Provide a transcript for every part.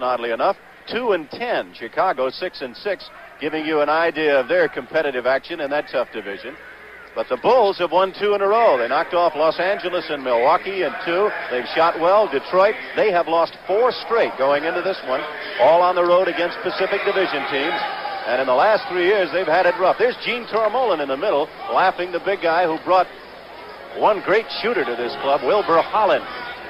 Boston, oddly enough, 2-10. Chicago 6-6, giving you an idea of their competitive action in that tough division. But the Bulls have won 2 in a row. They knocked off Los Angeles and Milwaukee in 2. They've shot well. Detroit, they have lost 4 straight going into this one, all on the road against Pacific Division teams. And in the last 3 years, they've had it rough. There's Gene Tormolen in the middle, laughing, the big guy who brought one great shooter to this club, Wilbur Holland.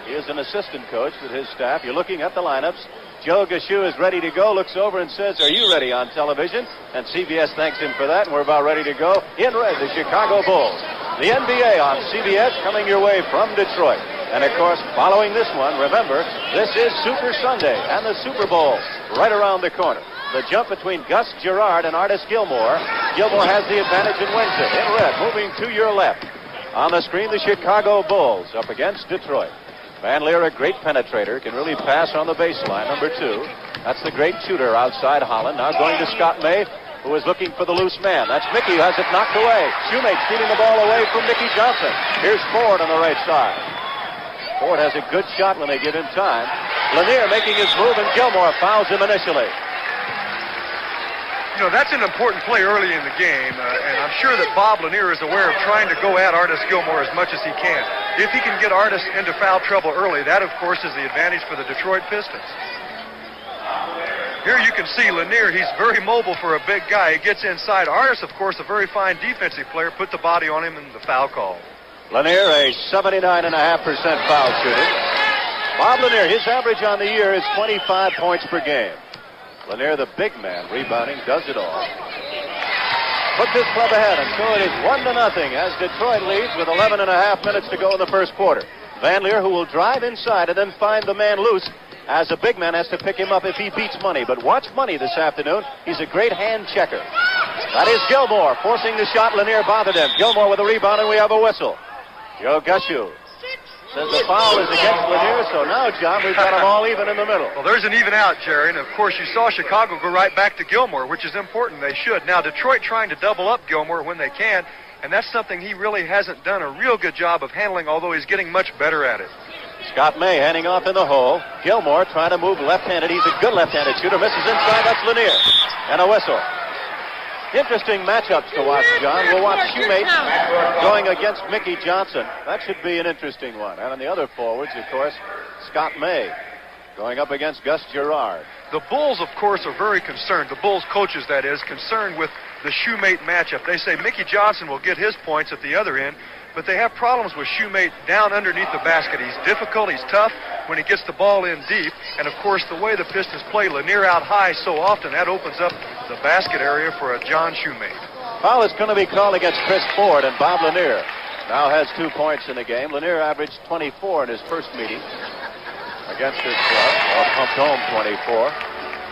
He is an assistant coach with his staff. You're looking at the lineups. Joe Gashue is ready to go, looks over and says, "Are you ready on television?" And CBS thanks him for that, and we're about ready to go. In red, the Chicago Bulls. The NBA on CBS coming your way from Detroit. And, of course, following this one, remember, this is Super Sunday and the Super Bowl right around the corner. The jump between Gus Gerard and Artis Gilmore. Gilmore has the advantage and wins it. In red, moving to your left. On the screen, the Chicago Bulls up against Detroit. Van Leer, a great penetrator, can really pass on the baseline, number 2. That's the great shooter outside Holland. Now going to Scott May, who is looking for the loose man. That's Mickey, who has it knocked away. Shoemate stealing the ball away from Mickey Johnson. Here's Ford on the right side. Ford has a good shot when they give him time. Lanier making his move, and Gilmore fouls him initially. You know, that's an important play early in the game, and I'm sure that Bob Lanier is aware of trying to go at Artis Gilmore as much as he can. If he can get Artis into foul trouble early, that, of course, is the advantage for the Detroit Pistons. Here you can see Lanier. He's very mobile for a big guy. He gets inside. Artis, of course, a very fine defensive player, put the body on him, and the foul call. Lanier, a 79.5% foul shooter. Bob Lanier, his average on the year is 25 points per game. Lanier, the big man, rebounding, does it all. Puts his club ahead, and so it is 1-0 as Detroit leads with 11.5 minutes to go in the first quarter. Van Leer, who will drive inside and then find the man loose, as a big man has to pick him up if he beats Money. But watch Money this afternoon. He's a great hand checker. That is Gilmore forcing the shot. Lanier bothered him. Gilmore with a rebound, and we have a whistle. Joe Gashue says the foul is against Lanier, so now, John, we've got them all even in the middle. Well, there's an even out, Jerry, and of course you saw Chicago go right back to Gilmore, which is important. They should. Now, Detroit trying to double up Gilmore when they can, and that's something he really hasn't done a real good job of handling, although he's getting much better at it. Scott May handing off in the hole. Gilmore trying to move left-handed. He's a good left-handed shooter. Misses inside. That's Lanier. And a whistle. Interesting matchups to watch, John. We'll watch Shoemate going against Mickey Johnson. That should be an interesting one. And on the other forwards, of course, Scott May going up against Gus Gerard. The Bulls, of course, are very concerned. The Bulls coaches, that is, concerned with the Shoemate matchup. They say Mickey Johnson will get his points at the other end, but they have problems with Shoemate down underneath the basket. He's difficult, he's tough when he gets the ball in deep, and of course the way the Pistons play Lanier out high so often, that opens up the basket area for a John Shoemate. Foul is going to be called against Chris Ford, and Bob Lanier now has 2 points in the game. Lanier averaged 24 in his first meeting against his club, or pumped home 24.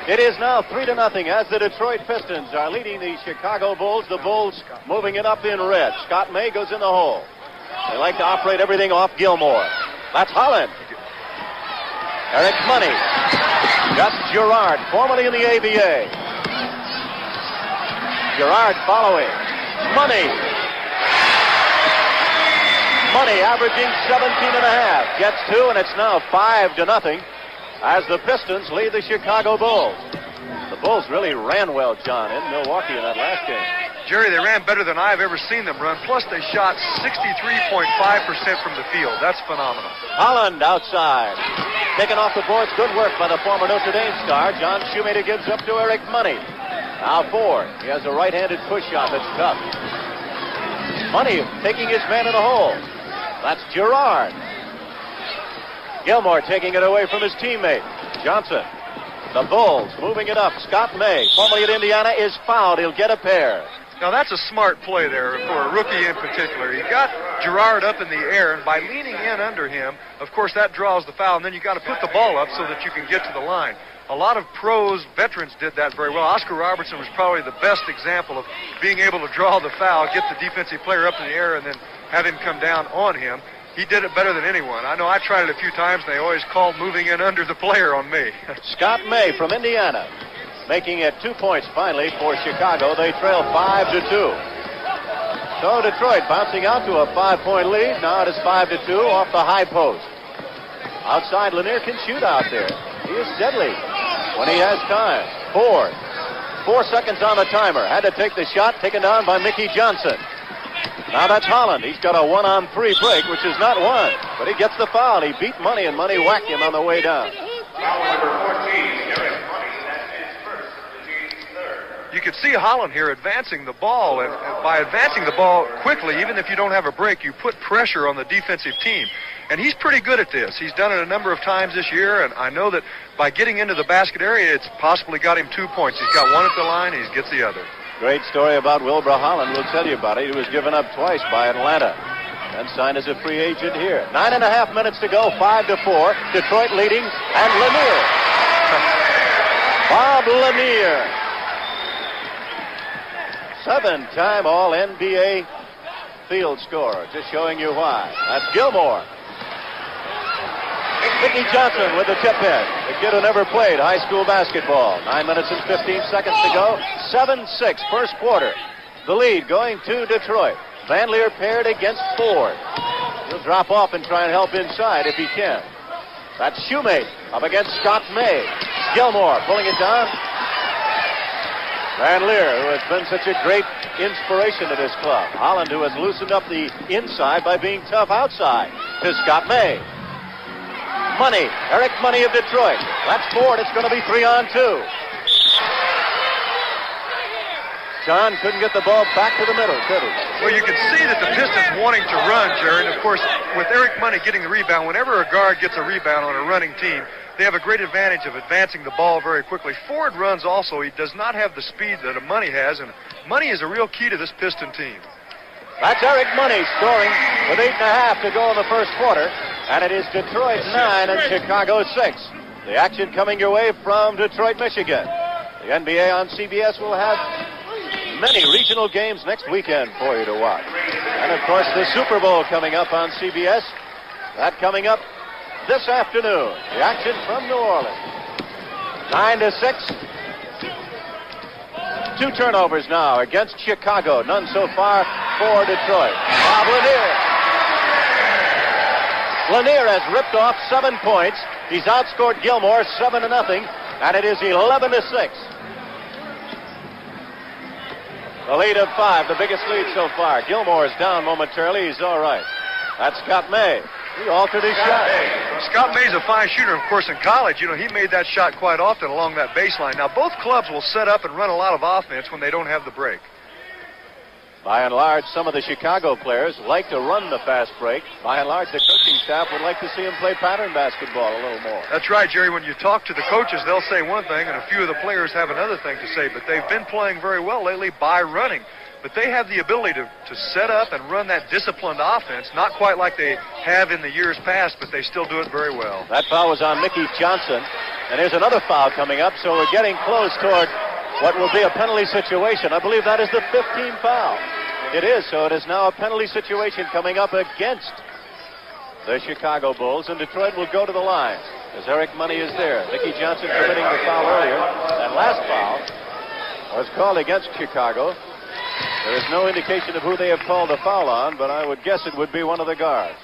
It is now 3-0 as the Detroit Pistons are leading the Chicago Bulls. The Bulls moving it up in red. Scott May goes in the hole. They like to operate everything off Gilmore. That's Holland. Eric Money. Gus Gerard, formerly in the ABA. Gerard following. Money. Money averaging 17.5. Gets 2, and it's now 5-0. As the Pistons lead the Chicago Bulls. The Bulls really ran well, John, in Milwaukee in that last game. Jerry, they ran better than I've ever seen them run. Plus, they shot 63.5% from the field. That's phenomenal. Holland outside. Taken off the boards. Good work by the former Notre Dame star. John Shoemaker gives up to Eric Money. Now Ford. He has a right-handed push shot that's tough. Money taking his man in the hole. That's Gerard. Gilmore taking it away from his teammate, Johnson. The Bulls moving it up. Scott May, formerly at Indiana, is fouled. He'll get a pair. Now, that's a smart play there for a rookie in particular. He got Gerard up in the air, and by leaning in under him, of course, that draws the foul, and then you got to put the ball up so that you can get to the line. A lot of pros, veterans, did that very well. Oscar Robertson was probably the best example of being able to draw the foul, get the defensive player up in the air, and then have him come down on him. He did it better than anyone. I know I tried it a few times, and they always called moving in under the player on me. Scott May from Indiana, making it 2 points finally for Chicago. They trail 5-2. So Detroit bouncing out to a 5-point lead. Now it is 5-2 off the high post. Outside, Lanier can shoot out there. He is deadly. when he has time. Ford, 4 seconds on the timer. Had to take the shot, taken down by Mickey Johnson. Now that's Holland. He's got a 1-on-3 break, which is not one, but he gets the foul. He beat Money, and Money whacked him on the way down. Foul number 14, Eric Money. That's his first, the team's third. You can see Holland here advancing the ball, and by advancing the ball quickly, even if you don't have a break, you put pressure on the defensive team. And he's pretty good at this. He's done it a number of times this year, and I know that by getting into the basket area, it's possibly got him 2 points. He's got one at the line, he gets the other. Great story about Wilbur Holland. We'll tell you about it. He was given up twice by Atlanta and signed as a free agent here. 9.5 minutes to go, 5-4. Detroit leading, and Lanier. Bob Lanier. 7-time All-NBA field scorer. Just showing you why. That's Gilmore. Mickey Johnson with the tip in. The kid who never played high school basketball. 9 minutes and 15 seconds to go. 7-6 first quarter. The lead going to Detroit. Van Leer paired against Ford. He'll drop off and try and help inside if he can. That's Shoemate up against Scott May. Gilmore pulling it down. Van Leer, who has been such a great inspiration to this club. Holland, who has loosened up the inside by being tough outside. To Scott May. Money, Eric Money of Detroit. That's Ford. It's going to be 3-on-2. John couldn't get the ball back to the middle, could he? Well, you can see that the Pistons wanting to run, Jerry. And, of course, with Eric Money getting the rebound, whenever a guard gets a rebound on a running team, they have a great advantage of advancing the ball very quickly. Ford runs also. He does not have the speed that a Money has, and Money is a real key to this Piston team. That's Eric Money scoring with 8.5 to go in the first quarter. And it is Detroit 9 and Chicago 6. The action coming your way from Detroit, Michigan. The NBA on CBS will have many regional games next weekend for you to watch. And, of course, the Super Bowl coming up on CBS. That coming up this afternoon. The action from New Orleans. 9-6. 2 turnovers now against Chicago. None so far for Detroit. Bob Lanier. Lanier has ripped off 7 points. He's outscored Gilmore 7-0, and it is 11-6. The lead of 5, the biggest lead so far. Gilmore is down momentarily. He's all right. That's Scott May. He altered his shot. Scott May's a fine shooter. Of course, in college, he made that shot quite often along that baseline. Now, both clubs will set up and run a lot of offense when they don't have the break. By and large, some of the Chicago players like to run the fast break. By and large, the coaching staff would like to see them play pattern basketball a little more. That's right, Jerry. When you talk to the coaches, they'll say one thing, and a few of the players have another thing to say. But they've been playing very well lately by running. But they have the ability to set up and run that disciplined offense, not quite like they have in the years past, but they still do it very well. That foul was on Mickey Johnson. And there's another foul coming up, so we're getting close toward what will be a penalty situation. I believe that is the 15th foul. It is, so it is now a penalty situation coming up against the Chicago Bulls, and Detroit will go to the line as Eric Money is there. Mickey Johnson committing the foul earlier. That last foul was called against Chicago. There is no indication of who they have called the foul on, but I would guess it would be one of the guards.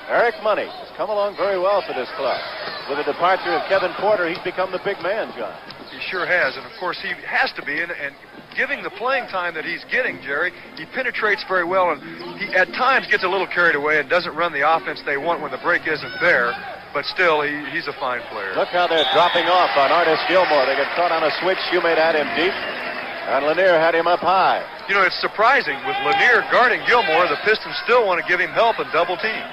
Eric Money has come along very well for this club. With the departure of Kevin Porter, he's become the big man, John. He sure has, and of course he has to be, and giving the playing time that he's getting, Jerry, he penetrates very well, and he at times gets a little carried away and doesn't run the offense they want when the break isn't there, but still, he's a fine player. Look how they're dropping off on Artis Gilmore. They get caught on a switch. Shoemate had him deep, and Lanier had him up high. It's surprising. With Lanier guarding Gilmore, the Pistons still want to give him help and double team.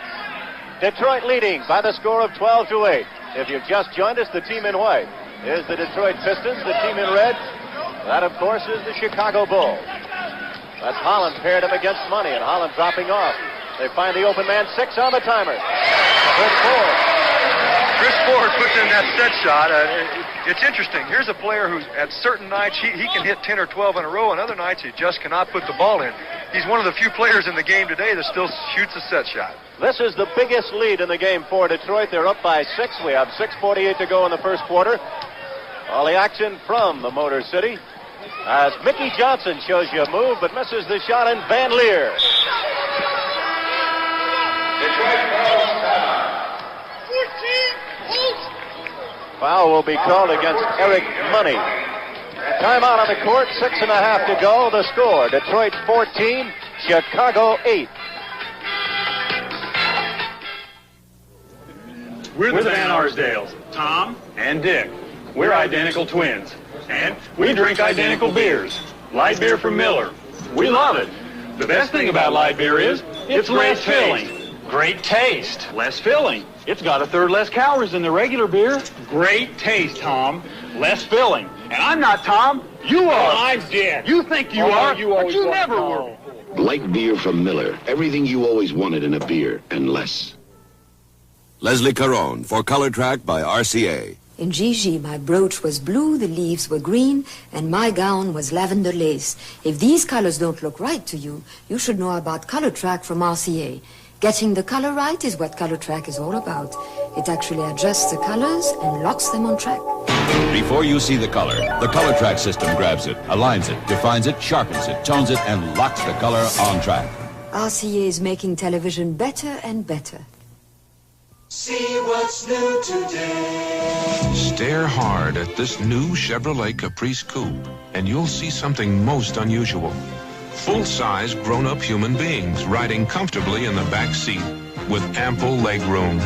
Detroit leading by the score of 12-8. If you've just joined us, the team in white is the Detroit Pistons. The team in red, that, of course, is the Chicago Bulls. That's Holland paired up against Money, and Holland dropping off. They find the open man, 6 on the timer. Chris Ford puts in that set shot. It's interesting. Here's a player who's, at certain nights, he can hit 10 or 12 in a row, and other nights he just cannot put the ball in. He's one of the few players in the game today that still shoots a set shot. This is the biggest lead in the game for Detroit. They're up by 6. We have 6:48 to go in the first quarter. All the action from the Motor City as Mickey Johnson shows you a move but misses the shot, and Van Leer. Foul will be called against Eric Money. Timeout on the court, 6.5 to go. The score, Detroit 14, Chicago 8. We're the Van Arsdales, Tom and Dick. We're identical twins. And we drink identical beers. Light beer from Miller. We love it. The best thing about light beer is it's less filling. Great taste. Less filling. It's got a third less calories than the regular beer. Great taste, Tom. Less filling. And I'm not Tom. You are. I'm Dick. You think you are, but you never were. Light beer from Miller. Everything you always wanted in a beer, and less. Leslie Caron for Color Track by RCA. In Gigi, my brooch was blue, the leaves were green, and my gown was lavender lace. If these colors don't look right to you, you should know about Color Track from RCA. Getting the color right is what Color Track is all about. It actually adjusts the colors and locks them on track. Before you see the Color Track system grabs it, aligns it, defines it, sharpens it, tones it, and locks the color on track. RCA is making television better and better. See what's new today. Stare hard at this new Chevrolet Caprice Coupe, and you'll see something most unusual. Full-size grown-up human beings riding comfortably in the back seat with ample leg room.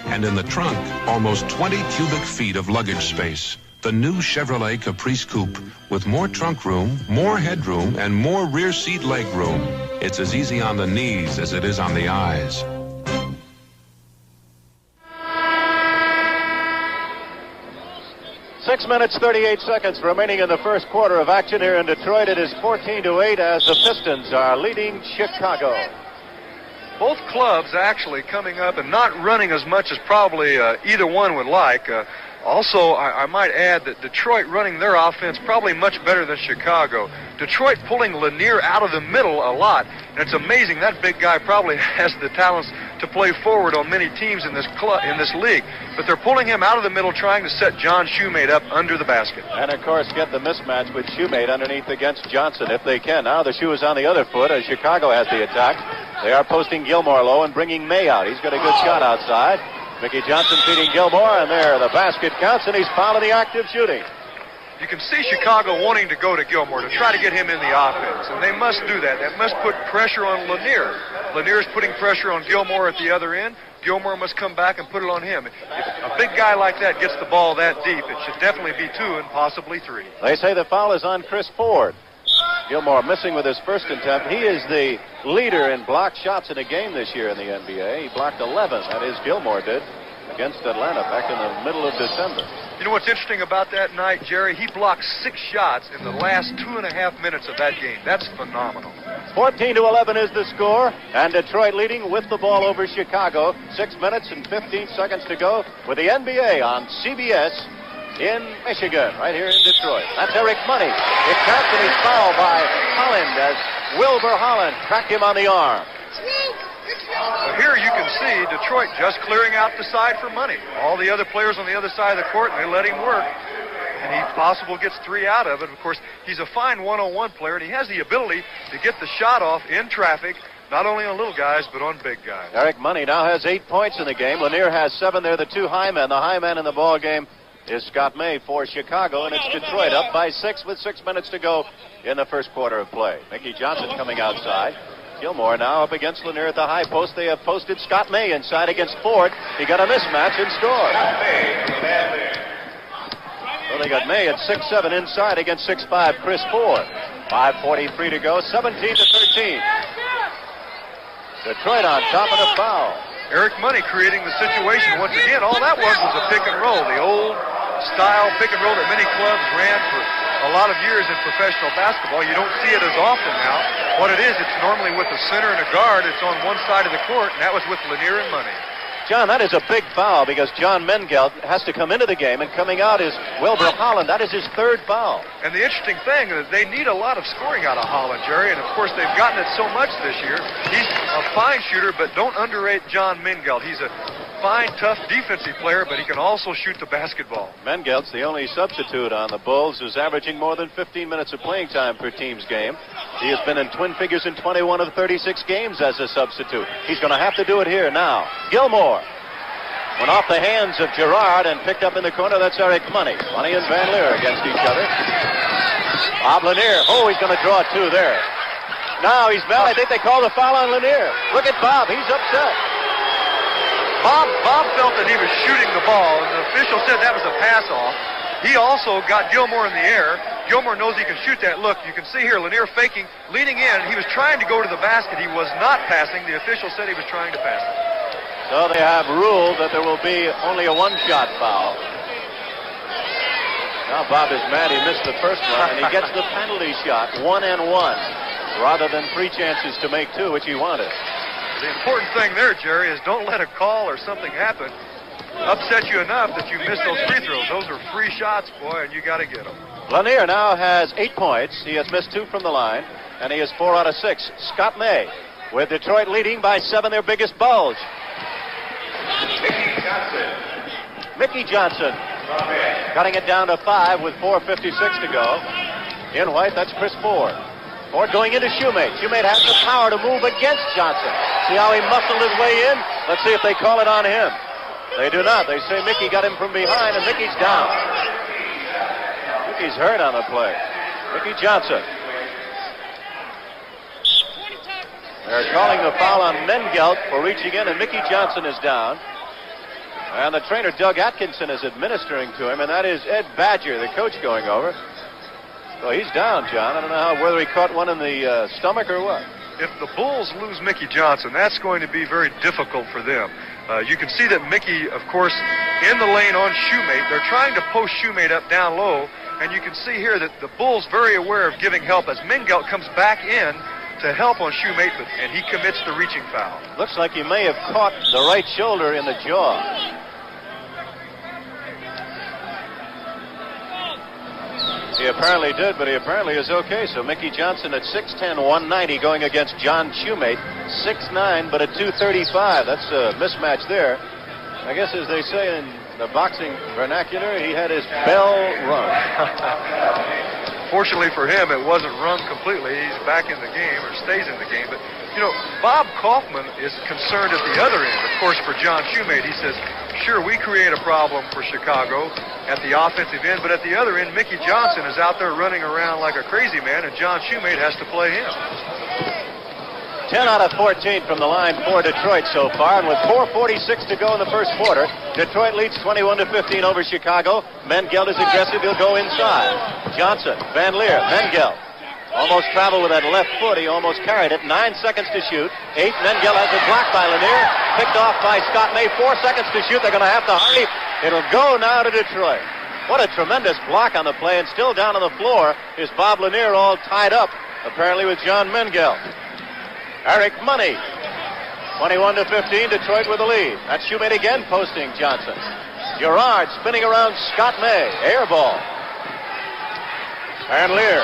And in the trunk, almost 20 cubic feet of luggage space. The new Chevrolet Caprice Coupe with more trunk room, more headroom, and more rear seat leg room. It's as easy on the knees as it is on the eyes. 6 minutes, 38 seconds remaining in the first quarter of action here in Detroit. It is 14-8 as the Pistons are leading Chicago. Both clubs actually coming up and not running as much as probably either one would like. Also, I might add that Detroit running their offense probably much better than Chicago. Detroit pulling Lanier out of the middle a lot, and it's amazing that big guy probably has the talents to play forward on many teams in this league. But they're pulling him out of the middle, trying to set John Shoemate up under the basket. And, of course, get the mismatch with Shoemate underneath against Johnson if they can. Now the shoe is on the other foot as Chicago has the attack. They are posting Gilmore low and bringing May out. He's got a good shot outside. Mickey Johnson feeding Gilmore, and there the basket counts, and he's fouled in the active shooting. You can see Chicago wanting to go to Gilmore to try to get him in the offense, and they must do that. That must put pressure on Lanier. Lanier's putting pressure on Gilmore at the other end. Gilmore must come back and put it on him. If a big guy like that gets the ball that deep, it should definitely be 2 and possibly 3. They say the foul is on Chris Ford. Gilmore missing with his first attempt. He is the leader in blocked shots in a game this year in the NBA. He blocked 11, that is, Gilmore did, against Atlanta back in the middle of December. You know what's interesting about that night, Jerry? He blocked 6 shots in the last 2.5 minutes of that game. That's phenomenal. 14-11 is the score, and Detroit leading with the ball over Chicago. 6 minutes and 15 seconds to go with the NBA on CBS in Michigan, right here in Detroit. That's Eric Money. It counts, and he's fouled by Holland as Wilbur Holland cracked him on the arm. Well, here you can see Detroit just clearing out the side for Money. All the other players on the other side of the court, and they let him work. And he possibly gets 3 out of it. Of course, he's a fine one-on-one player, and he has the ability to get the shot off in traffic, not only on little guys, but on big guys. Eric Money now has 8 points in the game. Lanier has 7. They're the 2 high men. The high man in the ball game is Scott May for Chicago, and it's Detroit up by 6 with 6 minutes to go in the first quarter of play. Mickey Johnson coming outside. Gilmore now up against Lanier at the high post. They have posted Scott May inside against Ford. He got a mismatch and scored. So they got May at 6'7" inside against 6'5" Chris Ford. 5:43 to go, 17-13. Detroit on top of the foul. Eric Money creating the situation. Once again, all that was a pick and roll. The old style pick and roll that many clubs ran for a lot of years in professional basketball. You don't see it as often now. What it is, it's normally with a center and a guard. It's on one side of the court, and that was with Lanier and Money. John, that is a big foul because John Mengelt has to come into the game, and coming out is Wilbur Holland. That is his 3rd foul. And the interesting thing is they need a lot of scoring out of Holland, Jerry, and of course they've gotten it so much this year. He's a fine shooter, but don't underrate John Mengelt. He's a fine, tough defensive player, but he can also shoot the basketball. Mengelt's the only substitute on the Bulls who's averaging more than 15 minutes of playing time per team's game. He has been in twin figures in 21 of 36 games as a substitute. He's going to have to do it here now. Gilmore Went off the hands of Girard and picked up in the corner. That's Eric Money. Money and Van Leer against each other. Bob Lanier. Oh, he's going to draw two there. Now he's mad. I think they called the foul on Lanier. Look at Bob. He's upset. Bob felt that he was shooting the ball, and the official said that was a pass-off. He also got Gilmore in the air. Gilmore knows he can shoot that. Look, you can see here Lanier faking, leaning in. He was trying to go to the basket. He was not passing. The official said he was trying to pass it. So they have ruled that there will be only a one-shot foul. Now Bob is mad he missed the first one, and he gets the penalty shot, 1-and-1, rather than 3 chances to make 2, which he wanted. The important thing there, Jerry, is don't let a call or something happen upset you enough that you miss those free throws. Those are free shots, boy, and you got to get them. Lanier now has 8 points. He has missed 2 from the line, and he is 4 out of 6. Scott May, with Detroit leading by 7, their biggest bulge. Mickey Johnson cutting it down to 5 with 4:56 to go. In white, that's Chris Ford. Ford going into Shoemate. Shoemate has the power to move against Johnson. See how he muscled his way in? Let's see if they call it on him. They do not. They say Mickey got him from behind, and Mickey's down. Mickey's hurt on the play. Mickey Johnson. They're calling the foul on Mengelt for reaching in, and Mickey Johnson is down. And the trainer, Doug Atkinson, is administering to him, and that is Ed Badger, the coach, going over. So he's down, John. I don't know whether he caught one in the stomach or what. If the Bulls lose Mickey Johnson, that's going to be very difficult for them. You can see that Mickey, of course, in the lane on Shoemate. They're trying to post Shoemate up down low, and you can see here that the Bulls very aware of giving help as Mengelt comes back in to help on Shoemate, and he commits the reaching foul. Looks like he may have caught the right shoulder in the jaw. He apparently did, but he apparently is okay. So Mickey Johnson at 6'10", 190 going against John Shoemate, 6'9", but at 235. That's a mismatch there. I guess as they say in the boxing vernacular, he had his bell rung. Fortunately for him, it wasn't rung completely. He's back in the game, or stays in the game. But, you know, Bob Kaufman is concerned at the other end. Of course, for John Shoemate, he says, sure, we create a problem for Chicago at the offensive end, but at the other end, Mickey Johnson is out there running around like a crazy man, and John Shoemate has to play him. 10 out of 14 from the line for Detroit so far, and with 4:46 to go in the first quarter, Detroit leads 21-15 over Chicago. Mengelt is aggressive. He'll go inside. Johnson, Van Leer, Mengelt. Almost traveled with that left foot. He almost carried it. 9 seconds to shoot. 8. Mengelt has it blocked by Lanier. Picked off by Scott May. 4 seconds to shoot. They're going to have to hurry. It'll go now to Detroit. What a tremendous block on the play. And still down on the floor is Bob Lanier, all tied up, apparently with John Mengelt. Eric Money. 21-15. Detroit with the lead. That's Shoemate again posting Johnson. Girard spinning around Scott May. Air ball. Van Leer.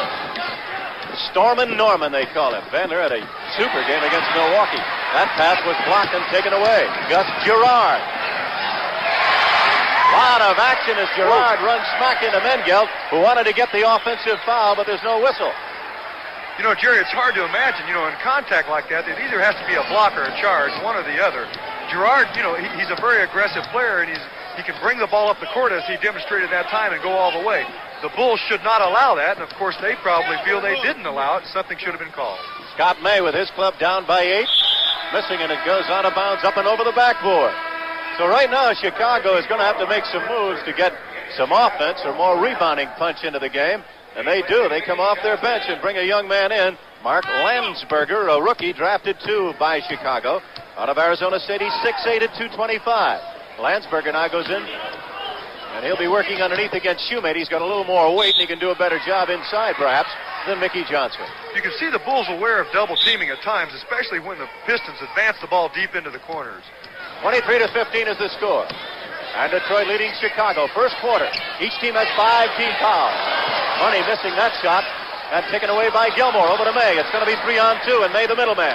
Stormin' Norman, they call him. Van Leer had a super game against Milwaukee. That pass was blocked and taken away. Gus Girard. A lot of action as Girard runs smack into Mengelt, who wanted to get the offensive foul, but there's no whistle. You know, Jerry, it's hard to imagine, you know, in contact like that, it either has to be a block or a charge, one or the other. Girard, you know, he's a very aggressive player, and he can bring the ball up the court as he demonstrated that time and go all the way. The Bulls should not allow that, and of course they probably feel they didn't allow it. Something should have been called. Scott May with his club down by 8. Missing, and it goes out of bounds up and over the backboard. So right now Chicago is going to have to make some moves to get some offense or more rebounding punch into the game. And they do. They come off their bench and bring a young man in, Mark Landsberger, a rookie drafted 2 by Chicago. Out of Arizona State, he's 6'8" at 225. Landsberger now goes in, and he'll be working underneath against Shoemate. He's got a little more weight, and he can do a better job inside, perhaps, than Mickey Johnson. You can see the Bulls aware of double teaming at times, especially when the Pistons advance the ball deep into the corners. 23-15 is the score. And Detroit leading Chicago. First quarter. Each team has 5 team fouls. Money missing that shot. And taken away by Gilmore. Over to May. It's going to be 3-on-2, and May the middleman.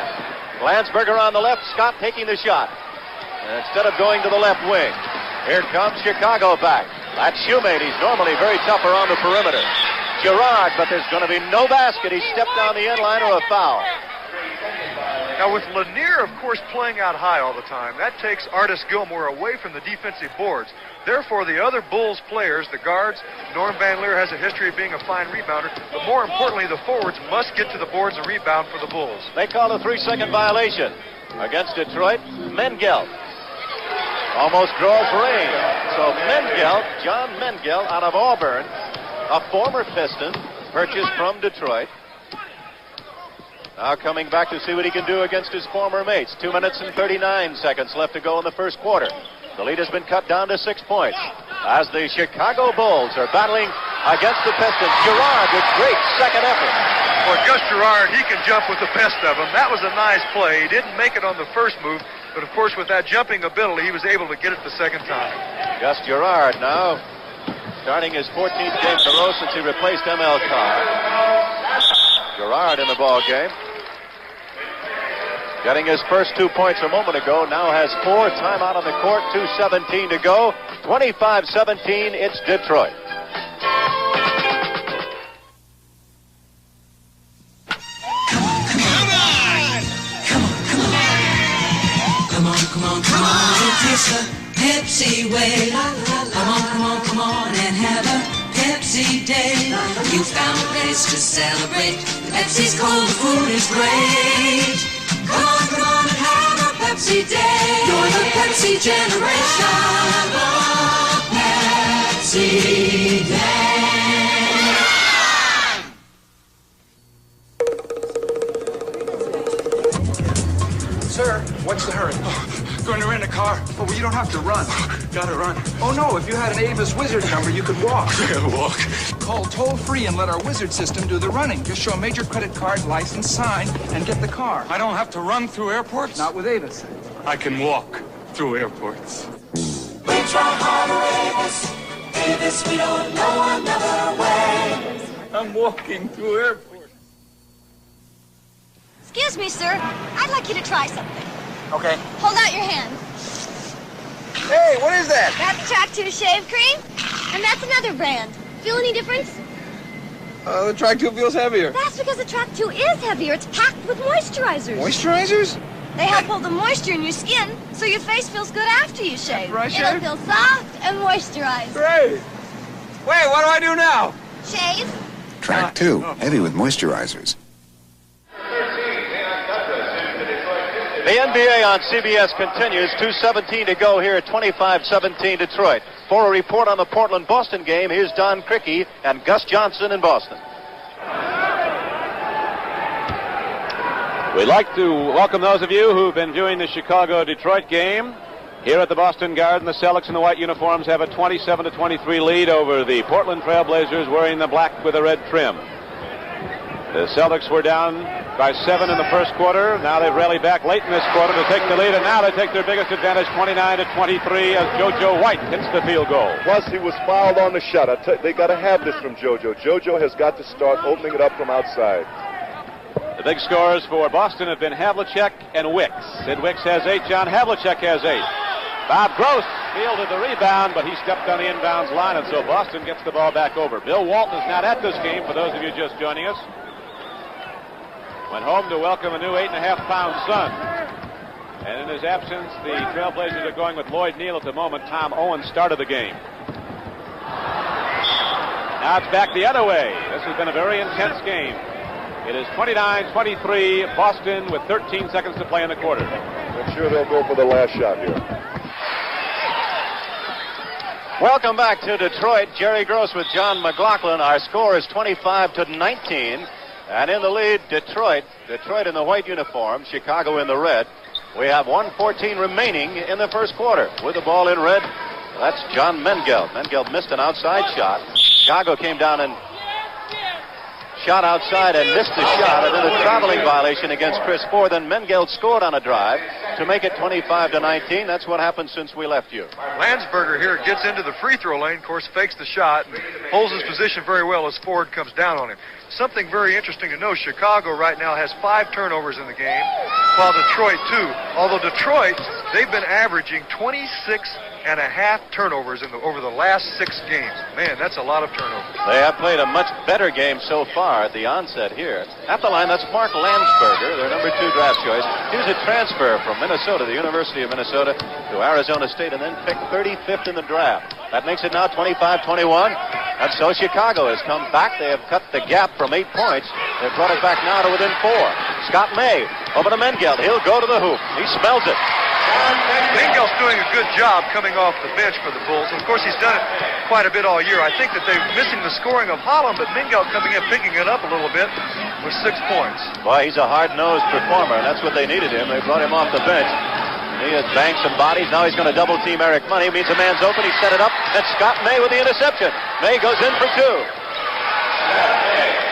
Landsberger on the left. Scott taking the shot. And instead of going to the left wing, here comes Chicago back. That's Shoemate. He's normally very tough around the perimeter. Girard, but there's going to be no basket. He stepped down the end line or a foul. Now with Lanier, of course, playing out high all the time, that takes Artis Gilmore away from the defensive boards. Therefore, the other Bulls players, the guards, Norm Van Leer has a history of being a fine rebounder, but more importantly, the forwards must get to the boards and rebound for the Bulls. They call a 3-second violation against Detroit. Mengelt almost draws rain. So Mengelt, John Mengelt out of Auburn, a former Piston, purchased from Detroit. Now coming back to see what he can do against his former mates. 2 minutes and 39 seconds left to go in the first quarter. The lead has been cut down to 6 points as the Chicago Bulls are battling against the Pistons. Girard with great second effort. For Gus Girard, he can jump with the best of them. That was a nice play. He didn't make it on the first move, but of course with that jumping ability, he was able to get it the second time. Gus Girard now starting his 14th game in a row since he replaced M.L. Carr. Girard in the ball game. Getting his first 2 points a moment ago, now has 4. Timeout on the court, 2:17 to go. 25-17, it's Detroit. Come on, and taste the Pepsi way. Come on, and have a Pepsi day. You found a place to celebrate. Pepsi's cold, the food is great. Come on and have a Pepsi day. You're the Pepsi generation. Pepsi day. Sir, what's the hurry? Going to rent a car. Oh, well, you don't have to run. Gotta run. Oh, no, if you had an Avis Wizard number, you could walk. Walk. Call toll-free and let our Wizard system do the running. Just show a major credit card, license, sign, and get the car. I don't have to run through airports? Not with Avis. I can walk through airports. We try hard Avis. Avis, we don't know another way. I'm walking through airports. Excuse me, sir. I'd like you to try something. Okay. Hold out your hand. Hey, what is that? That's Track 2 shave cream, and that's another brand. Feel any difference? The Track 2 feels heavier. That's because the Track 2 is heavier. It's packed with moisturizers. Moisturizers? They help hold the moisture in your skin so your face feels good after you shave. After I shave? It'll feel soft and moisturized. Great. Wait, what do I do now? Shave. Track 2, heavy with moisturizers. The NBA on CBS continues. 2:17 to go here at 25-17 Detroit. For a report on the Portland-Boston game, here's Don Crickey and Gus Johnson in Boston. We'd like to welcome those of you who've been viewing the Chicago-Detroit game. Here at the Boston Garden, the Celtics in the white uniforms have a 27-23 lead over the Portland Trailblazers wearing the black with a red trim. The Celtics were down by 7 in the first quarter. Now they've rallied back late in this quarter to take the lead, and now they take their biggest advantage, 29-23, as JoJo White hits the field goal. Plus, he was fouled on the shot. They got to have this from JoJo. JoJo has got to start opening it up from outside. The big scorers for Boston have been Havlicek and Wicks. Sid Wicks has 8. John Havlicek has 8. Bob Gross fielded the rebound, but he stepped on the inbounds line, and so Boston gets the ball back over. Bill Walton is not at this game, for those of you just joining us. Went home to welcome a new 8.5-pound son. And in his absence, the Trailblazers are going with Lloyd Neal at the moment. Tom Owen started the game. Now it's back the other way. This has been a very intense game. It is 29-23, Boston with 13 seconds to play in the quarter. I'm sure they'll go for the last shot here. Welcome back to Detroit. Jerry Gross with John McLaughlin. Our score is 25-19. And in the lead, Detroit. Detroit in the white uniform, Chicago in the red. We have 1:14 remaining in the first quarter. With the ball in red, that's John Mengelt. Mengelt missed an outside shot. Chicago came down and shot outside and missed the shot, and then a traveling violation against Chris Ford. Then Mengelt scored on a drive to make it 25-19. That's what happened since we left you. Landsberger here gets into the free throw lane, of course, fakes the shot and holds his position very well as Ford comes down on him. Something very interesting to know, Chicago right now has 5 turnovers in the game, while Detroit 2. Although Detroit they've been averaging 26.5 turnovers over the last 6 games. Man, that's a lot of turnovers. They have played a much better game so far at the onset here. At the line, that's Mark Landsberger, their number 2 draft choice. He was a transfer from Minnesota, the University of Minnesota, to Arizona State, and then picked 35th in the draft. That makes it now 25-21. And so Chicago has come back. They have cut the gap from 8 points. They've brought it back now to within 4. Scott May over to Mengelt. He'll go to the hoop. He smells it. Mengelt's doing a good job coming off the bench for the Bulls. Of course, he's done it quite a bit all year. I think that they're missing the scoring of Holland, but Mengelt coming in, picking it up a little bit with 6 points. Boy, he's a hard-nosed performer, and that's what they needed him. They brought him off the bench. He has banged some bodies. Now he's going to double-team Eric Money. Means a man's open. He set it up. And Scott May with the interception. May goes in for 2.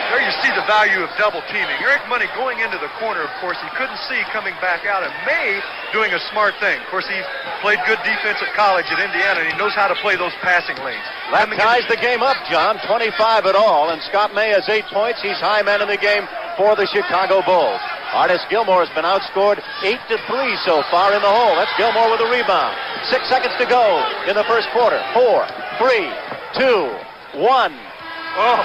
There you see the value of double teaming. Eric Money going into the corner, of course, he couldn't see coming back out, and May doing a smart thing. Of course, he played good defense at college at Indiana, and he knows how to play those passing lanes. That ties the game up, John. 25 at all, and Scott May has 8 points. He's high man in the game for the Chicago Bulls. Artis Gilmore has been outscored 8-3 so far in the hole. That's Gilmore with a rebound. 6 seconds to go in the first quarter. 4, 3, 2, 1. Oh.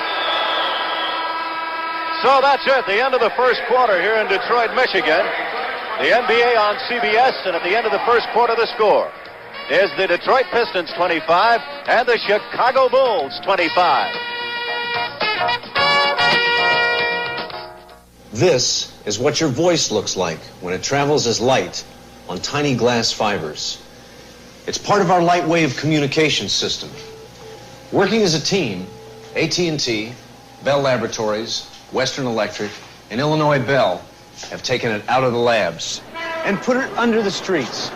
So that's it, the end of the first quarter here in Detroit, Michigan. The NBA on CBS, and at the end of the first quarter, the score is the Detroit Pistons 25 and the Chicago Bulls 25. This is what your voice looks like when it travels as light on tiny glass fibers. It's part of our light wave communication system. Working as a team, AT&T, Bell Laboratories, Western Electric, and Illinois Bell have taken it out of the labs and put it under the streets.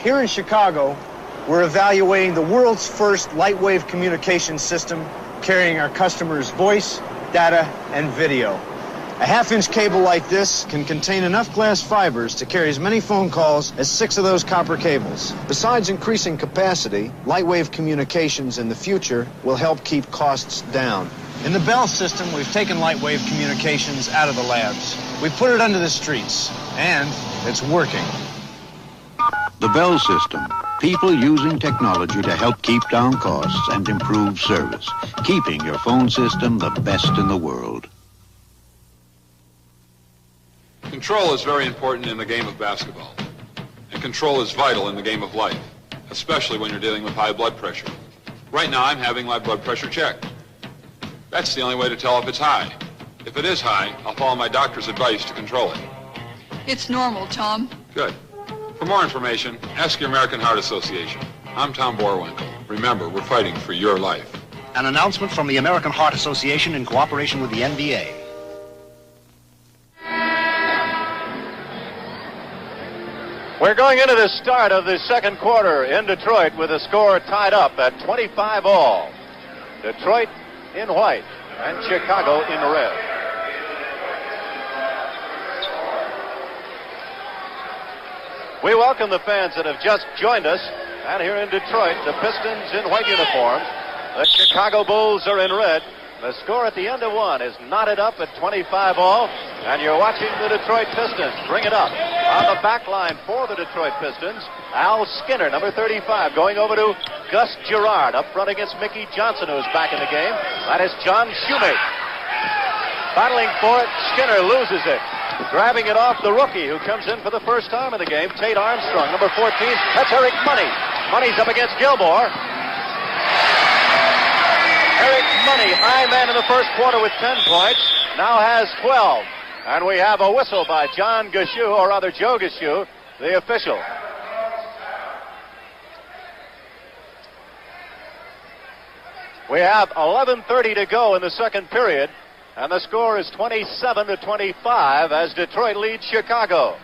Here in Chicago, we're evaluating the world's first lightwave communication system carrying our customers' voice, data, and video. A half-inch cable like this can contain enough glass fibers to carry as many phone calls as 6 of those copper cables. Besides increasing capacity, lightwave communications in the future will help keep costs down. In the Bell system, we've taken lightwave communications out of the labs. We put it under the streets, and it's working. The Bell system. People using technology to help keep down costs and improve service. Keeping your phone system the best in the world. Control is very important in the game of basketball. And control is vital in the game of life, especially when you're dealing with high blood pressure. Right now, I'm having my blood pressure checked. That's the only way to tell if it's high. If it is high, I'll follow my doctor's advice to control it. It's normal, Tom. Good. For more information, ask your American Heart Association. I'm Tom Borwinkle. Remember, we're fighting for your life. An announcement from the American Heart Association in cooperation with the NBA. We're going into the start of the second quarter in Detroit with the score tied up at 25 all. Detroit in white and Chicago in red. We welcome the fans that have just joined us. And here in Detroit, the Pistons in white uniforms. The Chicago Bulls are in red. The score at the end of one is knotted up at 25 all. And you're watching the Detroit Pistons bring it up. On the back line for the Detroit Pistons, Al Skinner, number 35, going over to Gus Girard up front against Mickey Johnson, who's back in the game. That is John Shoemake. Battling for it, Skinner loses it. Grabbing it off the rookie who comes in for the first time in the game, Tate Armstrong, number 14. That's Eric Money. Money's up against Gilmore. Eric Money, high man in the first quarter with 10 points, now has 12. And we have a whistle by John Gushue, or rather Joe Gushue, the official. We have 11:30 to go in the second period, and the score is 27-25 as Detroit leads Chicago.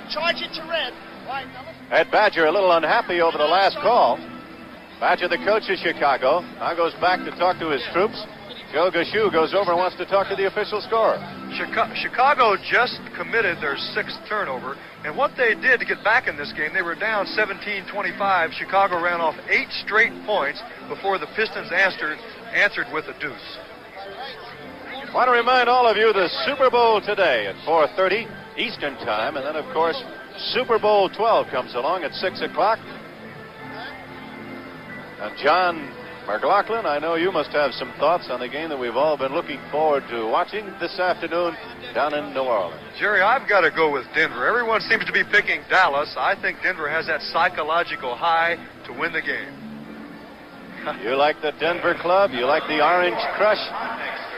Charge it to red. Right, Ed Badger a little unhappy over the last call. Badger, the coach of Chicago, now goes back to talk to his troops. Joe Gushue goes over and wants to talk to the official scorer. Chicago just committed their 6th turnover, and what they did to get back in this game, they were down 17-25. Chicago ran off 8 straight points before the Pistons answered with a deuce. Want to remind all of you the Super Bowl today at 4:30 Eastern Time, and then, of course, Super Bowl 12 comes along at 6 o'clock. And John McLaughlin, I know you must have some thoughts on the game that we've all been looking forward to watching this afternoon down in New Orleans. Jerry, I've got to go with Denver. Everyone seems to be picking Dallas. I think Denver has that psychological high to win the game. You like the Denver club? You like the Orange Crush?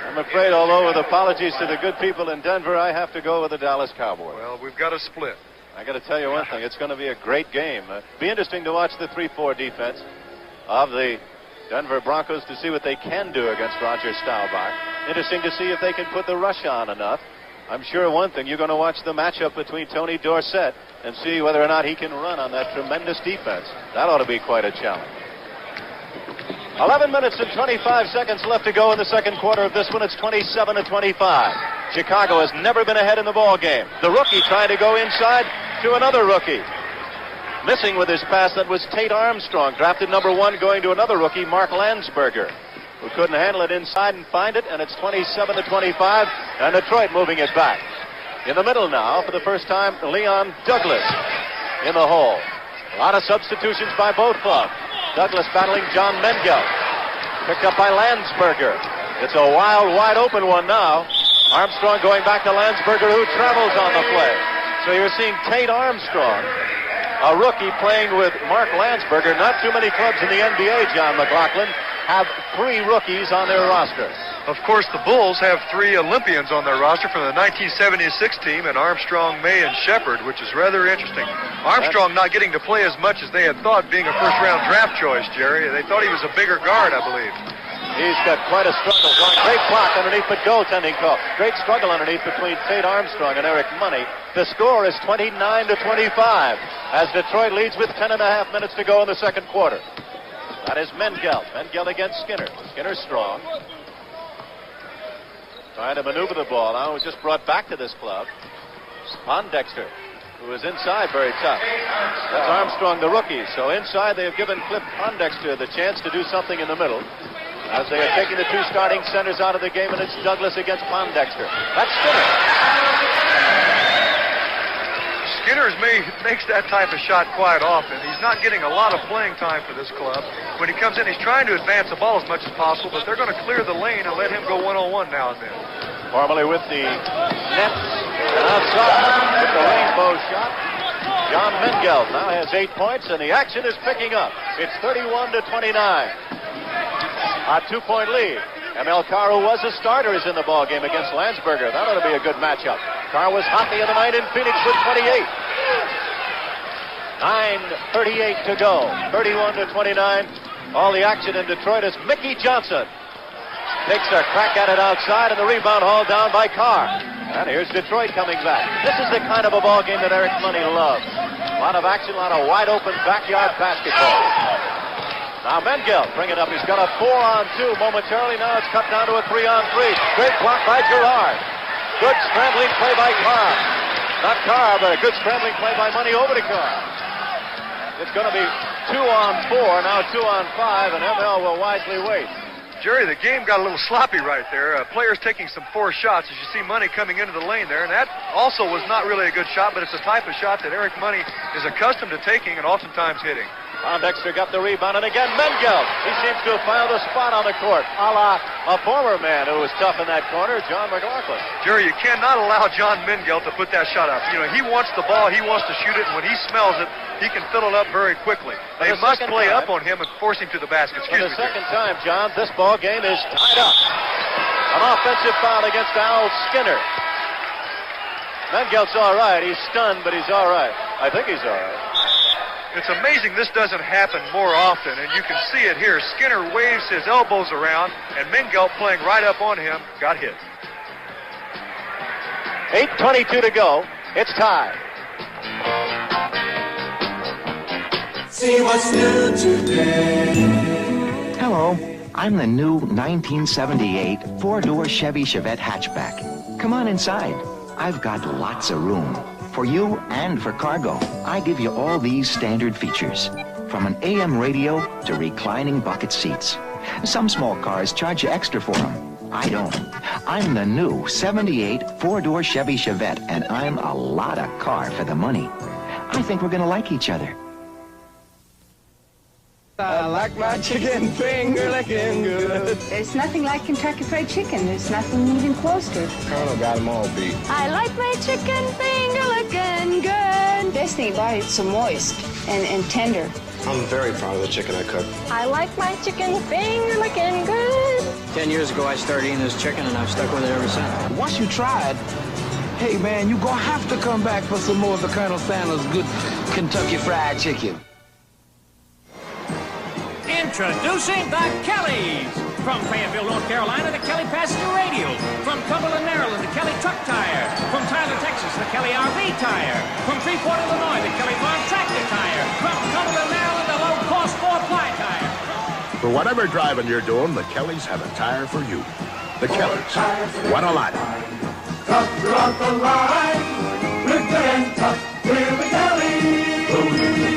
I'm afraid, although with apologies to the good people in Denver, I have to go with the Dallas Cowboys. Well, we've got a split. I got to tell you one thing. It's going to be a great game. Be interesting to watch the 3-4 defense of the Denver Broncos to see what they can do against Roger Staubach. Interesting to see if they can put the rush on enough. I'm sure one thing, you're going to watch the matchup between Tony Dorsett and see whether or not he can run on that tremendous defense. That ought to be quite a challenge. 11 minutes and 25 seconds left to go in the second quarter of this one. It's 27-25. Chicago has never been ahead in the ball game. The rookie trying to go inside to another rookie. Missing with his pass, that was Tate Armstrong, drafted number 1, going to another rookie, Mark Landsberger, who couldn't handle it inside and find it, and it's 27-25, and Detroit moving it back. In the middle now, for the first time, Leon Douglas in the hole. A lot of substitutions by both clubs. Douglas battling John Mengel. Picked up by Landsberger. It's a wild, wide open one now. Armstrong going back to Landsberger, who travels on the play. So you're seeing Tate Armstrong, a rookie, playing with Mark Landsberger. Not too many clubs in the NBA, John McLaughlin, have 3 rookies on their roster. Of course, the Bulls have 3 Olympians on their roster from the 1976 team, and Armstrong, May, and Shepard, which is rather interesting. Armstrong not getting to play as much as they had thought, being a first-round draft choice, Jerry. They thought he was a bigger guard, I believe. He's got quite a struggle going. Great block underneath, but goaltending call. Great struggle underneath between Tate Armstrong and Eric Money. The score is 29-25 as Detroit leads with 10.5 minutes to go in the second quarter. That is Mengel. Mengel against Skinner. Skinner strong. Trying to maneuver the ball now. It was just brought back to this club. Pondexter, who is inside, very tough. That's Armstrong, the rookie. So inside, they have given Cliff Pondexter the chance to do something in the middle, as they are taking the 2 starting centers out of the game, and it's Douglas against Pondexter. That's Skinner. Skinner makes that type of shot quite often. He's not getting a lot of playing time for this club. When he comes in, he's trying to advance the ball as much as possible, but they're going to clear the lane and let him go one-on-one now and then. Formerly with the Nets, and outside with the rainbow shot, John Mengel now has 8 points, and the action is picking up. It's 31-29. A 2-point lead. M.L. Carr, who was a starter, is in the ball game against Landsberger. That ought to be a good matchup. Carr was hot the other night in Phoenix with 28. 9:38 to go. 31-29. All the action in Detroit is Mickey Johnson takes a crack at it outside, and the rebound hauled down by Carr. And here's Detroit coming back. This is the kind of a ball game that Eric Money loves. A lot of action, a lot of wide open backyard basketball. Now Mengel, bring it up. He's got a 4-on-2 momentarily. Now it's cut down to a 3-on-3. Great block by Girard. Good scrambling play by Carr. Not Carr, but a good scrambling play by Money over to Carr. It's going to be 2-on-4, now 2-on-5, and ML will wisely wait. Jerry, the game got a little sloppy right there. Players taking some forced shots, as you see Money coming into the lane there, and that also was not really a good shot, but it's a type of shot that Eric Money is accustomed to taking and oftentimes hitting. Pondexter got the rebound, and again Mengel. He seems to have found a spot on the court, a la a former man who was tough in that corner, John McLaughlin. Jerry, you cannot allow John Mengel to put that shot up. You know, he wants the ball, he wants to shoot it, and when he smells it, he can fill it up very quickly. They must play up on him and force him to the basket. For the second time, John, this ball game is tied up. An offensive foul against Al Skinner. Mengel's all right. He's stunned, but he's all right. I think he's all right. It's amazing this doesn't happen more often, and you can see it here. Skinner waves his elbows around, and Mengel, playing right up on him, got hit. 8:22 to go. It's tied. See what's new today. Hello, I'm the new 1978 four-door Chevy Chevette hatchback. Come on inside. I've got lots of room. For you and for cargo, I give you all these standard features. From an AM radio to reclining bucket seats. Some small cars charge you extra for them. I don't. I'm the new 78 four-door Chevy Chevette, and I'm a lot of car for the money. I think we're going to like each other. I like my chicken finger licking good. There's nothing like Kentucky Fried Chicken. There's nothing even close to it. Colonel got them all beat. I like my chicken finger licking good. Best thing about it, it's so moist and tender. I'm very proud of the chicken I cooked. I like my chicken finger licking good. 10 years ago, I started eating this chicken, and I've stuck with it ever since. Once you tried, hey, man, you're going to have to come back for some more of the Colonel Sanders' good Kentucky Fried Chicken. Introducing the Kellys. From Fayetteville, North Carolina, the Kelly Passenger Radio. From Cumberland, Maryland, the Kelly Truck Tire. From Tyler, Texas, the Kelly RV Tire. From Freeport, Illinois, the Kelly Farm Tractor Tire. From Cumberland, Maryland, the low-cost 4-ply tire. For whatever driving you're doing, the Kellys have a tire for you. The Kellys. What a lineup. Tough throughout the line. We're good and tough. We're the Kellys. Rolling.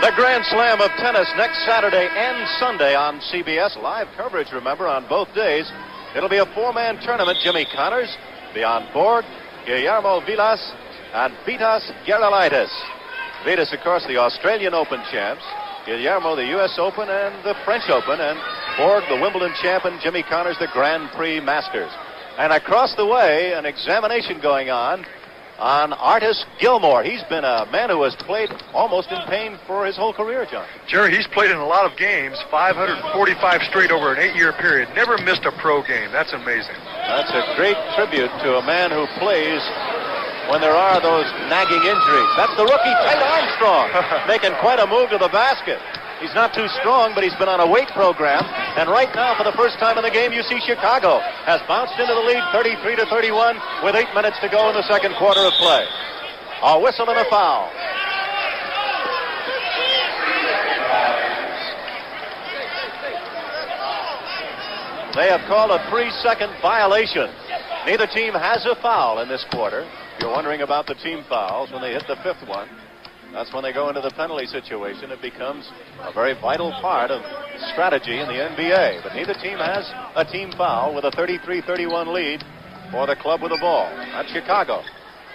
The Grand Slam of tennis next Saturday and Sunday on CBS. Live coverage, remember, on both days. It'll be a four-man tournament. Jimmy Connors, Bjorn Borg, Guillermo Vilas, and Vitas Gerulaitis. Vitas, of course, the Australian Open champs. Guillermo, the U.S. Open and the French Open. And Borg, the Wimbledon champion. Jimmy Connors, the Grand Prix Masters. And across the way, an examination going on Artis Gilmore. He's been a man who has played almost in pain for his whole career, John. Jerry, he's played in a lot of games, 545 straight over an 8-year period. Never missed a pro game. That's amazing. That's a great tribute to a man who plays when there are those nagging injuries. That's the rookie, Tate Armstrong, making quite a move to the basket. He's not too strong, but he's been on a weight program. And right now, for the first time in the game, you see Chicago has bounced into the lead 33-31 with 8 minutes to go in the second quarter of play. A whistle and a foul. They have called a 3-second violation. Neither team has a foul in this quarter. If you're wondering about the team fouls, when they hit the 5th one, that's when they go into the penalty situation. It becomes a very vital part of strategy in the NBA. But neither team has a team foul with a 33-31 lead for the club with the ball. That's Chicago.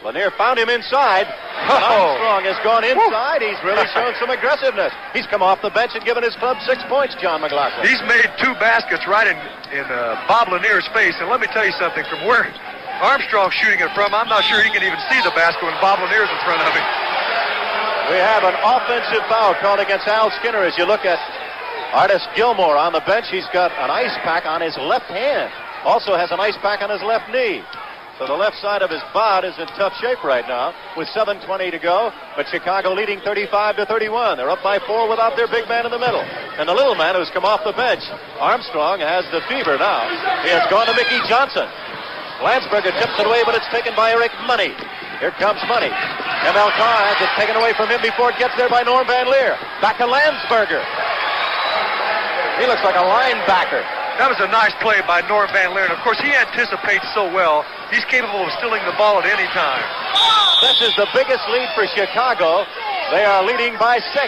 Lanier found him inside. Armstrong has gone inside. He's really shown some aggressiveness. He's come off the bench and given his club 6 points, John McLaughlin. He's made 2 baskets right in Bob Lanier's face. And let me tell you something, from where Armstrong's shooting it from, I'm not sure he can even see the basket when Bob Lanier's in front of him. We have an offensive foul called against Al Skinner. As you look at Artis Gilmore on the bench, he's got an ice pack on his left hand. Also has an ice pack on his left knee. So the left side of his bod is in tough shape right now with 7:20 to go. But Chicago leading 35-31. They're up by 4 without their big man in the middle. And the little man who's come off the bench, Armstrong, has the fever now. He has gone to Mickey Johnson. Landsberger tips it away, but it's taken by Eric Money. Here comes Money. ML Carr has it taken away from him before it gets there by Norm Van Leer. Back to Landsberger. He looks like a linebacker. That was a nice play by Norm Van Leer. And of course, he anticipates so well. He's capable of stealing the ball at any time. This is the biggest lead for Chicago. They are leading by 6.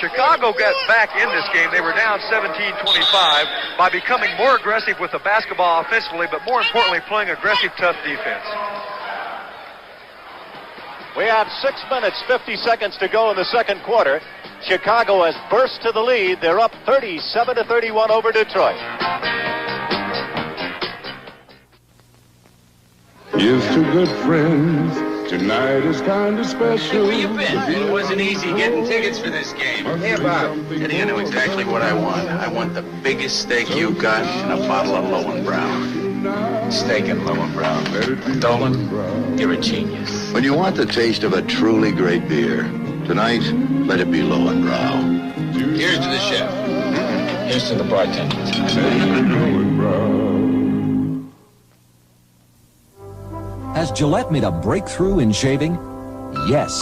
Chicago got back in this game. They were down 17-25 by becoming more aggressive with the basketball offensively, but more importantly, playing aggressive, tough defense. We have 6 minutes, 50 seconds to go in the second quarter. Chicago has burst to the lead. They're up 37-31 over Detroit. Here's to good friends. Tonight is kind of special. Where you been? It wasn't easy getting tickets for this game. Hey, Bob. Eddie, I know exactly what I want. I want the biggest steak you've got and a bottle of Lowenbrow. Steak and Lowenbrow. Dolan, you're a genius. When you want the taste of a truly great beer, tonight, let it be Lowenbrow. Here's to the chef. Here's to the bartender. Has Gillette made a breakthrough in shaving? Yes.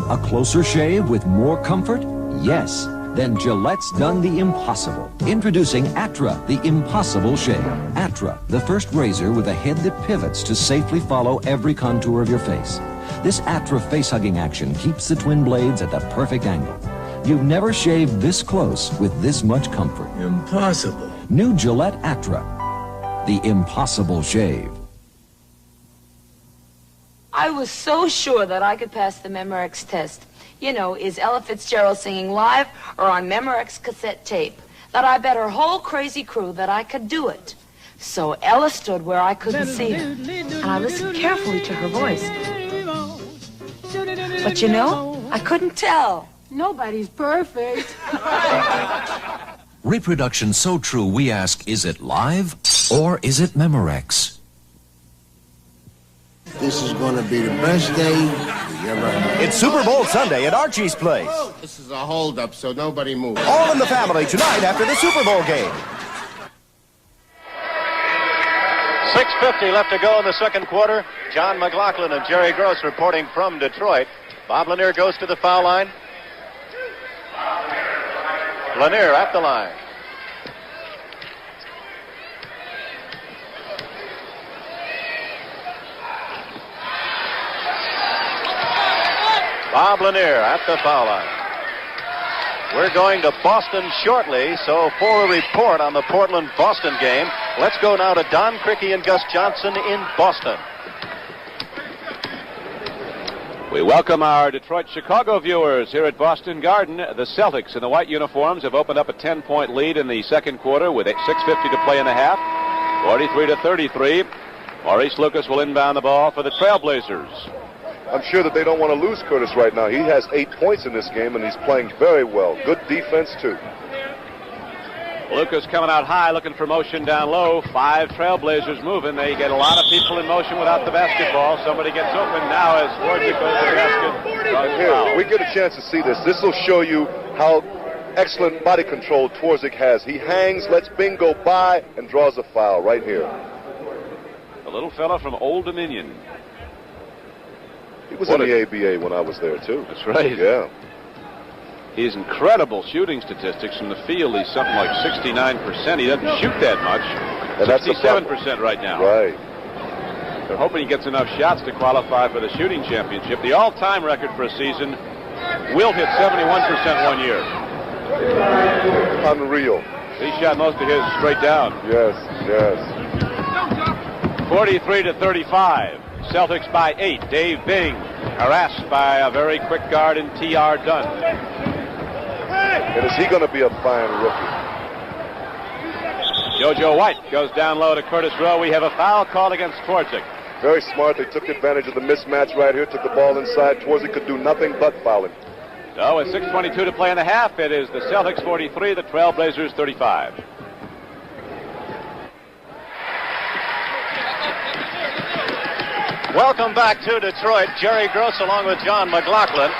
A closer shave with more comfort? Yes. Then Gillette's done the impossible. Introducing Atra, the impossible shave. Atra, the first razor with a head that pivots to safely follow every contour of your face. This Atra face-hugging action keeps the twin blades at the perfect angle. You've never shaved this close with this much comfort. Impossible. New Gillette Atra, the impossible shave. I was so sure that I could pass the Memorex test. You know, is Ella Fitzgerald singing live or on Memorex cassette tape? That I bet her whole crazy crew that I could do it. So Ella stood where I couldn't see her, and I listened carefully to her voice. But you know, I couldn't tell. Nobody's perfect. Reproduction so true, we ask, is it live or is it Memorex? This is going to be the best day we ever had. It's Super Bowl Sunday at Archie's Place. This is a holdup, so nobody moves. All in the family tonight after the Super Bowl game. 6:50 left to go in the second quarter. John McLaughlin and Jerry Gross reporting from Detroit. Bob Lanier goes to the foul line. Lanier at the line. Bob Lanier at the foul line. We're going to Boston shortly, so for a report on the Portland-Boston game, let's go now to Don Criqui and Gus Johnson in Boston. We welcome our Detroit-Chicago viewers here at Boston Garden. The Celtics in the white uniforms have opened up a 10-point lead in the second quarter with 6:50 to play in the half, 43-33. Maurice Lucas will inbound the ball for the Trailblazers. I'm sure that they don't want to lose Curtis right now. He has 8 points in this game, and he's playing very well. Good defense, too. Lucas coming out high, looking for motion down low. 5 Trailblazers moving. They get a lot of people in motion without the basketball. Somebody gets open now as Wojcik goes to the basket. Here, we get a chance to see this. This will show you how excellent body control Twardzik has. He hangs, lets Bing go by, and draws a foul right here. The little fella from Old Dominion. He was in the ABA when I was there, too. That's right. Yeah. He's incredible shooting statistics from the field. He's something like 69%. He doesn't shoot that much. And 67% right now. Right. They're hoping he gets enough shots to qualify for the shooting championship. The all-time record for a season, Wilt hit 71% one year. Unreal. He shot most of his straight down. Yes, yes. 43-35. Celtics by 8. Dave Bing harassed by a very quick guard in T.R. Dunn. And is he going to be a fine rookie? JoJo White goes down low to Curtis Rowe. We have a foul called against Twardzik. Very smart. They took advantage of the mismatch right here, took the ball inside. Twardzik could do nothing but foul him. So with 6:22 to play in the half, it is the Celtics 43, the Trailblazers 35. Welcome back to Detroit. Jerry Gross along with John McLaughlin.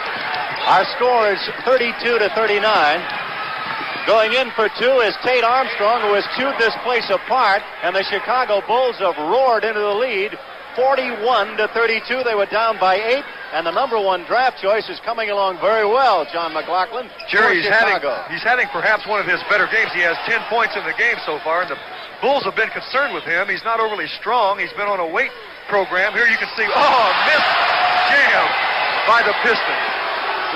Our score is 32-39. Going in for two is Tate Armstrong, who has chewed this place apart, and the Chicago Bulls have roared into the lead. 41-32. They were down by 8, and the number one draft choice is coming along very well, John McLaughlin. Jerry, he's having perhaps one of his better games. He has 10 points in the game so far, and the Bulls have been concerned with him. He's not overly strong. He's been on a weight program. Here you can see, missed jam by the Pistons.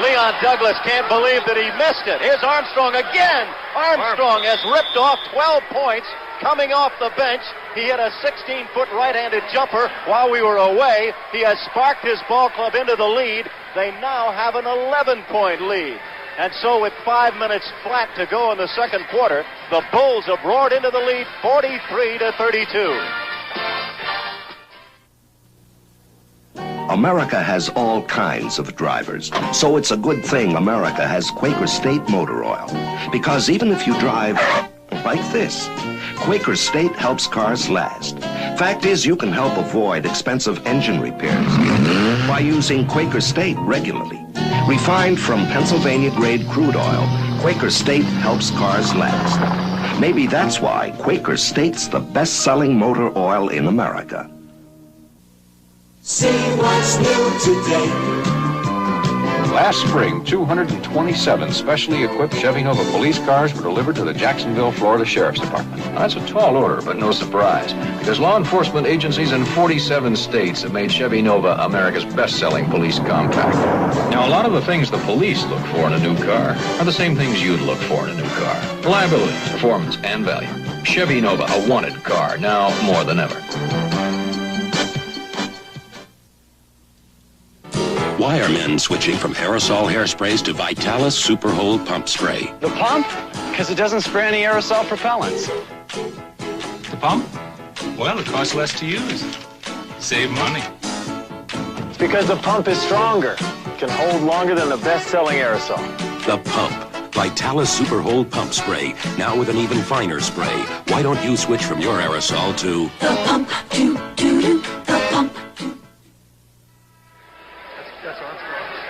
Leon Douglas can't believe that he missed it. Here's Armstrong again. Armstrong has ripped off 12 points coming off the bench. He hit a 16-foot right-handed jumper while we were away. He has sparked his ball club into the lead. They now have an 11-point lead. And so with 5 minutes flat to go in the second quarter, the Bulls have roared into the lead 43-32. America has all kinds of drivers, so it's a good thing America has Quaker State Motor Oil. Because even if you drive like this, Quaker State helps cars last. Fact is, you can help avoid expensive engine repairs by using Quaker State regularly. Refined from Pennsylvania-grade crude oil, Quaker State helps cars last. Maybe that's why Quaker State's the best-selling motor oil in America. See what's new today. Last spring, 227 specially equipped Chevy Nova police cars were delivered to the Jacksonville, Florida Sheriff's Department. Now, that's a tall order, but no surprise, because law enforcement agencies in 47 states have made Chevy Nova America's best-selling police compact. Now, a lot of the things the police look for in a new car are the same things you'd look for in a new car. Reliability, performance, and value. Chevy Nova, a wanted car, now more than ever. Why are men switching from aerosol hairsprays to Vitalis Super Hold Pump Spray? The pump? Because it doesn't spray any aerosol propellants. The pump? Well, it costs less to use. Save money. It's because the pump is stronger. It can hold longer than the best-selling aerosol. The Pump. Vitalis Super Hold Pump Spray. Now with an even finer spray. Why don't you switch from your aerosol to... The pump. Do-do-do. The pump.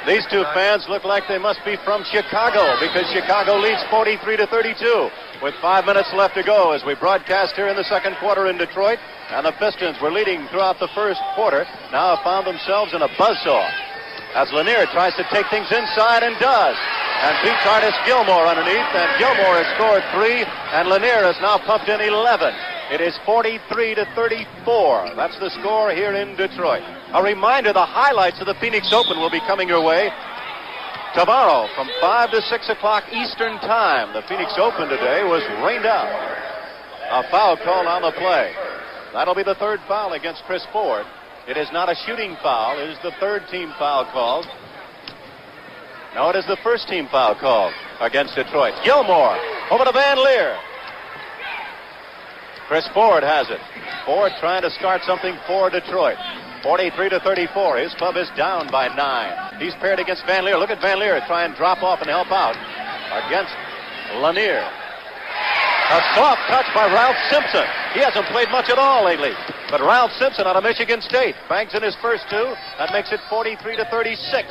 These two fans look like they must be from Chicago because Chicago leads 43-32 with 5 minutes left to go as we broadcast here in the second quarter in Detroit. And the Pistons were leading throughout the first quarter. Now have found themselves in a buzzsaw as Lanier tries to take things inside and does. And beats Artis Gilmore underneath. And Gilmore has scored 3. And Lanier has now pumped in 11. It is 43-34. That's the score here in Detroit. A reminder, the highlights of the Phoenix Open will be coming your way tomorrow from 5 to 6 o'clock Eastern Time. The Phoenix Open today was rained out. A foul called on the play. That'll be the third foul against Chris Ford. It is not a shooting foul. It is the third team foul called. No, it is the first team foul called against Detroit. Gilmore over to Van Leer. Chris Ford has it. Ford trying to start something for Detroit. 43-34. His club is down by 9. He's paired against Van Leer. Look at Van Leer try and drop off and help out against Lanier. A soft touch by Ralph Simpson. He hasn't played much at all lately. But Ralph Simpson out of Michigan State bangs in his first two. That makes it 43-36.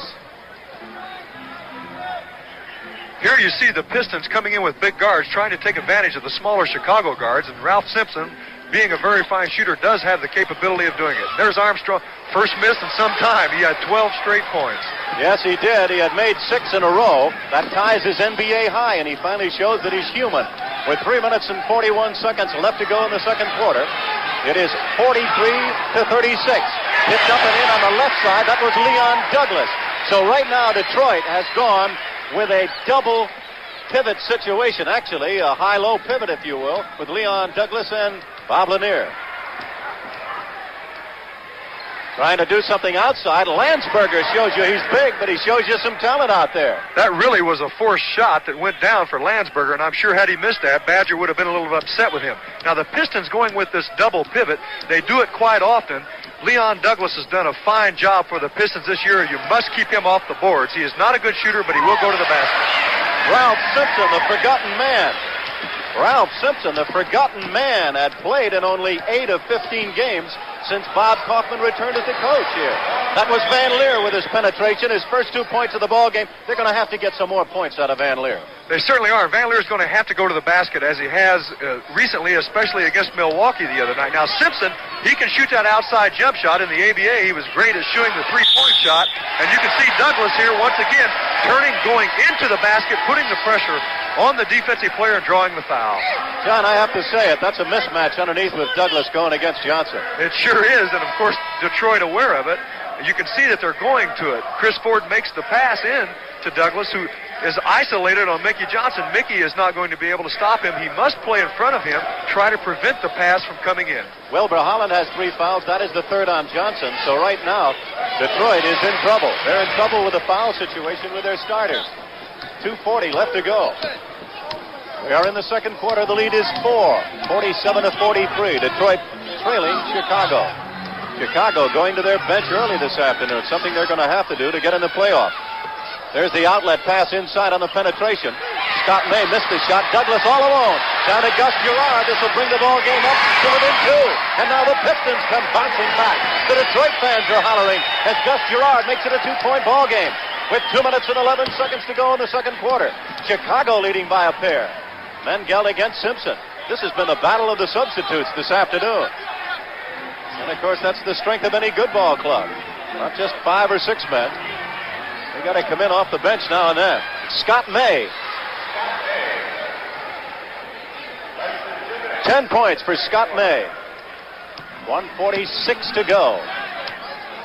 Here you see the Pistons coming in with big guards trying to take advantage of the smaller Chicago guards, and Ralph Simpson, being a very fine shooter, does have the capability of doing it. There's Armstrong, first miss in some time. He had 12 straight points. Yes, he did. He had made 6 in a row. That ties his NBA high, and he finally shows that he's human. With 3 minutes and 41 seconds left to go in the second quarter, it is 43-36. Picked up and in on the left side. That was Leon Douglas. So right now Detroit has gone with a double pivot situation, actually a high-low pivot, if you will, with Leon Douglas and Bob Lanier. Trying to do something outside. Landsberger shows you he's big, but he shows you some talent out there. That really was a forced shot that went down for Landsberger, and I'm sure had he missed that, Badger would have been a little upset with him. Now the Pistons going with this double pivot, they do it quite often. Leon Douglas has done a fine job for the Pistons this year. You must keep him off the boards. He is not a good shooter, but he will go to the basket. Ralph Simpson, the forgotten man. Ralph Simpson, the forgotten man, had played in only 8 of 15 games since Bob Kaufman returned as the coach here. That was Van Leer with his penetration, his first 2 points of the ball game. They're going to have to get some more points out of Van Leer. They certainly are. Van Leer is going to have to go to the basket, as he has recently, especially against Milwaukee the other night. Now, Simpson, he can shoot that outside jump shot. In the ABA, he was great at shooting the three-point shot. And you can see Douglas here once again turning, going into the basket, putting the pressure on the defensive player and drawing the foul. John, I have to say it. That's a mismatch underneath with Douglas going against Johnson. It sure is, and of course, Detroit aware of it. You can see that they're going to it. Chris Ford makes the pass in to Douglas, who is isolated on Mickey Johnson. Mickey is not going to be able to stop him. He must play in front of him, try to prevent the pass from coming in. Wilbur Holland has 3 fouls. That is the third on Johnson. So right now, Detroit is in trouble. They're in trouble with a foul situation with their starters. 2:40 left to go. We are in the second quarter. The lead is 4, 47-43. Detroit trailing Chicago. Chicago going to their bench early this afternoon, something they're going to have to do to get in the playoff. There's the outlet pass inside on the penetration. Scott May missed the shot. Douglas all alone. Down to Gus Gerard. This will bring the ball game up to within 2. And now the Pistons come bouncing back. The Detroit fans are hollering as Gus Gerard makes it a 2-point ball game with 2 minutes and 11 seconds to go in the second quarter. Chicago leading by a pair. Mengelt against Simpson. This has been the battle of the substitutes this afternoon. And, of course, that's the strength of any good ball club. Not just 5 or 6 men. They got to come in off the bench now and then. Scott May. 10 points for Scott May. 1:46 to go.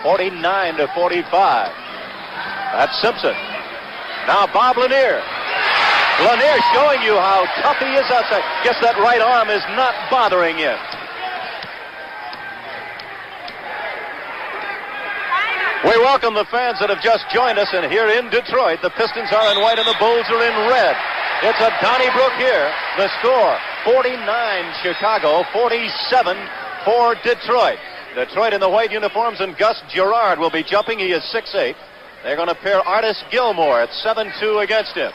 49-45. That's Simpson. Now Bob Lanier. Lanier showing you how tough he is outside. Guess that right arm is not bothering him. We welcome the fans that have just joined us, and here in Detroit, the Pistons are in white and the Bulls are in red. It's a Donnybrook here. The score, 49 Chicago, 47 for Detroit. Detroit in the white uniforms, and Gus Gerard will be jumping. He is 6'8". They're going to pair Artis Gilmore at 7'2" against him.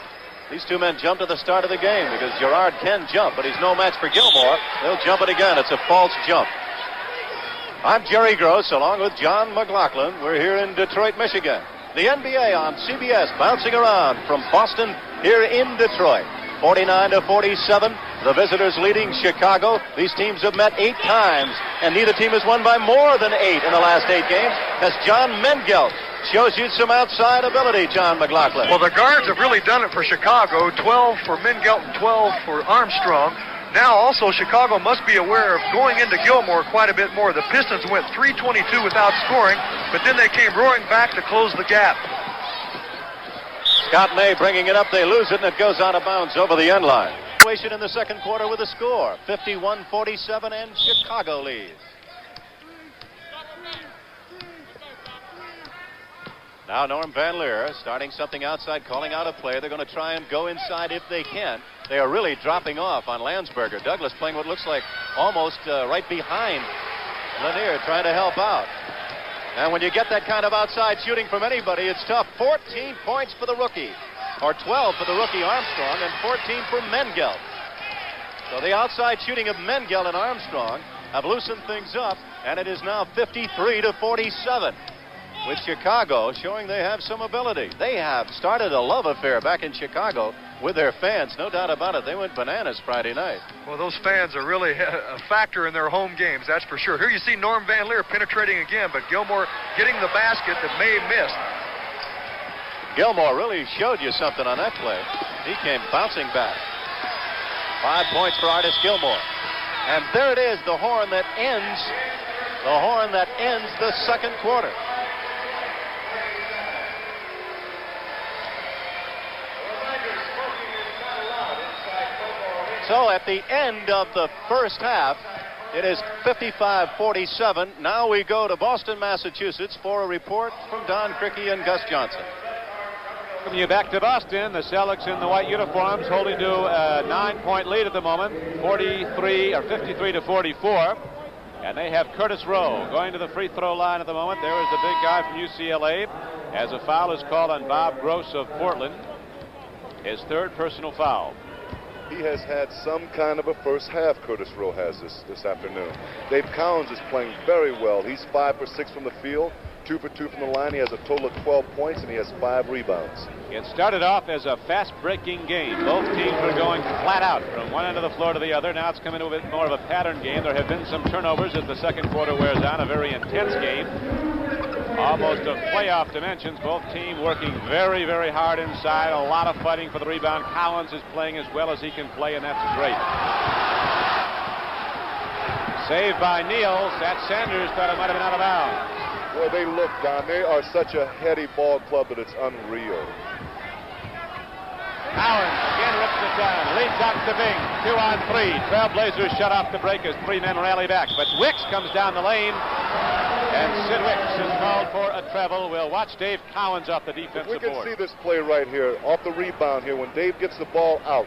These two men jumped at the start of the game because Gerard can jump, but he's no match for Gilmore. They'll jump it again. It's a false jump. I'm Jerry Gross, along with John McLaughlin. We're here in Detroit, Michigan. The NBA on CBS, bouncing around from Boston here in Detroit. 49-47. The visitors leading Chicago. These teams have met 8 times, and neither team has won by more than 8 in the last 8 games. As John Mengelt shows you some outside ability, John McLaughlin. Well, the guards have really done it for Chicago. 12 for Mengelt and 12 for Armstrong. Now, also, Chicago must be aware of going into Gilmore quite a bit more. The Pistons went 3:22 without scoring, but then they came roaring back to close the gap. Scott May bringing it up. They lose it, and it goes out of bounds over the end line. Situation in the second quarter with a score, 51-47, and Chicago leads. Now Norm Van Leer starting something outside, calling out a play. They're going to try and go inside if they can. They are really dropping off on Landsberger. Douglas playing what looks like almost right behind Lanier, trying to help out. And when you get that kind of outside shooting from anybody, it's tough. 14 points for the rookie, or 12 for the rookie Armstrong, and 14 for Mengelt. So the outside shooting of Mengelt and Armstrong have loosened things up, and it is now 53-47. With Chicago showing they have some ability. They have started a love affair back in Chicago with their fans, no doubt about it. They went bananas Friday night. Well, those fans are really a factor in their home games, that's for sure. Here you see Norm Van Leer penetrating again, but Gilmore getting the basket that May missed. Gilmore really showed you something on that play. He came bouncing back. 5 points for Artis Gilmore. And there it is, the horn that ends the second quarter. So at the end of the first half, it is 55-47. Now we go to Boston, Massachusetts for a report from Don Criqui and Gus Johnson. Welcome you back to Boston. The Celtics in the white uniforms holding to a 9-point lead at the moment, 53-44. And they have Curtis Rowe going to the free throw line at the moment. There is the big guy from UCLA as a foul is called on Bob Gross of Portland. His third personal foul. He has had some kind of a first half, Curtis Rowe has this afternoon. Dave Cowens is playing very well. He's 5 for 6 from the field, 2 for 2 from the line. He has a total of 12 points, and he has 5 rebounds. It started off as a fast-breaking game. Both teams were going flat out from one end of the floor to the other. Now it's coming to a bit more of a pattern game. There have been some turnovers as the second quarter wears on. A very intense game. Almost of playoff dimensions. Both teams working very, very hard inside. A lot of fighting for the rebound. Collins is playing as well as he can play, and that's great. Saved by Neal. That Sanders thought it might have been out of bounds. Boy, they look, Don. They are such a heady ball club that it's unreal. Collins again rips it down. Leads out to Bing. 2 on 3. Trailblazers shut off the break as 3 men rally back. But Wicks comes down the lane. And Sid Wicks is called for a travel. We'll watch Dave Cowens off the defensive board. We can see this play right here, off the rebound here, when Dave gets the ball out.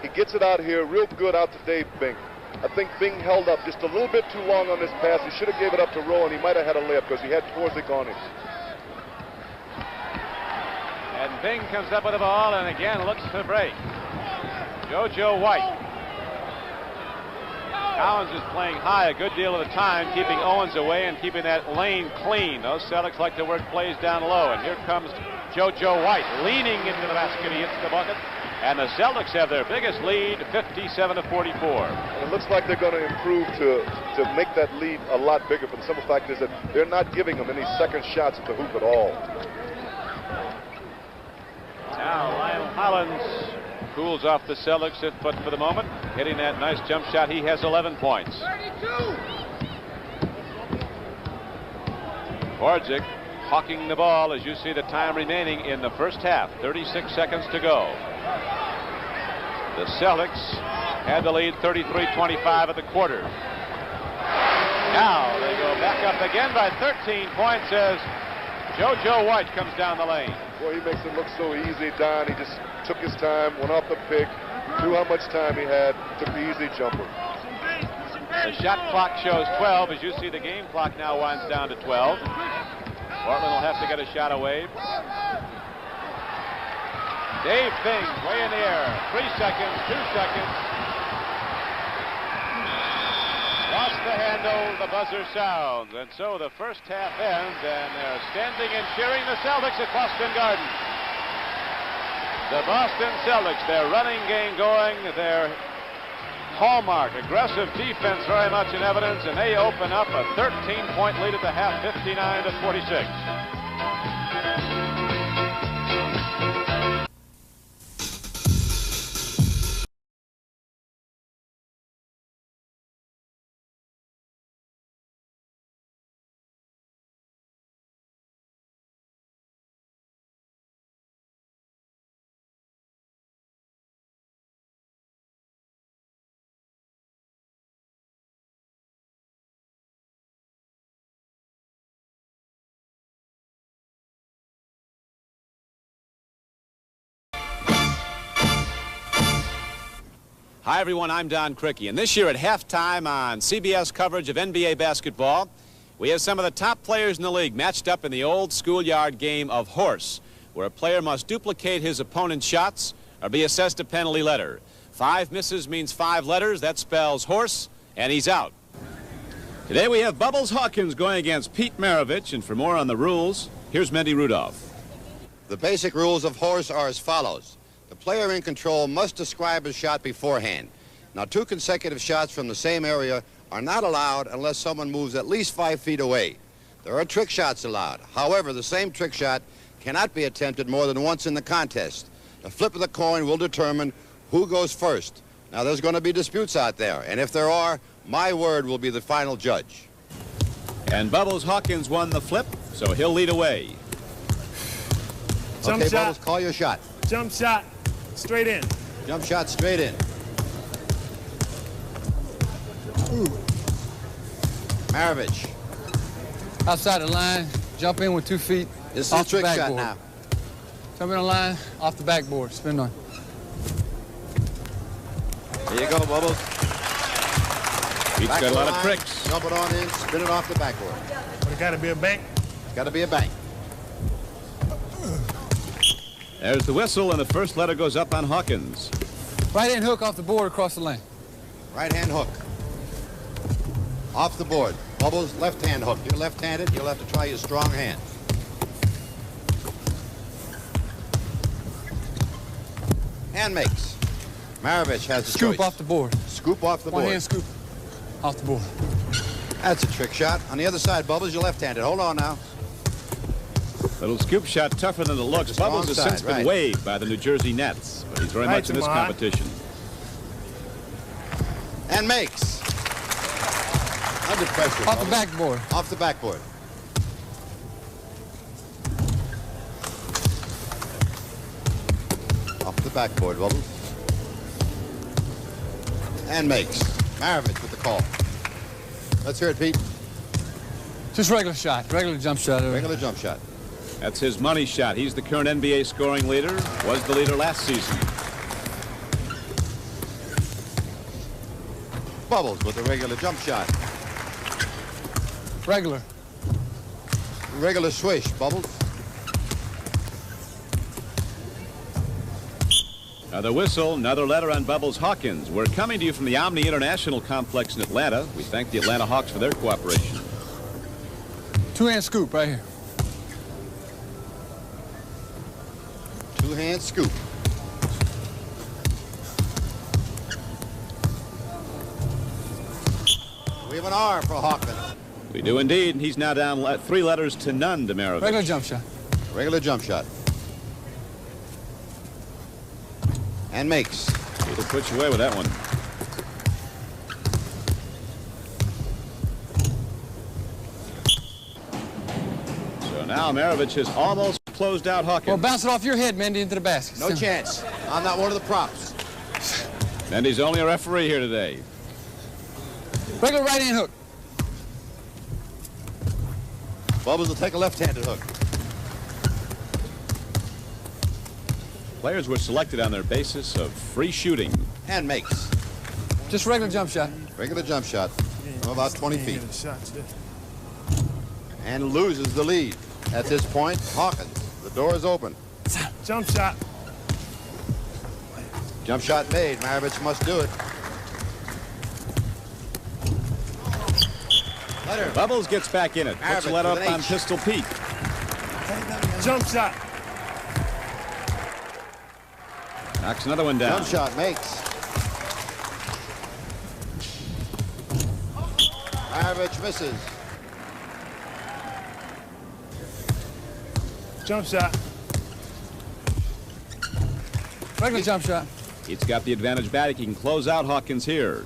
He gets it out here real good out to Dave Bing. I think Bing held up just a little bit too long on this pass. He should have gave it up to Rowe, and he might have had a layup because he had Torzik on him. And Bing comes up with the ball and again looks to break. JoJo White. Collins is playing high a good deal of the time, keeping Owens away and keeping that lane clean. Those Celtics like to work plays down low. And here comes JoJo White leaning into the basket. He hits the bucket. And the Celtics have their biggest lead, 57-44. And it looks like they're going to improve to make that lead a lot bigger. But the simple fact is that they're not giving them any second shots at the hoop at all. Now Lionel Hollins cools off the Celtics at foot for the moment, hitting that nice jump shot. He has 11 points. 32. Borzic hawking the ball as you see the time remaining in the first half. 36 seconds to go. The Celtics had the lead 33-25 at the quarter. Now they go back up again by 13 points as JoJo White comes down the lane. Boy, he makes it look so easy, Don. He just took his time, went off the pick, knew how much time he had, took the easy jumper. The shot clock shows 12. As you see, the game clock now winds down to 12. Portland will have to get a shot away. Dave Thing, way in the air. 3 seconds, 2 seconds. Lost the handle, the buzzer sounds. And so the first half ends, and they're standing and cheering the Celtics at Boston Garden. The Boston Celtics, their running game going, their hallmark, aggressive defense very much in evidence, and they open up a 13-point lead at the half, 59-46. Hi, everyone. I'm Don Crickey. And this year at halftime on CBS coverage of NBA basketball, we have some of the top players in the league matched up in the old schoolyard game of horse, where a player must duplicate his opponent's shots or be assessed a penalty letter. 5 misses means 5 letters. That spells horse, and he's out. Today we have Bubbles Hawkins going against Pete Maravich, and for more on the rules, here's Mendy Rudolph. The basic rules of horse are as follows. The player in control must describe his shot beforehand. Now, 2 consecutive shots from the same area are not allowed unless someone moves at least 5 feet away. There are trick shots allowed. However, the same trick shot cannot be attempted more than once in the contest. The flip of the coin will determine who goes first. Now, there's going to be disputes out there, and if there are, my word will be the final judge. And Bubbles Hawkins won the flip, so he'll lead away. Okay, Bubbles, call your shot. Jump shot, straight in. Jump shot, straight in. Maravich. Outside the line, jump in with 2 feet. This is a trick shot now. Jump in the line, off the backboard, spin on. There you go, Bubbles. He's got a lot of tricks. Jump it on in, spin it off the backboard. But it got to be a bank. Got to be a bank. There's the whistle, and the first letter goes up on Hawkins. Right-hand hook off the board across the lane. Right-hand hook. Off the board. Bubbles, left-hand hook. You're left-handed. You'll have to try your strong hand. Hand makes. Maravich has the Scoop choice. off the board. Scoop off the board. One-hand scoop off the board. That's a trick shot. On the other side, Bubbles, you're left-handed. Hold on now. Little scoop shot tougher than it looks. Bubbles has since been waived by the New Jersey Nets, but he's very much in this competition. And makes. Under pressure. Off the backboard. Off the backboard. Off the backboard, Bubbles. And makes. Maravich with the call. Let's hear it, Pete. Just regular shot. Regular jump shot. Regular jump shot. That's his money shot. He's the current NBA scoring leader. Was the leader last season. Bubbles with a regular jump shot. Regular. Regular swish, Bubbles. Another whistle, another letter on Bubbles Hawkins. We're coming to you from the Omni International Complex in Atlanta. We thank the Atlanta Hawks for their cooperation. Two-hand scoop right here. Two-hand scoop. We have an R for Hawkins. We do indeed. He's now down 3 letters to none to Maravich. Regular jump shot. Regular jump shot. And makes. It'll put you away with that one. So now Maravich has almost closed out Hawkins. Well, bounce it off your head, Mendy, into the basket. No chance. I'm not one of the props. Mendy's only a referee here today. Regular right-hand hook. Bubbles will take a left-handed hook. Players were selected on their basis of free shooting. And makes. Just regular jump shot. Regular jump shot from about 20 feet. And loses the lead. At this point, Hawkins. The door is open. Jump shot. Jump shot made. Maravich must do it. Bubbles gets back in it. Puts a let up on Pistol Pete. Jump shot. Knocks another one down. Jump shot makes. Maravich misses. Jump shot. Regular jump shot. He's got the advantage back. He can close out Hawkins here.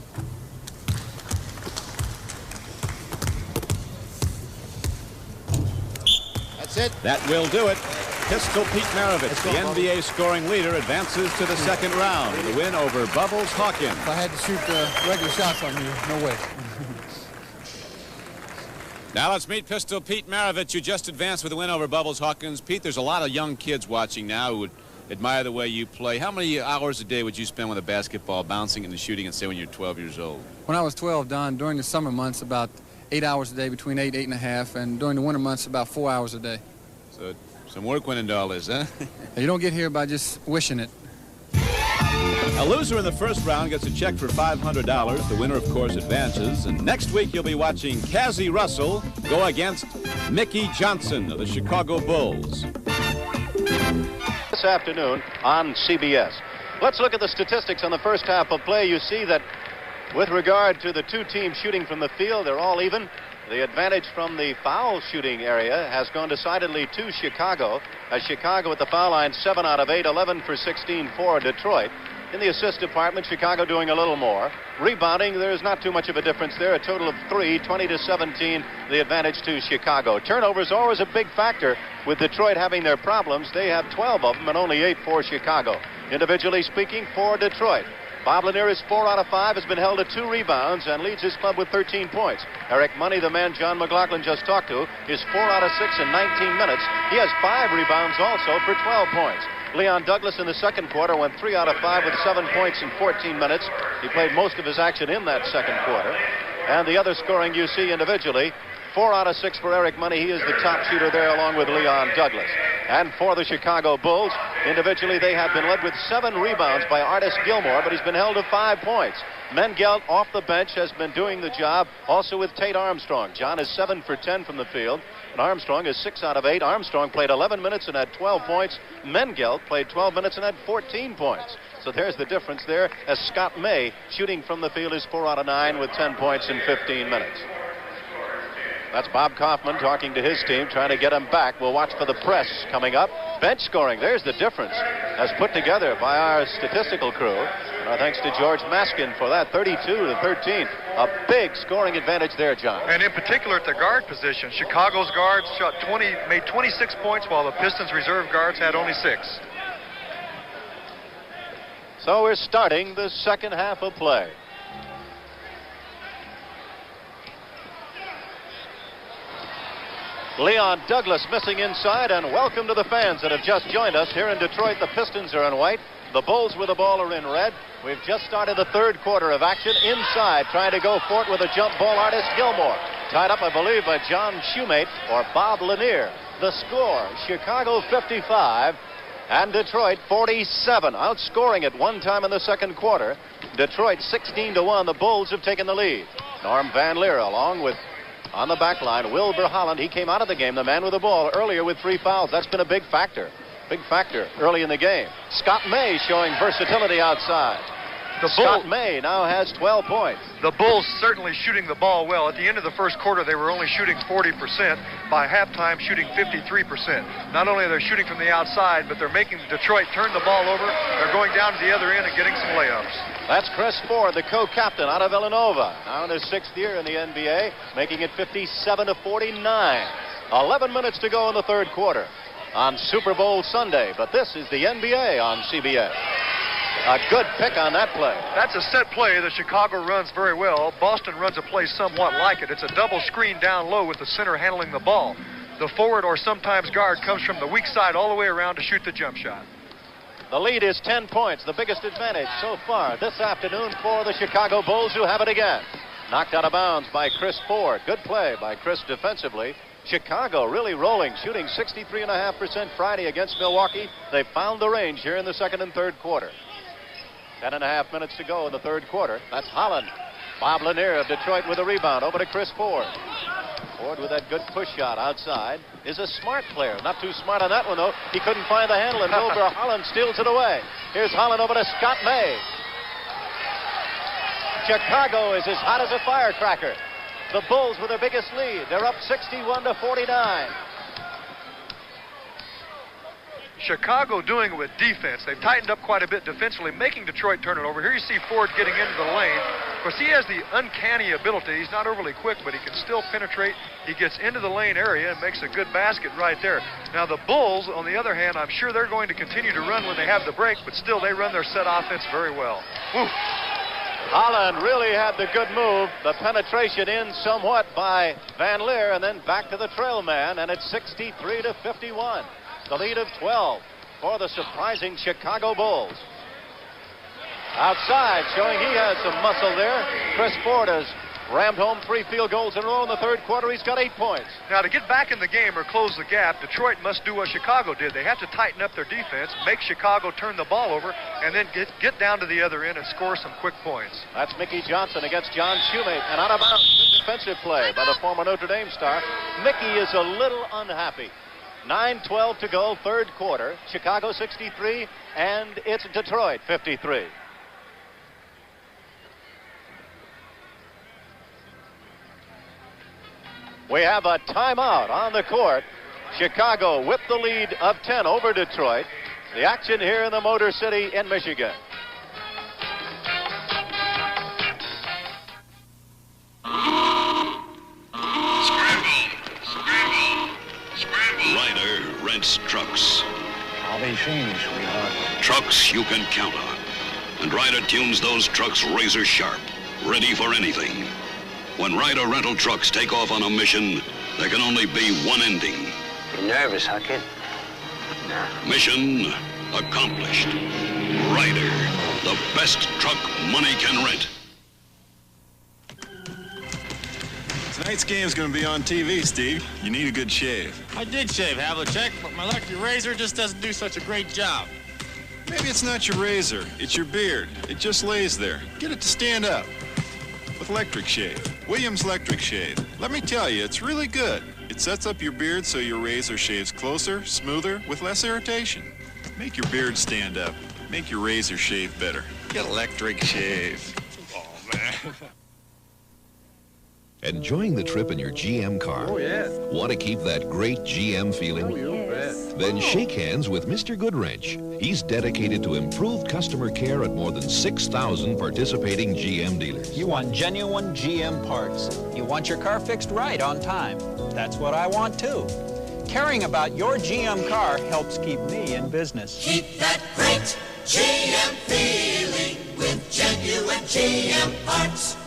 That's it. That will do it. Pistol Pete Maravich, the NBA scoring leader, advances to the second round with a win over Bubbles Hawkins. If I had to shoot regular shots on you, no way. Now let's meet Pistol Pete Maravich, who just advanced with a win over Bubbles Hawkins. Pete, there's a lot of young kids watching now who would admire the way you play. How many hours a day would you spend with a basketball, bouncing and shooting, and say when you're 12 years old? When I was 12, Don, during the summer months, about 8 hours a day, between 8 and 8.5, and during the winter months, about 4 hours a day. So some work went into all this, huh? You don't get here by just wishing it. A loser in the first round gets a check for $500. The winner, of course, advances. And next week, you'll be watching Cassie Russell go against Mickey Johnson of the Chicago Bulls. This afternoon on CBS. Let's look at the statistics on the first half of play. You see that with regard to the two teams shooting from the field, they're all even. The advantage from the foul shooting area has gone decidedly to Chicago, as Chicago at the foul line 7 out of 8, 11 for 16 for Detroit. In the assist department, Chicago doing a little more. Rebounding, there's not too much of a difference there. A total of 3, 20 to 17, the advantage to Chicago. Turnovers always a big factor. With Detroit having their problems, they have 12 of them and only 8 for Chicago. Individually speaking, for Detroit, Bob Lanier is 4 out of 5, has been held to 2 rebounds and leads his club with 13 points. Eric Money, the man John McLaughlin just talked to, is 4 out of 6 in 19 minutes. He has 5 rebounds also for 12 points. Leon Douglas in the second quarter went 3 out of 5 with 7 points in 14 minutes. He played most of his action in that second quarter. And the other scoring you see individually, 4 out of 6 for Eric Money. He is the top shooter there along with Leon Douglas. And for the Chicago Bulls, individually they have been led with 7 rebounds by Artis Gilmore, but he's been held to 5 points. Mengelt off the bench has been doing the job, also with Tate Armstrong. John is 7 for 10 from the field, and Armstrong is 6 out of 8. Armstrong played 11 minutes and had 12 points. Mengelt played 12 minutes and had 14 points. So there's the difference there, as Scott May, shooting from the field, is 4 out of 9 with 10 points in 15 minutes. That's Bob Kaufman talking to his team, trying to get them back. We'll watch for the press coming up. Bench scoring, there's the difference, as put together by our statistical crew. And our thanks to George Maskin for that, 32 to 13. A big scoring advantage there, John. And in particular at the guard position, Chicago's guards made 26 points, while the Pistons' reserve guards had only 6. So we're starting the second half of play. Leon Douglas missing inside, and welcome to the fans that have just joined us here in Detroit. The Pistons are in white. The Bulls with the ball are in red. We've just started the third quarter of action. Inside, trying to go for it with a jump ball, Artis Gilmore. Tied up, I believe, by John Shoemate or Bob Lanier. The score, Chicago 55 and Detroit 47. Outscoring it one time in the second quarter. Detroit 16-1. The Bulls have taken the lead. Norm Van Leer along with, on the back line, Wilbur Holland. He came out of the game, the man with the ball, earlier with 3 fouls. That's been a big factor. Big factor early in the game. Scott May showing versatility outside. Scott May now has 12 points. The Bulls certainly shooting the ball well. At the end of the first quarter, they were only shooting 40%. By halftime, shooting 53%. Not only are they shooting from the outside, but they're making Detroit turn the ball over. They're going down to the other end and getting some layups. That's Chris Ford, the co-captain out of Villanova. Now in his 6th year in the NBA, making it 57-49. 11 minutes to go in the third quarter on Super Bowl Sunday. But this is the NBA on CBS. A good pick on that play. That's a set play that Chicago runs very well. Boston runs a play somewhat like it. It's a double screen down low with the center handling the ball. The forward or sometimes guard comes from the weak side all the way around to shoot the jump shot. The lead is 10 points, the biggest advantage so far this afternoon for the Chicago Bulls, who have it again. Knocked out of bounds by Chris Ford. Good play by Chris defensively. Chicago really rolling, shooting 63.5% Friday against Milwaukee. They found the range here in the second and third quarter. 10.5 minutes to go in the third quarter. That's Holland. Bob Lanier of Detroit with a rebound. Over to Chris Ford. Ford with that good push shot outside is a smart player. Not too smart on that one, though. He couldn't find the handle, and over Holland steals it away. Here's Holland over to Scott May. Chicago is as hot as a firecracker. The Bulls with their biggest lead. They're up 61-49. Chicago doing it with defense. They've tightened up quite a bit defensively, making Detroit turn it over. Here you see Ford getting into the lane. Of course, he has the uncanny ability. He's not overly quick, but he can still penetrate. He gets into the lane area and makes a good basket right there. Now, the Bulls, on the other hand, I'm sure they're going to continue to run when they have the break, but still they run their set offense very well. Woo. Holland really had the good move. The penetration in somewhat by Van Leer, and then back to the trail man, and it's 63-51. The lead of 12 for the surprising Chicago Bulls. Outside, showing he has some muscle there. Chris Ford has rammed home 3 field goals in a row in the third quarter. He's got 8 points. Now, to get back in the game or close the gap, Detroit must do what Chicago did. They have to tighten up their defense, make Chicago turn the ball over, and then get down to the other end and score some quick points. That's Mickey Johnson against John Shoemate. And out of bounds, good defensive play by the former Notre Dame star. Mickey is a little unhappy. 9:12 to go, third quarter. Chicago 63, and it's Detroit 53. We have a timeout on the court. Chicago whipped the lead of 10 over Detroit. The action here in the Motor City in Michigan. Ryder rents trucks. I'll be seeing you, sweetheart. Trucks you can count on. And Ryder tunes those trucks razor sharp, ready for anything. When Ryder rental trucks take off on a mission, there can only be one ending. You nervous, huh, kid? Nah. Mission accomplished. Ryder, the best truck money can rent. Tonight's game's gonna be on TV, Steve. You need a good shave. I did shave, Havlicek, but my electric razor just doesn't do such a great job. Maybe it's not your razor, it's your beard. It just lays there. Get it to stand up. With electric shave. Williams Electric Shave. Let me tell you, it's really good. It sets up your beard so your razor shaves closer, smoother, with less irritation. Make your beard stand up. Make your razor shave better. Get electric shave. Oh, man. Enjoying the trip in your GM car? Oh, yeah. Want to keep that great GM feeling? Oh, yes. Then shake hands with Mr. Goodwrench. He's dedicated to improved customer care at more than 6,000 participating GM dealers. You want genuine GM parts. You want your car fixed right on time. That's what I want, too. Caring about your GM car helps keep me in business. Keep that great GM feeling with genuine GM parts.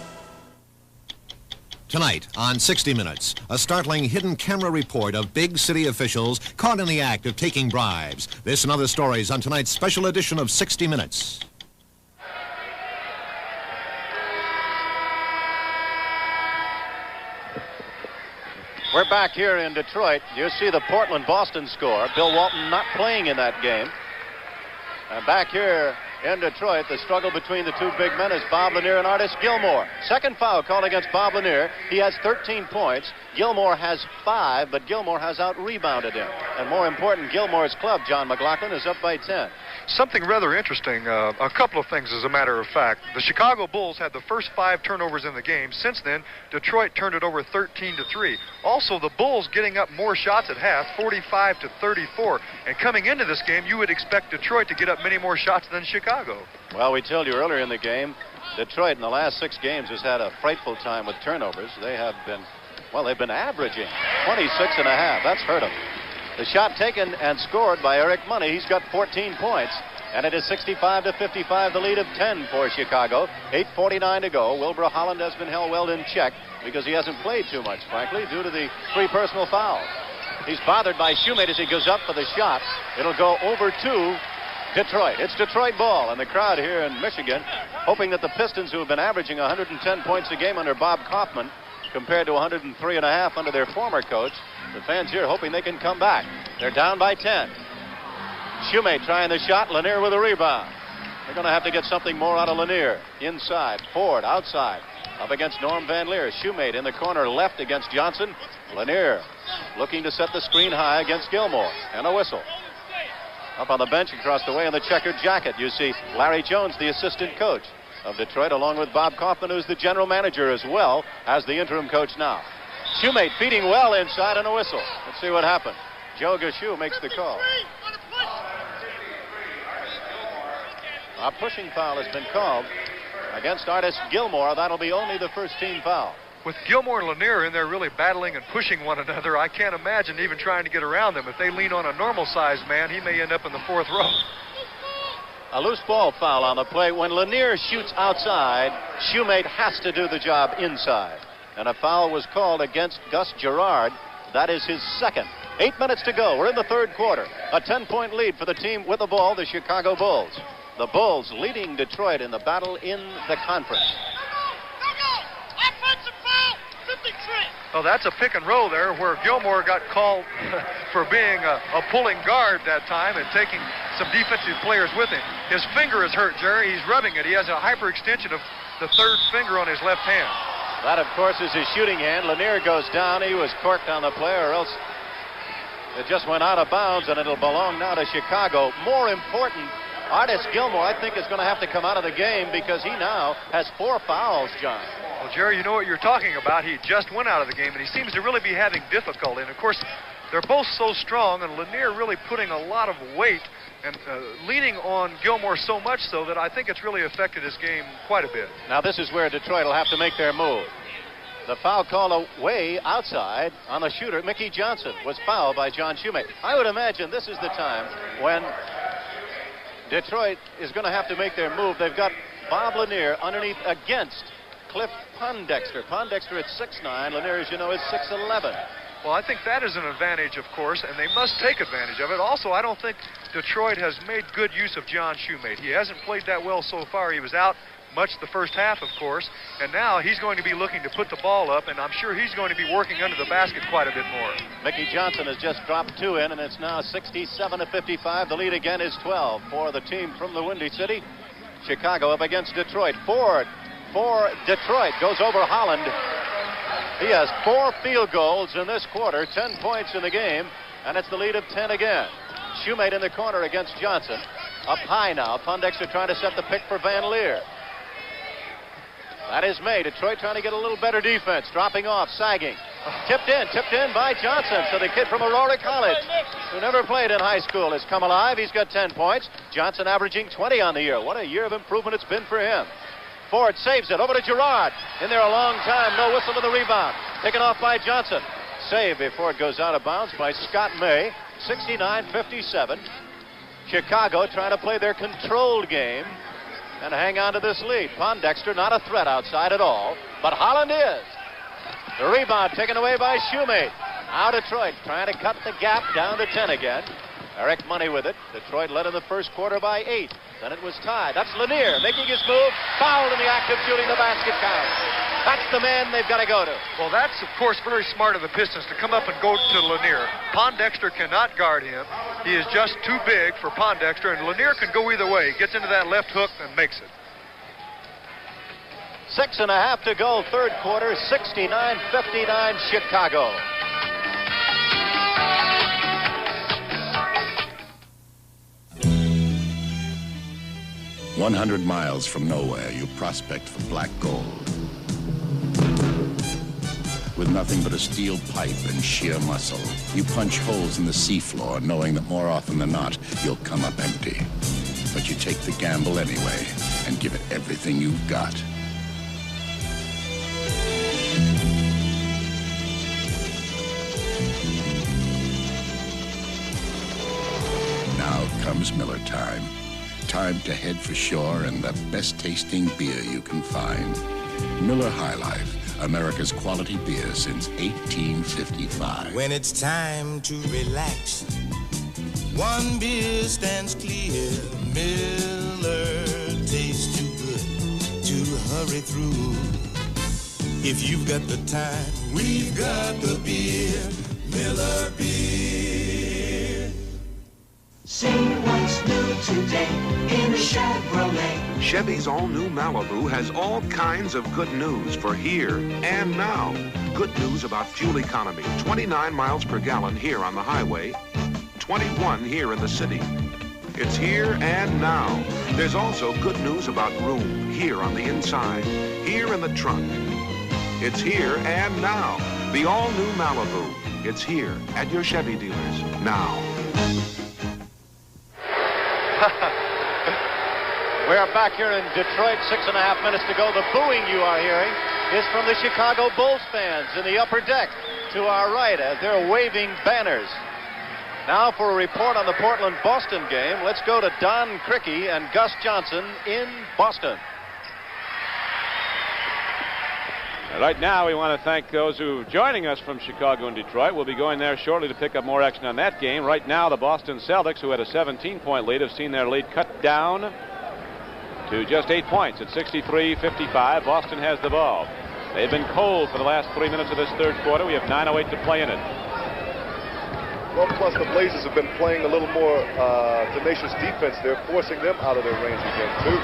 Tonight on 60 Minutes, a startling hidden camera report of big city officials caught in the act of taking bribes. This and other stories on tonight's special edition of 60 Minutes. We're back here in Detroit. You see the Portland-Boston score. Bill Walton not playing in that game. And back here in Detroit. The struggle between the two big men is Bob Lanier and Artis Gilmore. Second foul called against Bob Lanier. He has 13 points. Gilmore has 5, but Gilmore has out-rebounded him. And more important, Gilmore's club, John McLaughlin, is up by 10. Something rather interesting, a couple of things as a matter of fact. The Chicago Bulls had the first 5 turnovers in the game. Since then, Detroit turned it over 13-3. Also, the Bulls getting up more shots at half, 45-34. And coming into this game, you would expect Detroit to get up many more shots than Chicago. Well, we told you earlier in the game, Detroit in the last 6 games has had a frightful time with turnovers. They have been, well, they've been averaging 26.5. That's hurt them. The shot taken and scored by Eric Money. He's got 14 points, and it is 65-55, the lead of 10 for Chicago. 8:49 to go. Wilbur Holland has been held well in check because he hasn't played too much, frankly, due to the 3 personal fouls. He's bothered by Shoemate as he goes up for the shot. It'll go over to Detroit. It's Detroit ball, and the crowd here in Michigan hoping that the Pistons, who have been averaging 110 points a game under Bob Kaufman, compared to 103.5 under their former coach, the fans here hoping they can come back. They're down by 10. Shoemate trying the shot. Lanier with a rebound. They're going to have to get something more out of Lanier. Inside, Ford, outside, up against Norm Van Leer. Shoemate in the corner left against Johnson. Lanier looking to set the screen high against Gilmore. And a whistle. Up on the bench across the way in the checkered jacket, you see Larry Jones, the assistant coach of Detroit, along with Bob Kaufman, who's the general manager as well as the interim coach now. Shoemate feeding well inside and a whistle. Let's see what happened. Joe Gashu makes the call. A pushing foul has been called against Artis Gilmore. That'll be only the first team foul. With Gilmore and Lanier in there really battling and pushing one another, I can't imagine even trying to get around them. If they lean on a normal-sized man, he may end up in the 4th row. A loose ball foul on the play. When Lanier shoots outside, Shoemate has to do the job inside. And a foul was called against Gus Gerard. That is his second. 8 minutes to go. We're in the 3rd quarter. A 10-point lead for the team with the ball, the Chicago Bulls. The Bulls leading Detroit in the battle in the conference. Well, that's a pick and roll there where Gilmore got called for being a pulling guard that time and taking some defensive players with him. His finger is hurt, Jerry. He's rubbing it. He has a hyperextension of the 3rd finger on his left hand. That, of course, is his shooting hand. Lanier goes down. He was corked on the play, or else it just went out of bounds, and it'll belong now to Chicago. More important, Artis Gilmore, I think, is going to have to come out of the game because he now has 4 fouls, John. Well, Jerry, you know what you're talking about. He just went out of the game, and he seems to really be having difficulty. And, of course, they're both so strong, and Lanier really putting a lot of weight and leaning on Gilmore so much so that I think it's really affected his game quite a bit. Now, this is where Detroit will have to make their move. The foul call away outside on the shooter. Mickey Johnson was fouled by John Shoemate. I would imagine this is the time when Detroit is going to have to make their move. They've got Bob Lanier underneath against Cliff Pondexter. Pondexter at 6'9". Lanier, as you know, is 6'11". Well, I think that is an advantage, of course, and they must take advantage of it. Also, I don't think Detroit has made good use of John Shoemate. He hasn't played that well so far. He was out much the first half, of course, and now he's going to be looking to put the ball up, and I'm sure he's going to be working under the basket quite a bit more. Mickey Johnson has just dropped 2 in, and it's now 67-55. The lead again is 12 for the team from the Windy City. Chicago up against Detroit. Ford for Detroit goes over Holland. He has 4 field goals in this quarter, 10 points in the game, and it's the lead of 10 again. Shoemate in the corner against Johnson. Up high now. Pondexter trying to set the pick for Van Leer. That is made. Detroit trying to get a little better defense. Dropping off, sagging. Tipped in by Johnson. So the kid from Aurora College, who never played in high school, has come alive. He's got 10 points. Johnson averaging 20 on the year. What a year of improvement it's been for him. Ford saves it over to Gerard. In there a long time. No whistle to the rebound. Taken off by Johnson. Save before it goes out of bounds by Scott May. 69-57. Chicago trying to play their controlled game and hang on to this lead. Pondexter not a threat outside at all, but Holland is. The rebound taken away by Shoemate. Now Detroit trying to cut the gap down to 10 again. Eric Money with it. Detroit led in the first quarter by 8. Then it was tied. That's Lanier making his move. Fouled in the act of shooting. The basket count. That's the man they've got to go to. Well, that's, of course, very smart of the Pistons to come up and go to Lanier. Pondexter cannot guard him. He is just too big for Pondexter, and Lanier can go either way. He gets into that left hook and makes it. 6.5 to go, third quarter, 69-59 Chicago. "100 miles from nowhere, you prospect for black gold. With nothing but a steel pipe and sheer muscle, you punch holes in the seafloor, knowing that more often than not, you'll come up empty. But you take the gamble anyway and give it everything you've got. Now comes Miller time. Time to head for shore and the best tasting beer you can find. Miller High Life, America's quality beer since 1855. When it's time to relax, one beer stands clear. Miller tastes too good to hurry through. If you've got the time, we've got the beer. Miller Beer. See what's new today in a Chevrolet. Chevy's all-new Malibu has all kinds of good news for here and now. Good news about fuel economy. 29 miles per gallon here on the highway, 21 here in the city. It's here and now. There's also good news about room here on the inside, here in the trunk. It's here and now. The all-new Malibu. It's here at your Chevy dealers now. We are back here in Detroit, 6.5 minutes to go. The booing you are hearing is from the Chicago Bulls fans in the upper deck to our right as they're waving banners. Now for a report on the Portland-Boston game, let's go to Don Crickey and Gus Johnson in Boston. Right now, we want to thank those who are joining us from Chicago and Detroit. We'll be going there shortly to pick up more action on that game. Right now, the Boston Celtics, who had a 17-point lead, have seen their lead cut down to just 8 points at 63-55. Boston has the ball. They've been cold for the last 3 minutes of this third quarter. We have 9:08 to play in it. Well, plus the Blazers have been playing a little more tenacious defense. They're forcing them out of their range again, too.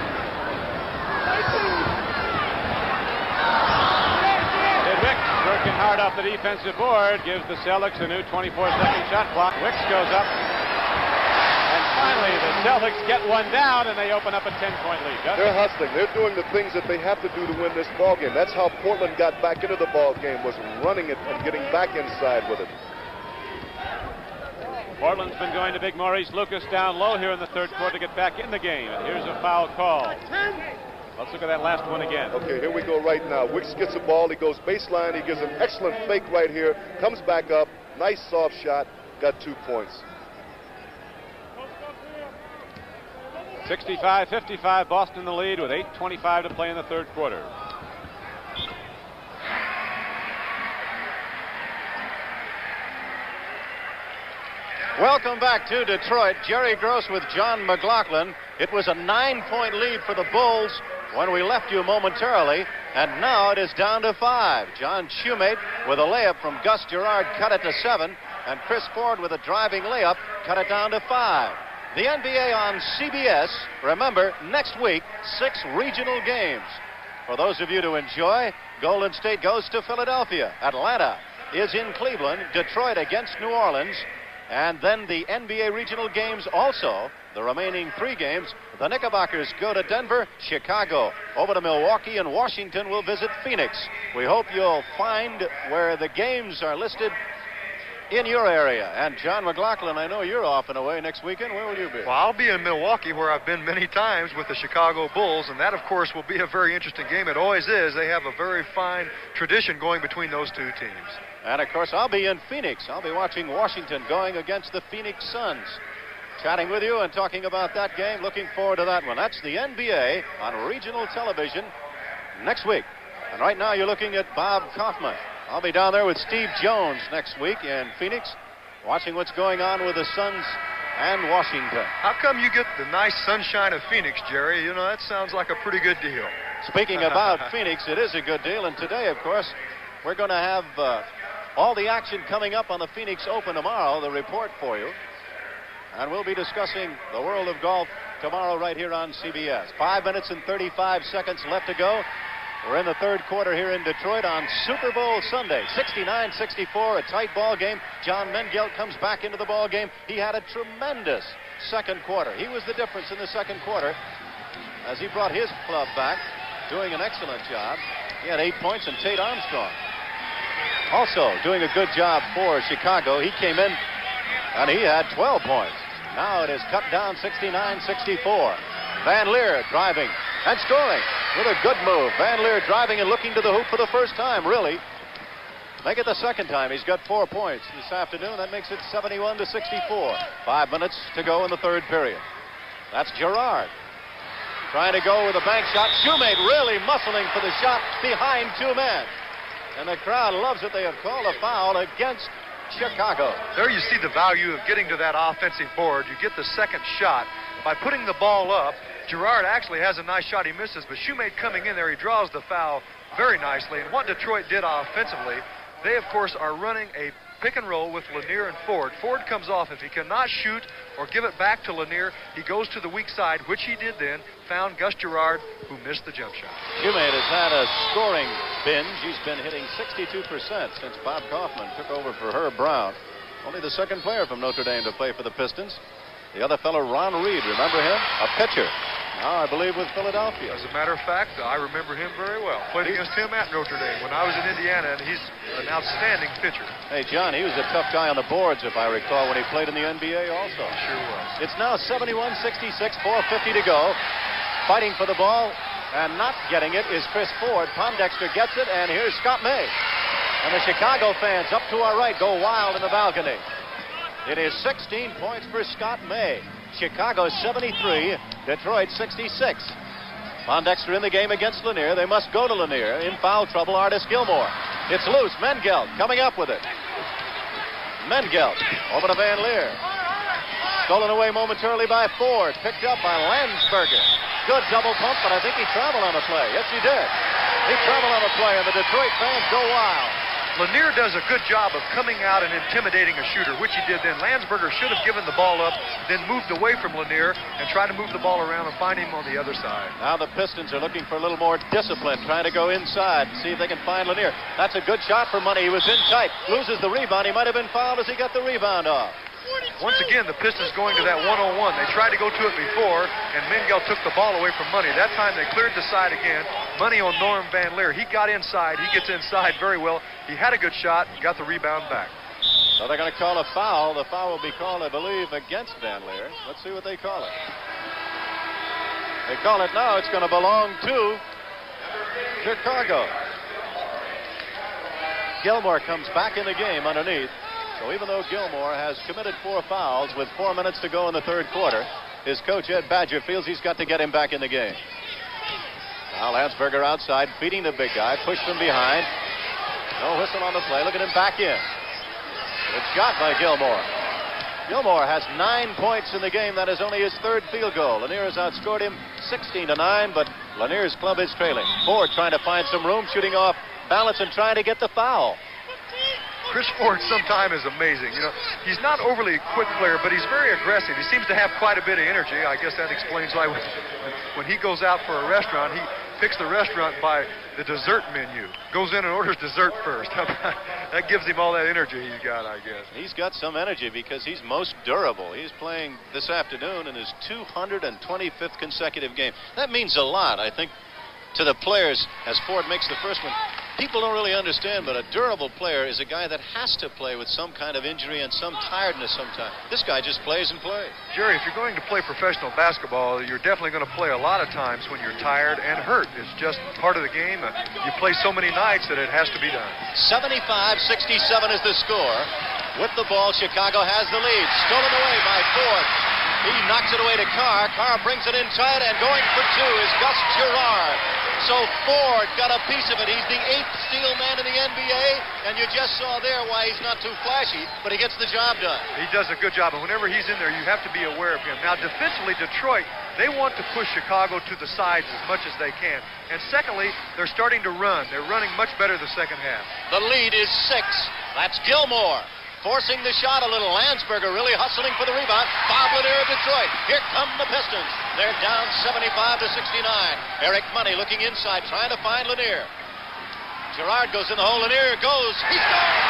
Working hard off the defensive board, gives the Celtics a new 24-second shot clock. Wicks goes up. And finally, the Celtics get one down, and they open up a 10-point lead. They're hustling. They're doing the things that they have to do to win this ball game. That's how Portland got back into the ball game, was running it and getting back inside with it. Portland's been going to Big Maurice Lucas down low here in the third quarter to get back in the game. And here's a foul call. Let's look at that last one again. Okay, here we go right now. Wicks gets the ball. He goes baseline. He gives an excellent fake right here. Comes back up. Nice soft shot. Got 2 points. 65-55, Boston the lead with 8:25 to play in the third quarter. Welcome back to Detroit. Jerry Gross with John McLaughlin. It was a 9-point lead for the Bulls when we left you momentarily, and now it is down to 5. John Shumate with a layup from Gus Gerard cut it to 7, and Chris Ford with a driving layup cut it down to 5. The NBA on CBS. Remember, next week, 6 regional games. For those of you to enjoy, Golden State goes to Philadelphia. Atlanta is in Cleveland. Detroit against New Orleans. And then the NBA regional games also, the remaining 3 games. The Knickerbockers go to Denver, Chicago, over to Milwaukee, and Washington will visit Phoenix. We hope you'll find where the games are listed in your area. And John McLaughlin, I know you're off and away next weekend. Where will you be? Well, I'll be in Milwaukee, where I've been many times with the Chicago Bulls, and that, of course, will be a very interesting game. It always is. They have a very fine tradition going between those 2 teams. And, of course, I'll be in Phoenix. I'll be watching Washington going against the Phoenix Suns. Chatting with you and talking about that game. Looking forward to that one. That's the NBA on regional television next week. And right now you're looking at Bob Kaufman. I'll be down there with Steve Jones next week in Phoenix, watching what's going on with the Suns and Washington. How come you get the nice sunshine of Phoenix, Jerry? You know, that sounds like a pretty good deal. Speaking about Phoenix, it is a good deal. And today, of course, we're going to have all the action coming up on the Phoenix Open tomorrow, the report for you. And we'll be discussing the world of golf tomorrow right here on CBS. 5 minutes and 35 seconds left to go. We're in the third quarter here in Detroit on Super Bowl Sunday. 69-64, a tight ball game. John Mengelt comes back into the ball game. He had a tremendous second quarter. He was the difference in the second quarter as he brought his club back, doing an excellent job. He had 8 points, and Tate Armstrong also doing a good job for Chicago. He came in and he had 12 points. Now it is cut down 69-64. Van Leer driving and scoring with a good move. Van Leer driving and looking to the hoop for the first time, really. Make it the second time. He's got 4 points this afternoon. That makes it 71-64. 5 minutes to go in the third period. That's Gerard trying to go with a bank shot. Shoemate really muscling for the shot behind 2 men. And the crowd loves it. They have called a foul against Chicago. There you see the value of getting to that offensive board. You get the second shot by putting the ball up. Gerard actually has a nice shot. He misses, but Shoemate coming in there, he draws the foul very nicely. And what Detroit did offensively, they, of course, are running a pick and roll with Lanier and Ford. Ford comes off. If he cannot shoot or give it back to Lanier, he goes to the weak side, which he did then, found Gus Gerard, who missed the jump shot. Shoemate has had a scoring binge. He's been hitting 62% since Bob Kaufman took over for Herb Brown. Only the second player from Notre Dame to play for the Pistons. The other fellow, Ron Reed, remember him? A pitcher. Now, I believe, with Philadelphia. As a matter of fact, I remember him very well. Played against him at Notre Dame when I was in Indiana, and he's an outstanding pitcher. Hey, John, he was a tough guy on the boards, if I recall, when he played in the NBA also. Sure was. It's now 71-66, 4:50 to go. Fighting for the ball and not getting it is Chris Ford. Pondexter gets it, and here's Scott May. And the Chicago fans up to our right go wild in the balcony. It is 16 points for Scott May. Chicago 73, Detroit 66. Pondexter in the game against Lanier. They must go to Lanier. In foul trouble, Artis Gilmore. It's loose. Mengelt coming up with it. Mengelt over to Van Leer. Stolen away momentarily by Ford. Picked up by Landsberger. Good double pump, but I think he traveled on the play. Yes, he did. He traveled on the play, and the Detroit fans go wild. Lanier does a good job of coming out and intimidating a shooter, which he did then. Landsberger should have given the ball up, then moved away from Lanier and tried to move the ball around and find him on the other side. Now the Pistons are looking for a little more discipline, trying to go inside and see if they can find Lanier. That's a good shot for money. He was in tight. Loses the rebound. He might have been fouled as he got the rebound off. Once again, the Pistons going to that one-on-one. They tried to go to it before, and Mengelt took the ball away from Money. That time they cleared the side again. Money on Norm Van Leer. He got inside. He gets inside very well. He had a good shot, got the rebound back. So they're going to call a foul. The foul will be called, I believe, against Van Leer. Let's see what they call it. They call it now. It's going to belong to Chicago. Gilmore comes back in the game underneath. So even though Gilmore has committed 4 fouls with 4 minutes to go in the third quarter, his coach, Ed Badger, feels he's got to get him back in the game. Now Landsberger outside, beating the big guy, pushed from behind. No whistle on the play. Look at him back in. Good shot by Gilmore. Gilmore has 9 points in the game. That is only his third field goal. Lanier has outscored him 16-9, but Lanier's club is trailing. Ford trying to find some room, shooting off balance and trying to get the foul. Chris Ford sometimes is amazing. You know, he's not overly a quick player, but he's very aggressive. He seems to have quite a bit of energy. I guess that explains why when he goes out for a restaurant, he picks the restaurant by the dessert menu. Goes in and orders dessert first. That gives him all that energy he's got, I guess. He's got some energy because he's most durable. He's playing this afternoon in his 225th consecutive game. That means a lot, I think, to the players as Ford makes the first one. People don't really understand, but a durable player is a guy that has to play with some kind of injury and some tiredness sometimes. This guy just plays and plays. Jerry, if you're going to play professional basketball, you're definitely going to play a lot of times when you're tired and hurt. It's just part of the game. You play so many nights that it has to be done. 75-67 is the score. With the ball, Chicago has the lead. Stolen away by Ford. He knocks it away to Carr. Carr brings it in tight, and going for 2 is Gus Gerard. So Ford got a piece of it. He's the 8th steal man in the NBA, and you just saw there why he's not too flashy, but he gets the job done. He does a good job, and whenever he's in there, you have to be aware of him. Now, defensively, Detroit, They want to push Chicago to the sides as much as they can. And secondly, they're starting to run. They're running much better the second half. The lead is 6. That's Gilmore forcing the shot a little. Landsberger really hustling for the rebound. Bob Lanier of Detroit. Here come the Pistons. They're down 75 to 69. Eric Money looking inside, trying to find Lanier. Gerard goes in the hole. Lanier goes. He scores!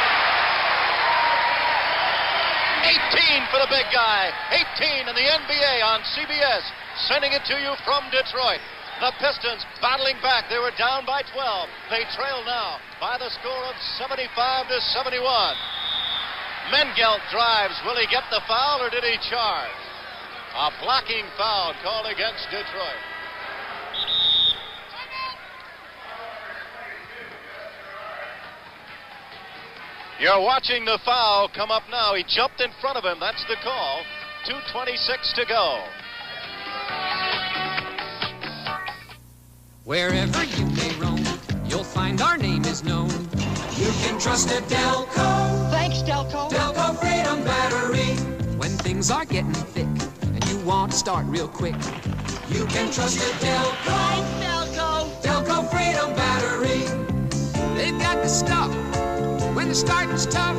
18 for the big guy. 18 in the NBA on CBS. Sending it to you from Detroit. The Pistons battling back. They were down by 12. They trail now by the score of 75 to 71. Mengelt drives. Will he get the foul or did he charge? A blocking foul called against Detroit. You're watching the foul come up now. He jumped in front of him. That's the call. 2:26 to go. Wherever you may roam, you'll find our name is known. You can trust a Delco. Thanks, Delco. Delco Freedom Battery. When things are getting thick and you want to start real quick, you can trust a Delco. Thanks, Delco. Delco Freedom Battery. They've got the stuff when the starting's tough.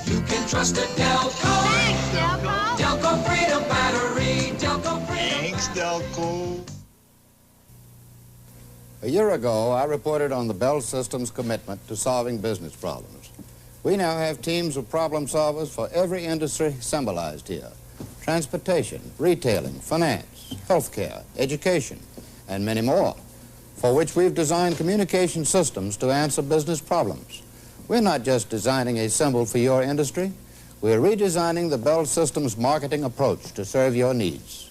You can trust a Delco. Thanks, Delco. Delco Freedom Battery. Delco Freedom. Thanks, Delco. A year ago, I reported on the Bell System's commitment to solving business problems. We now have teams of problem solvers for every industry symbolized here. Transportation, retailing, finance, healthcare, education, and many more, for which we've designed communication systems to answer business problems. We're not just designing a symbol for your industry, we're redesigning the Bell System's marketing approach to serve your needs.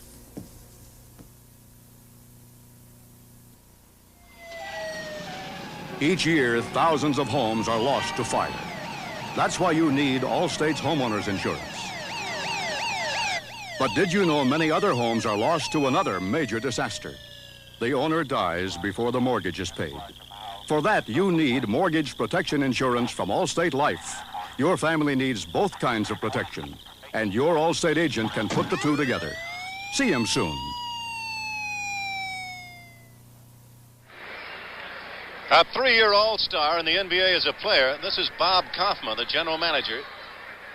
Each year, thousands of homes are lost to fire. That's why you need Allstate's homeowners insurance. But did you know many other homes are lost to another major disaster? The owner dies before the mortgage is paid. For that, you need mortgage protection insurance from Allstate Life. Your family needs both kinds of protection, and your Allstate agent can put the two together. See him soon. A 3-year All-Star in the NBA as a player. This is Bob Kaufman, the general manager.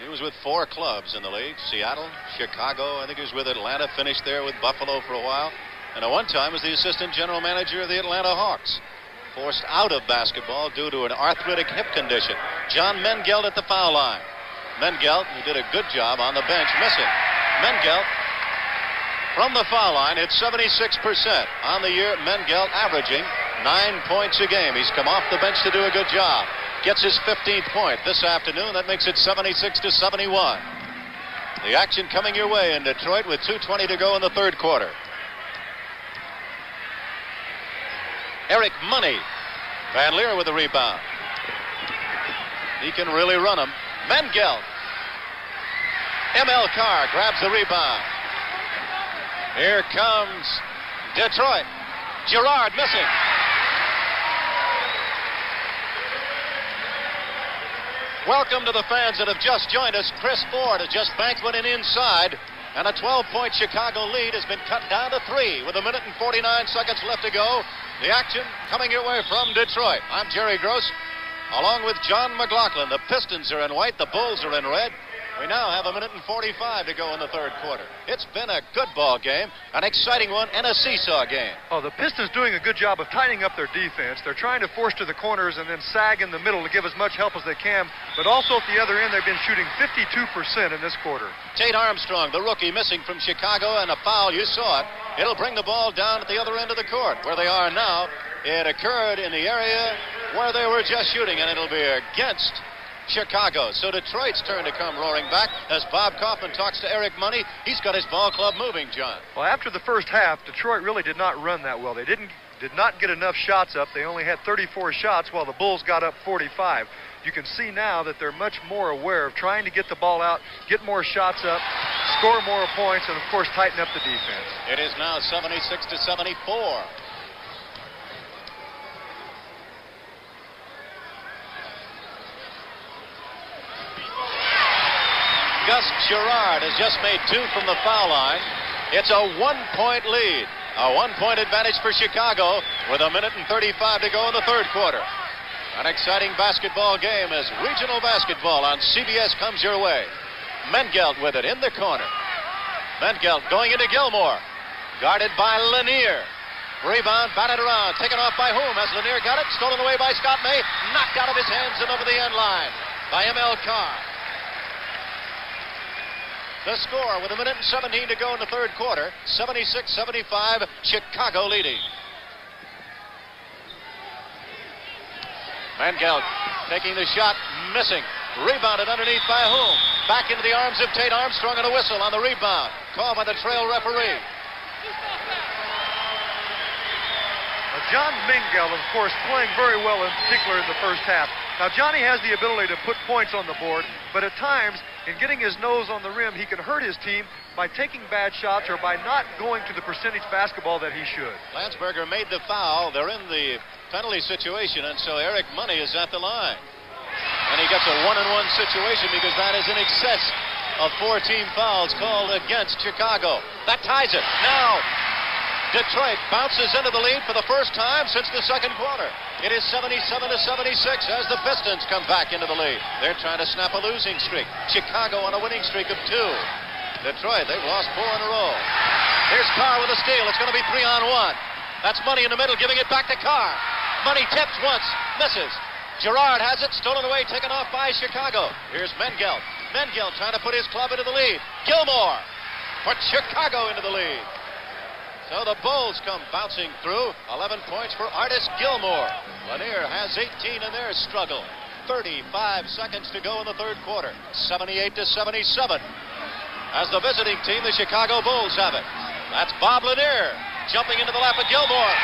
He was with 4 clubs in the league. Seattle, Chicago, I think he was with Atlanta, finished there with Buffalo for a while. And at one time was the assistant general manager of the Atlanta Hawks. Forced out of basketball due to an arthritic hip condition. John Mengelt at the foul line. Mengelt, who did a good job on the bench, missing. Mengelt from the foul line, it's 76%. On the year, Mengelt averaging 9 points a game. He's come off the bench to do a good job. Gets his 15th point this afternoon. That makes it 76 to 71. The action coming your way in Detroit with 2:20 to go in the third quarter. Eric Money. Van Leer with the rebound. He can really run him. Mengelt. M.L. Carr grabs the rebound. Here comes Detroit. Gerard missing. Welcome to the fans that have just joined us. Chris Ford has just banqueted inside, and a 12-point Chicago lead has been cut down to 3 with 1 minute and 49 seconds left to go. The action coming your way from Detroit. I'm Jerry Gross, along with John McLaughlin. The Pistons are in white, the Bulls are in red. We now have 1 minute and 45 to go in the third quarter. It's been a good ball game, an exciting one, and a seesaw game. Oh, the Pistons doing a good job of tightening up their defense. They're trying to force to the corners and then sag in the middle to give as much help as they can. But also at the other end, they've been shooting 52% in this quarter. Tate Armstrong, the rookie, missing from Chicago, and a foul. You saw it. It'll bring the ball down at the other end of the court. Where they are now, it occurred in the area where they were just shooting, and it'll be against Chicago. So Detroit's turn to come roaring back as Bob Kaufman talks to Eric Money. He's got his ball club moving, John. Well, after the first half, Detroit really did not run that well. They did not get enough shots up. They only had 34 shots while the Bulls got up 45. You can see now that they're much more aware of trying to get the ball out, get more shots up, score more points, and of course tighten up the defense. It is now 76 to 74. Gus Gerard has just made 2 from the foul line. It's a 1-point lead. A 1-point advantage for Chicago with 1 minute and 35 to go in the third quarter. An exciting basketball game as regional basketball on CBS comes your way. Mengelt with it in the corner. Mengelt going into Gilmore. Guarded by Lanier. Rebound, batted around, taken off by whom? Has Lanier got it? Stolen away by Scott May. Knocked out of his hands and over the end line by M.L. Carr. The score with 1 minute and 17 to go in the third quarter. 76-75, Chicago leading. Mengelt taking the shot, missing. Rebounded underneath by whom? Back into the arms of Tate Armstrong and a whistle on the rebound. Called by the trail referee. John Mengelt, of course, playing very well in particular in the first half. Now, Johnny has the ability to put points on the board, but at times, in getting his nose on the rim, he can hurt his team by taking bad shots or by not going to the percentage basketball that he should. Landsberger made the foul. They're in the penalty situation, and so Eric Money is at the line. And he gets a 1-on-1 situation because that is in excess of 4 team fouls called against Chicago. That ties it. Now, Detroit bounces into the lead for the first time since the second quarter. It is 77-76 as the Pistons come back into the lead. They're trying to snap a losing streak. Chicago on a winning streak of 2. Detroit, they've lost 4 in a row. Here's Carr with a steal. It's going to be 3-on-1. That's Money in the middle, giving it back to Carr. Money tips once, misses. Girard has it, stolen away, taken off by Chicago. Here's Mengelt. Mengelt trying to put his club into the lead. Gilmore puts Chicago into the lead. So the Bulls come bouncing through. 11 points for Artis Gilmore. Lanier has 18 in their struggle. 35 seconds to go in the third quarter. 78-77. As the visiting team, the Chicago Bulls have it. That's Bob Lanier jumping into the lap of Gilmore.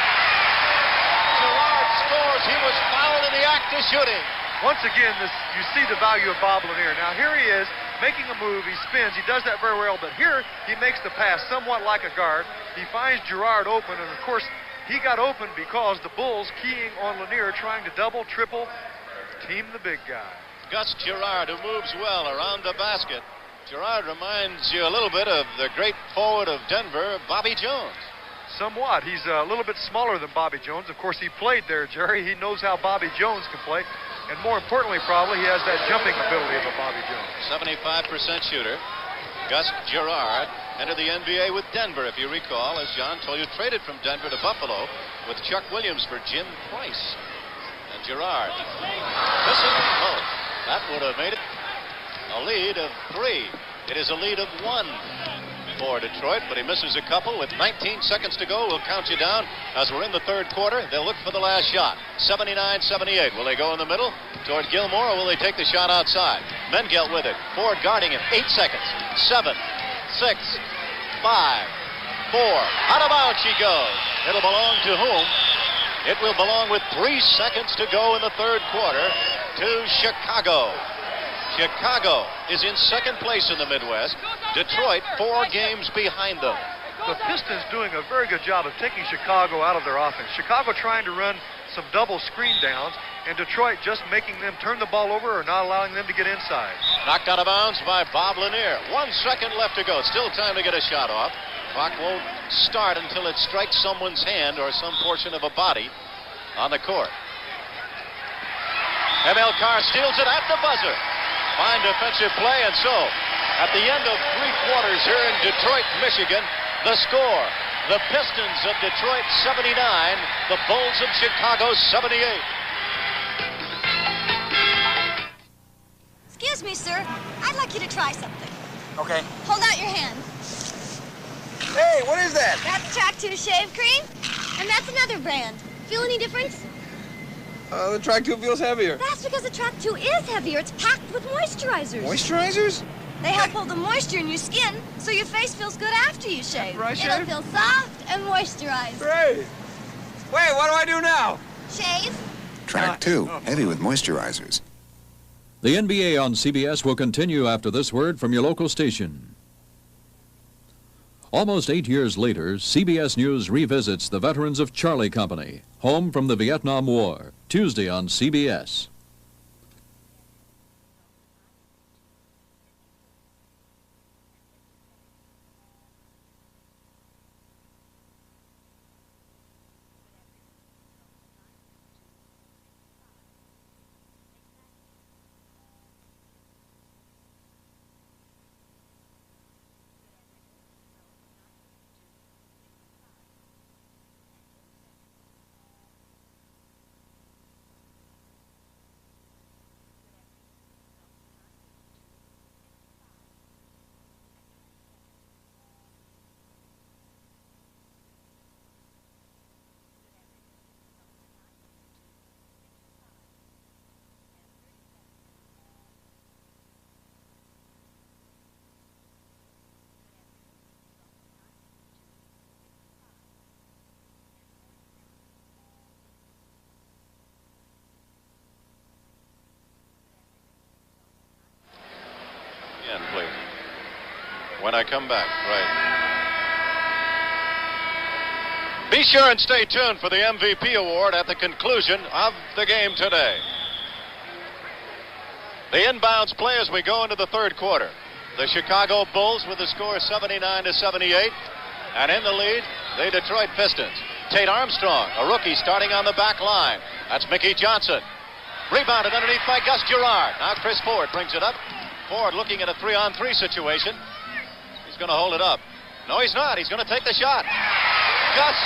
Girard scores. He was fouled in the act of shooting. Once again, you see the value of Bob Lanier. Now here he is making a move. He spins. He does that very well. But here he makes the pass somewhat like a guard. He finds Girard open. And, of course, he got open because the Bulls keying on Lanier, trying to double, triple, team the big guy. Gus Girard, who moves well around the basket. Girard reminds you a little bit of the great forward of Denver, Bobby Jones. Somewhat. He's a little bit smaller than Bobby Jones. Of course, he played there, Jerry. He knows how Bobby Jones can play. And more importantly, probably, he has that jumping ability of a Bobby Jones. 75% shooter. Gus Girard entered the NBA with Denver, if you recall, as John told you, traded from Denver to Buffalo with Chuck Williams for Jim Price. And Girard. That would have made it a lead of 3. It is a lead of 1 for Detroit, but he misses a couple. With 19 seconds to go, we'll count you down as we're in the third quarter. They'll look for the last shot. 79-78. Will they go in the middle toward Gilmore, or will they take the shot outside? Mengelt with it. Ford guarding him. 8 seconds. 7, 6, 5, 4. Out of bounds she goes. It'll belong to whom? It will belong with 3 seconds to go in the third quarter to Chicago. Chicago is in second place in the Midwest. Detroit 4 games behind them. The Pistons doing a very good job of taking Chicago out of their offense. Chicago trying to run some double screen downs, and Detroit just making them turn the ball over or not allowing them to get inside. Knocked out of bounds by Bob Lanier. 1 second left to go. Still time to get a shot off. Clock won't start until it strikes someone's hand or some portion of a body on the court. M.L. Carr steals it at the buzzer. Fine defensive play, and so at the end of 3 quarters here in Detroit, Michigan, the score: the Pistons of Detroit 79, the Bulls of Chicago 78. Excuse me, sir. I'd like you to try something. Okay. Hold out your hand. Hey, what is that? That's Track 2 shave cream, and that's another brand. Feel any difference? The Track 2 feels heavier. That's because the Track 2 is heavier. It's packed with moisturizers. Moisturizers? They help hold the moisture in your skin so your face feels good after you shave. After I shave? It'll feel soft and moisturized. Great. Wait, what do I do now? Shave. Track 2, heavy with moisturizers. The NBA on CBS will continue after this word from your local station. Almost 8 years later, CBS News revisits the veterans of Charlie Company, home from the Vietnam War, Tuesday on CBS. when I come back. Right. Be sure and stay tuned for the MVP award at the conclusion of the game today. The inbounds play as we go into the third quarter. The Chicago Bulls with the score 79-78. And in the lead, the Detroit Pistons. Tate Armstrong, a rookie, starting on the back line. That's Mickey Johnson. Rebounded underneath by Gus Girard. Now Chris Ford brings it up. Ford looking at a 3-on-3 situation. He's going to hold it up. No, he's not. He's going to take the shot. Gus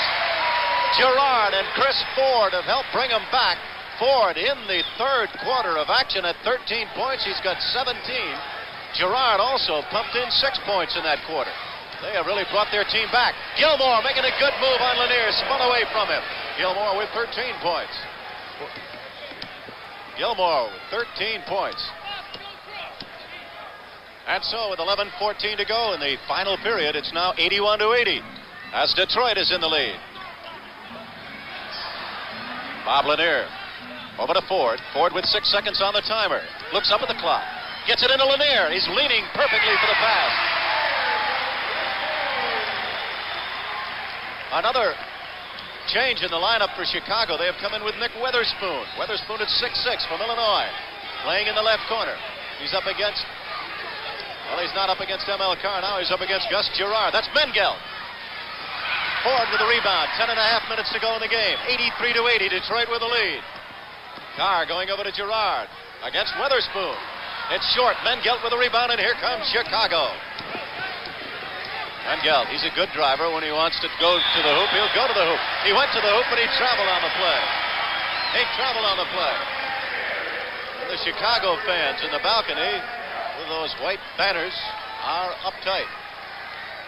Girard and Chris Ford have helped bring him back. Ford in the third quarter of action at 13 points. He's got 17. Girard also pumped in 6 points in that quarter. They have really brought their team back. Gilmore making a good move on Lanier. Spun away from him. Gilmore with 13 points. Gilmore with 13 points. And so with 11:14 to go in the final period, it's now 81-80 as Detroit is in the lead. Bob Lanier over to Ford. Ford with 6 seconds on the timer. Looks up at the clock. Gets it into Lanier. He's leaning perfectly for the pass. Another change in the lineup for Chicago. They have come in with Nick Weatherspoon. Weatherspoon at 6'6" from Illinois. Playing in the left corner. He's up against... Well, he's not up against M.L. Carr now. He's up against Gus Girard. That's Mengel. Ford with the rebound. 10.5 minutes to go in the game. 83-80. Detroit with the lead. Carr going over to Girard. Against Weatherspoon. It's short. Mengelt with the rebound, and here comes Chicago. Mengelt, he's a good driver. When he wants to go to the hoop, he'll go to the hoop. He went to the hoop, but he traveled on the play. And the Chicago fans in the balcony with those white banners are uptight.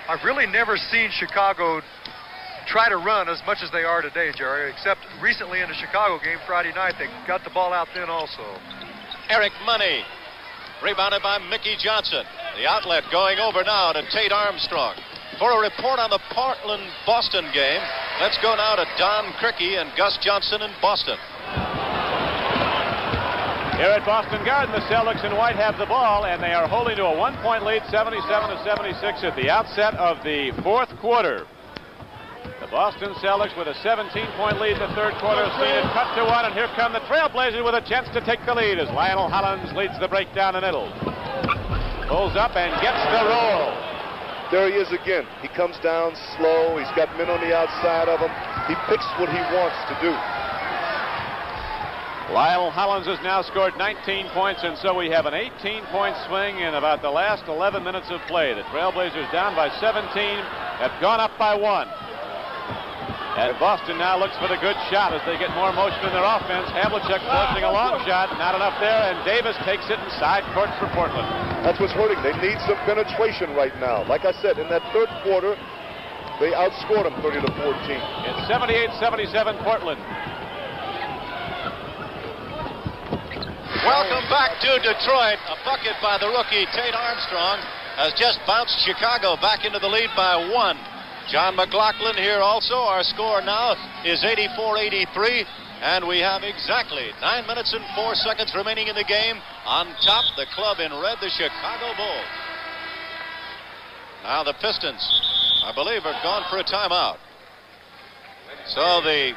I've really never seen Chicago try to run as much as they are today, Jerry, except recently in the Chicago game Friday night, they got the ball out then also. Eric Money, rebounded by Mickey Johnson. The outlet going over now to Tate Armstrong. For a report on the Portland-Boston game, let's go now to Don Crickey and Gus Johnson in Boston. Here at Boston Garden, the Celtics in white have the ball, and they are holding to a 1-point lead, 77-76 at the outset of the fourth quarter. The Boston Celtics with a 17-point lead in the third quarter. Seen it cut to one, and here come the Trailblazers with a chance to take the lead as Lionel Hollins leads the break down the middle. Pulls up and gets the roll. There he is again. He comes down slow. He's got men on the outside of him. He picks what he wants to do. Lionel Hollins has now scored 19 points, and so we have an 18-point swing in about the last 11 minutes of play. The Trailblazers down by 17, have gone up by 1. And Boston now looks for the good shot as they get more motion in their offense. Havlicek forcing a long shot, not enough there, and Davis takes it inside court for Portland. That's what's hurting. They need some penetration right now. Like I said, in that third quarter, they outscored them 30-14. It's 78-77 Portland. Welcome back to Detroit. A bucket by the rookie Tate Armstrong has just bounced Chicago back into the lead by 1. John McLaughlin here also. Our score now is 84-83, and we have exactly 9 minutes and 4 seconds remaining in the game. On top, the club in red, the Chicago Bulls. Now the Pistons, I believe, have gone for a timeout. So the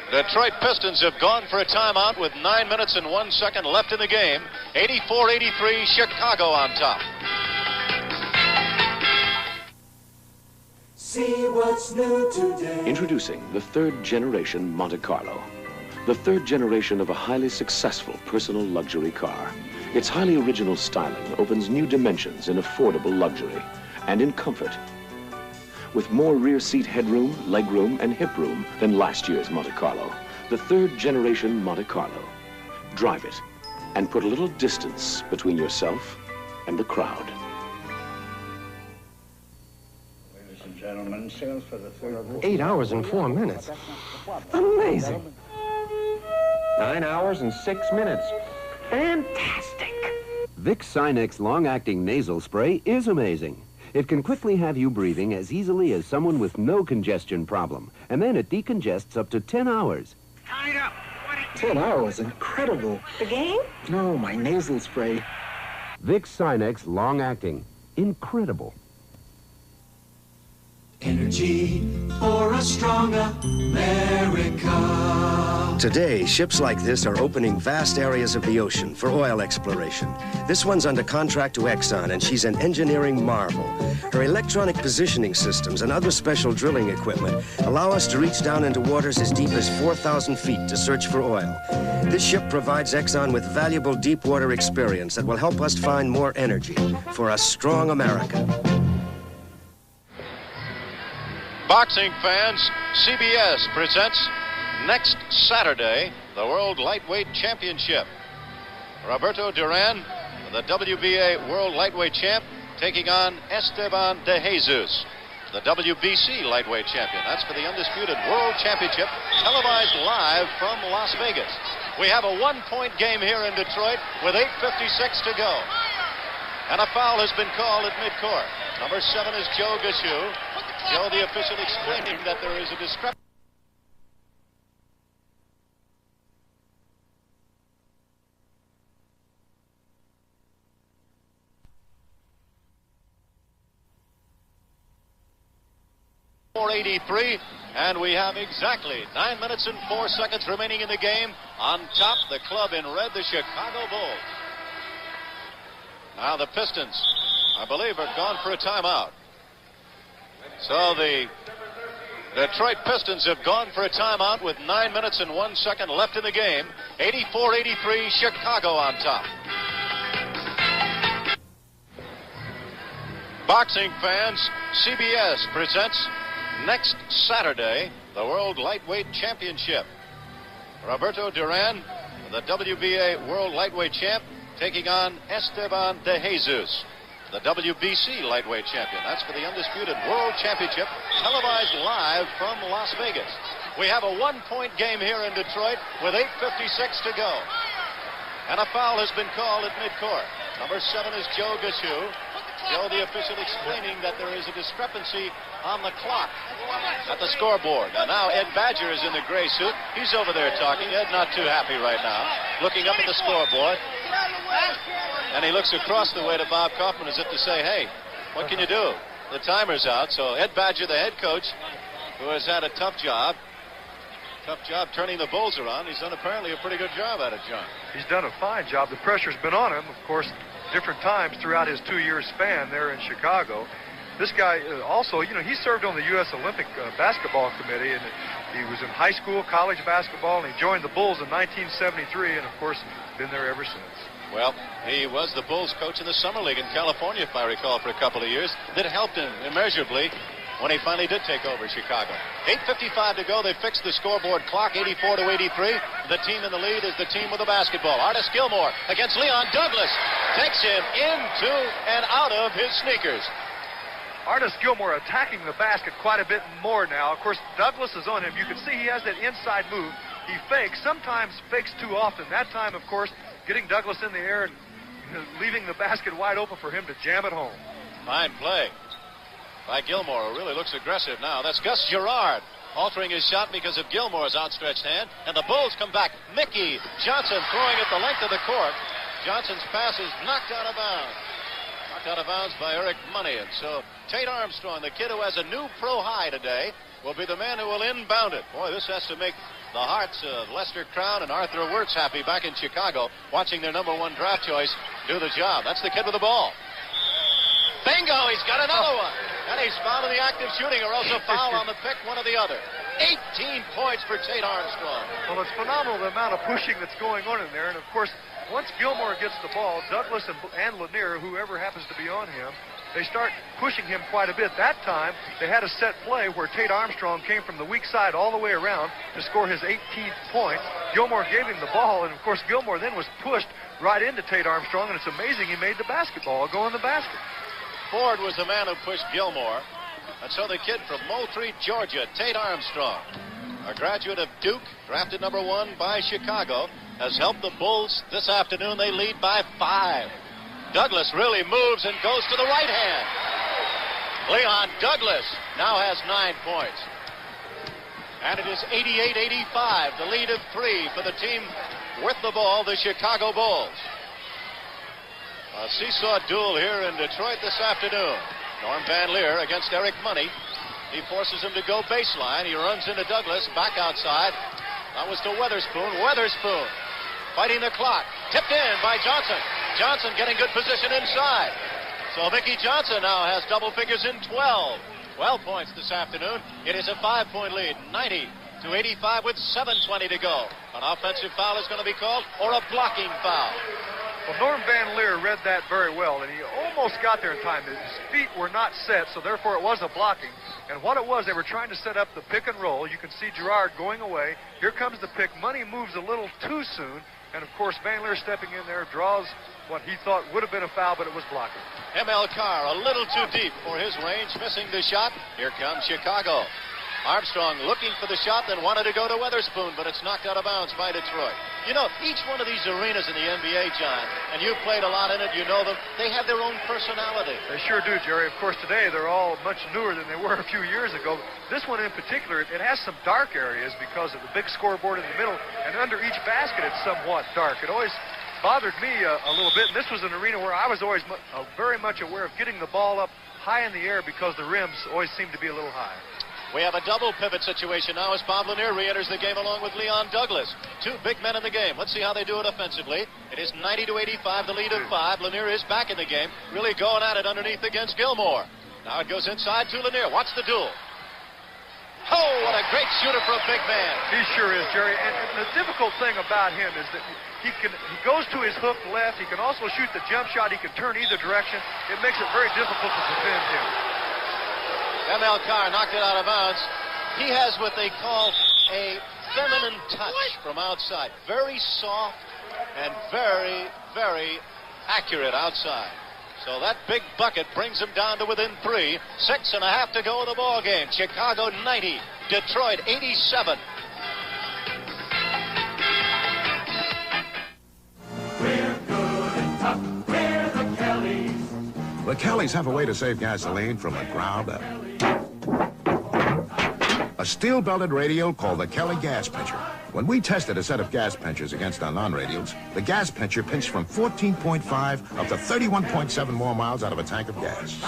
Detroit Pistons have gone for a timeout with 9 minutes and 1 second left in the game. 84-83, Chicago on top. See what's new today. Introducing the third generation Monte Carlo. The third generation of a highly successful personal luxury car. Its highly original styling opens new dimensions in affordable luxury and in comfort. With more rear seat headroom, legroom, and hip room than last year's Monte Carlo. The third generation Monte Carlo. Drive it and put a little distance between yourself and the crowd. Gentlemen, sales for the third. 8 hours and 4 minutes. Amazing. 9 hours and 6 minutes. Fantastic. Vicks Sinex long-acting nasal spray is amazing. It can quickly have you breathing as easily as someone with no congestion problem. And then it decongests up to 10 hours. Tied up. 10 hours, incredible. The game? No, my nasal spray. Vicks Sinex long-acting. Incredible. Energy for a strong America. Today, ships like this are opening vast areas of the ocean for oil exploration. This one's under contract to Exxon, and she's an engineering marvel. Her electronic positioning systems and other special drilling equipment allow us to reach down into waters as deep as 4,000 feet to search for oil. This ship provides Exxon with valuable deep water experience that will help us find more energy for a strong America. Boxing fans, CBS presents next Saturday the World Lightweight Championship. Roberto Duran, the WBA World Lightweight Champ, taking on Esteban de Jesus, the WBC Lightweight Champion. That's for the undisputed World Championship, televised live from Las Vegas. We have a one-point game here in Detroit with 8:56 to go. And a foul has been called at midcourt. Number 7 is Joe Gashu. Joe, the official, explaining that there is a discrepancy. .483, and we have exactly 9 minutes and 4 seconds remaining in the game. On top, the club in red, the Chicago Bulls. Now the Pistons, I believe, are gone for a timeout. So the Detroit Pistons have gone for a timeout with 9 minutes and 1 second left in the game. 84-83, Chicago on top. Boxing fans, CBS presents next Saturday the World Lightweight Championship. Roberto Duran, the WBA World Lightweight Champ, taking on Esteban de Jesus, the WBC Lightweight Champion. That's for the undisputed World Championship, televised live from Las Vegas. We have a one-point game here in Detroit with 8:56 to go. And a foul has been called at midcourt. Number 7 is Joe Gashu. Joe, the official, explaining that there is a discrepancy on the clock at the scoreboard. Now Ed Badger is in the gray suit. He's over there talking. Ed not too happy right now, looking up at the scoreboard. And he looks across the way to Bob Kaufman as if to say, hey, what can you do? The timer's out. So Ed Badger, the head coach, who has had a tough job turning the Bulls around. He's done apparently a pretty good job at it, John. He's done a fine job. The pressure's been on him, of course, different times throughout his 2-year span there in Chicago. This guy also, he served on the U.S. Olympic basketball committee, and he was in high school, college basketball, and he joined the Bulls in 1973, and of course, been there ever since. Well, he was the Bulls coach in the Summer League in California, if I recall, for a couple of years. That helped him immeasurably when he finally did take over Chicago. 8:55 to go. They fixed the scoreboard clock, 84-83. The team in the lead is the team with the basketball. Artis Gilmore against Leon Douglas. Takes him into and out of his sneakers. Artis Gilmore attacking the basket quite a bit more now. Of course, Douglas is on him. You can see he has that inside move. He fakes, sometimes fakes too often. That time, of course, getting Douglas in the air and leaving the basket wide open for him to jam it home. Fine play by Gilmore, who really looks aggressive now. That's Gus Girard altering his shot because of Gilmore's outstretched hand. And the Bulls come back. Mickey Johnson throwing at the length of the court. Johnson's pass is knocked out of bounds. Knocked out of bounds by Eric Money. And so Tate Armstrong, the kid who has a new pro high today, will be the man who will inbound it. Boy, this has to make the hearts of Lester Crown and Arthur Wirtz happy back in Chicago, watching their #1 draft choice do the job. That's the kid with the ball. Bingo, he's got another one. And he's fouled in the act of shooting, or else a foul on the pick, one or the other. 18 points for Tate Armstrong. Well, it's phenomenal the amount of pushing that's going on in there. And, of course, once Gilmore gets the ball, Douglas and Lanier, whoever happens to be on him, they start pushing him quite a bit. That time, they had a set play where Tate Armstrong came from the weak side all the way around to score his 18th point. Gilmore gave him the ball, and, of course, Gilmore then was pushed right into Tate Armstrong, and it's amazing he made the basketball go in the basket. Ford was the man who pushed Gilmore. And so the kid from Moultrie, Georgia, Tate Armstrong, a graduate of Duke, drafted #1 by Chicago, has helped the Bulls this afternoon. They lead by 5. Douglas really moves and goes to the right hand. Leon Douglas now has 9 points. And it is 88-85, the lead of 3 for the team with the ball, the Chicago Bulls. A seesaw duel here in Detroit this afternoon. Norm Van Leer against Eric Money. He forces him to go baseline. He runs into Douglas, back outside. That was to Weatherspoon. Weatherspoon fighting the clock. Tipped in by Johnson. Johnson getting good position inside. So Mickey Johnson now has double figures in 12. 12 points this afternoon. It is a 5-point lead, 90-85 with 7:20 to go. An offensive foul is going to be called, or a blocking foul. Well, Norm Van Leer read that very well, and he almost got there in time. His feet were not set, so therefore it was a blocking. And what it was, they were trying to set up the pick and roll. You can see Girard going away. Here comes the pick. Money moves a little too soon. And, of course, Van Leer stepping in there draws what he thought would have been a foul, but it was blocking. M.L. Carr a little too deep for his range, missing the shot. Here comes Chicago. Armstrong looking for the shot, then wanted to go to Weatherspoon, but it's knocked out of bounds by Detroit. You know, each one of these arenas in the NBA, John, and you've played a lot in it, you know them, they have their own personality. They sure do, Jerry. Of course, today they're all much newer than they were a few years ago. This one in particular, it has some dark areas because of the big scoreboard in the middle, and under each basket it's somewhat dark. It always bothered me a little bit, and this was an arena where I was always very much aware of getting the ball up high in the air because the rims always seemed to be a little high. We have a double pivot situation now as Bob Lanier re-enters the game along with Leon Douglas. Two big men in the game. Let's see how they do it offensively. It is 90-85, the lead of 5. Lanier is back in the game, really going at it underneath against Gilmore. Now it goes inside to Lanier. Watch the duel. Oh, what a great shooter for a big man. He sure is, Jerry. And the difficult thing about him is that he goes to his hook left. He can also shoot the jump shot. He can turn either direction. It makes it very difficult to defend him. M.L. Carr knocked it out of bounds. He has what they call a feminine touch from outside. Very soft and very, very accurate outside. So that big bucket brings him down to within 3. 6.5 to go in the ball game. Chicago 90, Detroit 87. We're good and tough. We're the Kellys. The Kellys have a way to save gasoline from the ground up. A steel-belted radial called the Kelly gas pincher. When we tested a set of gas pinchers against our non-radials, the gas pincher pinched from 14.5 up to 31.7 more miles out of a tank of gas.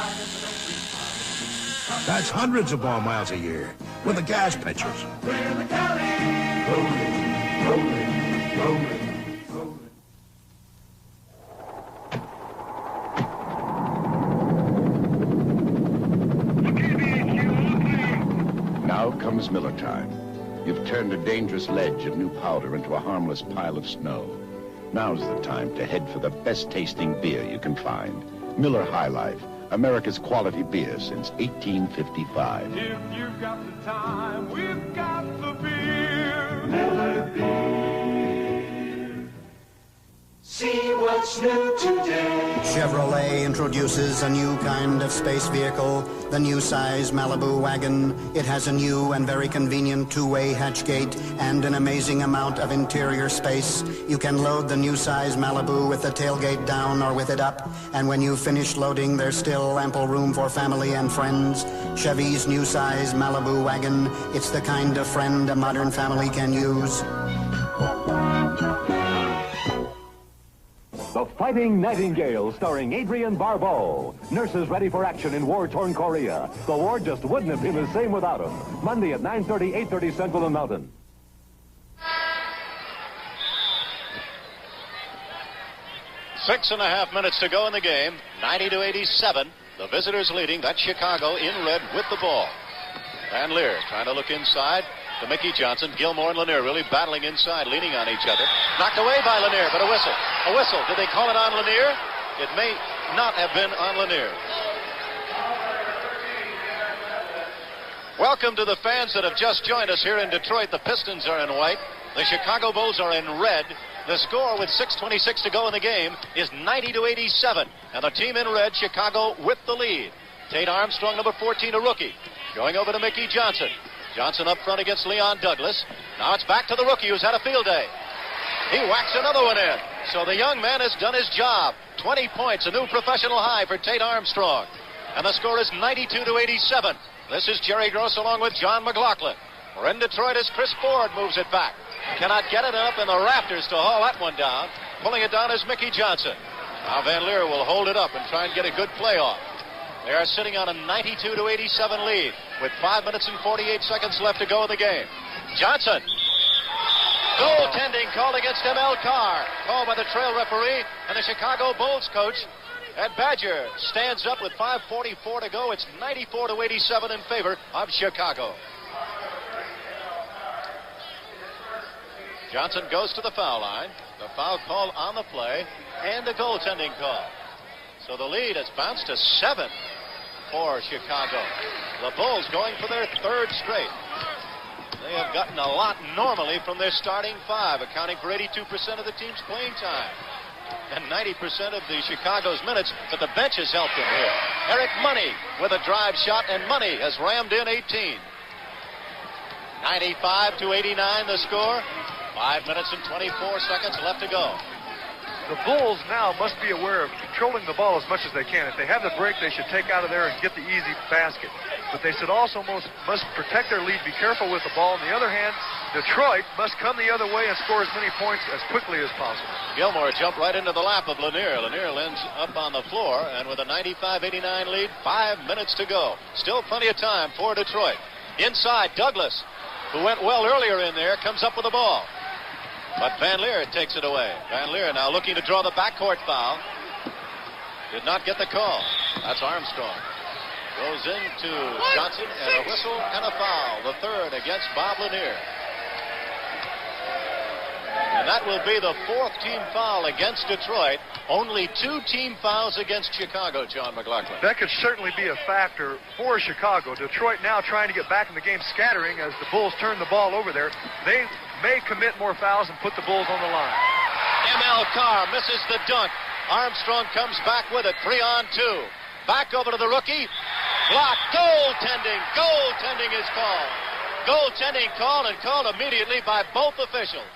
That's hundreds of more miles a year with the gas pinchers. We're the Kellys. Rolling, rolling, rolling. Now comes Miller time. You've turned a dangerous ledge of new powder into a harmless pile of snow. Now's the time to head for the best tasting beer you can find. Miller High Life, America's quality beer since 1855. If you've got the time, we've got the beer. Miller Beer. See what's new today. Chevrolet introduces a new kind of space vehicle, the new size Malibu wagon. It has a new and very convenient two-way hatch gate and an amazing amount of interior space. You can load the new size Malibu with the tailgate down or with it up, and when you finish loading, there's still ample room for family and friends. Chevy's new size Malibu wagon, it's the kind of friend a modern family can use. The Fighting Nightingale, starring Adrienne Barbeau. Nurses ready for action in war-torn Korea. The war just wouldn't have been the same without them. Monday at 9:30, 8:30 Central and Mountain. Six and a half minutes to go in the game. 90-87. The visitors leading. That's Chicago in red with the ball. Van Leer trying to look inside to Mickey Johnson. Gilmore and Lanier really battling inside, leaning on each other. Knocked away by Lanier, but a whistle. A whistle. Did they call it on Lanier? It may not have been on Lanier. Welcome to the fans that have just joined us here in Detroit. The Pistons are in white. The Chicago Bulls are in red. The score with 6:26 to go in the game is 90-87. And the team in red, Chicago, with the lead. Tate Armstrong, number 14, a rookie. Going over to Mickey Johnson. Johnson up front against Leon Douglas. Now it's back to the rookie who's had a field day. He whacks another one in. So the young man has done his job. 20 points, a new professional high for Tate Armstrong. And the score is 92-87. This is Jerry Gross along with John McLaughlin. We're in Detroit as Chris Ford moves it back. Cannot get it up in the rafters to haul that one down. Pulling it down is Mickey Johnson. Now Van Leer will hold it up and try and get a good play off. They are sitting on a 92-87 lead with 5 minutes and 48 seconds left to go in the game. Johnson. Goaltending called against M.L. Carr. Called by the trail referee, and the Chicago Bulls coach, Ed Badger, stands up with 5:44 to go. It's 94-87 in favor of Chicago. Johnson goes to the foul line. The foul call on the play and the goaltending call. So the lead has bounced to 7 for Chicago. The Bulls going for their third straight. They have gotten a lot normally from their starting five, accounting for 82% of the team's playing time and 90% of the Chicago's minutes, but the bench has helped them here. Eric Money with a drive shot, and Money has rammed in 18. 95-89 the score. 5 minutes and 24 seconds left to go. The Bulls now must be aware of controlling the ball as much as they can. If they have the break, they should take out of there and get the easy basket. But they should also must protect their lead, be careful with the ball. On the other hand, Detroit must come the other way and score as many points as quickly as possible. Gilmore jumped right into the lap of Lanier. Lanier lands up on the floor, and with a 95-89 lead, 5 minutes to go. Still plenty of time for Detroit. Inside, Douglas, who went well earlier in there, comes up with the ball. But Van Leer takes it away. Van Leer now looking to draw the backcourt foul. Did not get the call. That's Armstrong. Goes into Johnson, and a whistle and a foul. The third against Bob Lanier. And that will be the fourth team foul against Detroit. Only 2 team fouls against Chicago, John McLaughlin. That could certainly be a factor for Chicago. Detroit now trying to get back in the game, scattering as the Bulls turn the ball over there. They may commit more fouls and put the Bulls on the line. M.L. Carr misses the dunk. Armstrong comes back with it. 3-on-2. Back over to the rookie. Blocked. Goaltending. Goaltending is called. Goaltending called, and called immediately by both officials.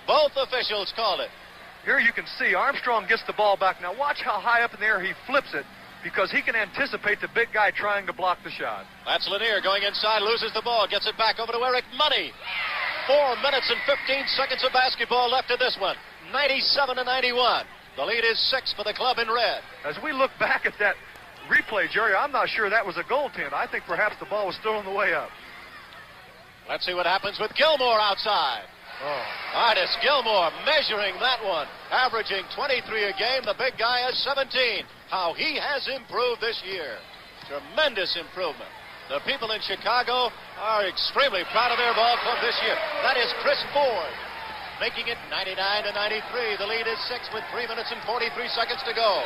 Both officials called it. Here you can see Armstrong gets the ball back. Now watch how high up in the air he flips it, because he can anticipate the big guy trying to block the shot. That's Lanier going inside, loses the ball, gets it back over to Eric Money. 4 minutes and 15 seconds of basketball left in this one. 97-91. The lead is 6 for the club in red. As we look back at that replay, Jerry, I'm not sure that was a goaltend. I think perhaps the ball was still on the way up. Let's see what happens with Gilmore outside. Artis Gilmore measuring that one, averaging 23 a game. The big guy has 17. How he has improved this year. Tremendous improvement. The people in Chicago are extremely proud of their ball club this year. That is Chris Ford, making it 99-93. The lead is 6 with 3 minutes and 43 seconds to go.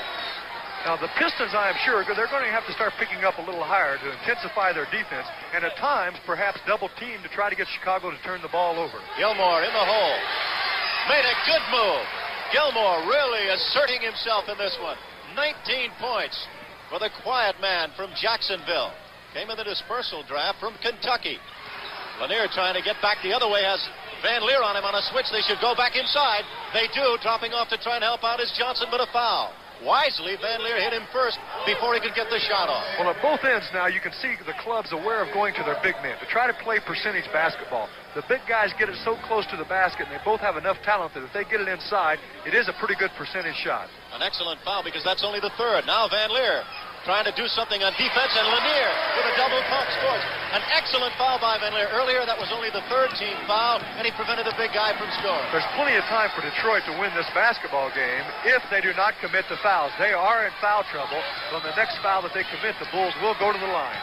Now, the Pistons, I am sure, they're going to have to start picking up a little higher to intensify their defense, and at times, perhaps double team to try to get Chicago to turn the ball over. Gilmore in the hole. Made a good move. Gilmore really asserting himself in this one. 19 points for the quiet man from Jacksonville. Came in the dispersal draft from Kentucky. Lanier trying to get back the other way, has Van Leer on him on a switch. They should go back inside. They do, dropping off to try and help out is Johnson, but a foul. Wisely, Van Leer hit him first before he could get the shot off. Well, at both ends now, you can see the club's aware of going to their big men to try to play percentage basketball. The big guys get it so close to the basket, and they both have enough talent that if they get it inside, it is a pretty good percentage shot. An excellent foul, because that's only the third. Now Van Leer trying to do something on defense, and Lanier with a double pump scores. An excellent foul by Van Leer. Earlier, that was only the third team foul, and he prevented the big guy from scoring. There's plenty of time for Detroit to win this basketball game if they do not commit the fouls. They are in foul trouble. On the next foul that they commit, the Bulls will go to the line.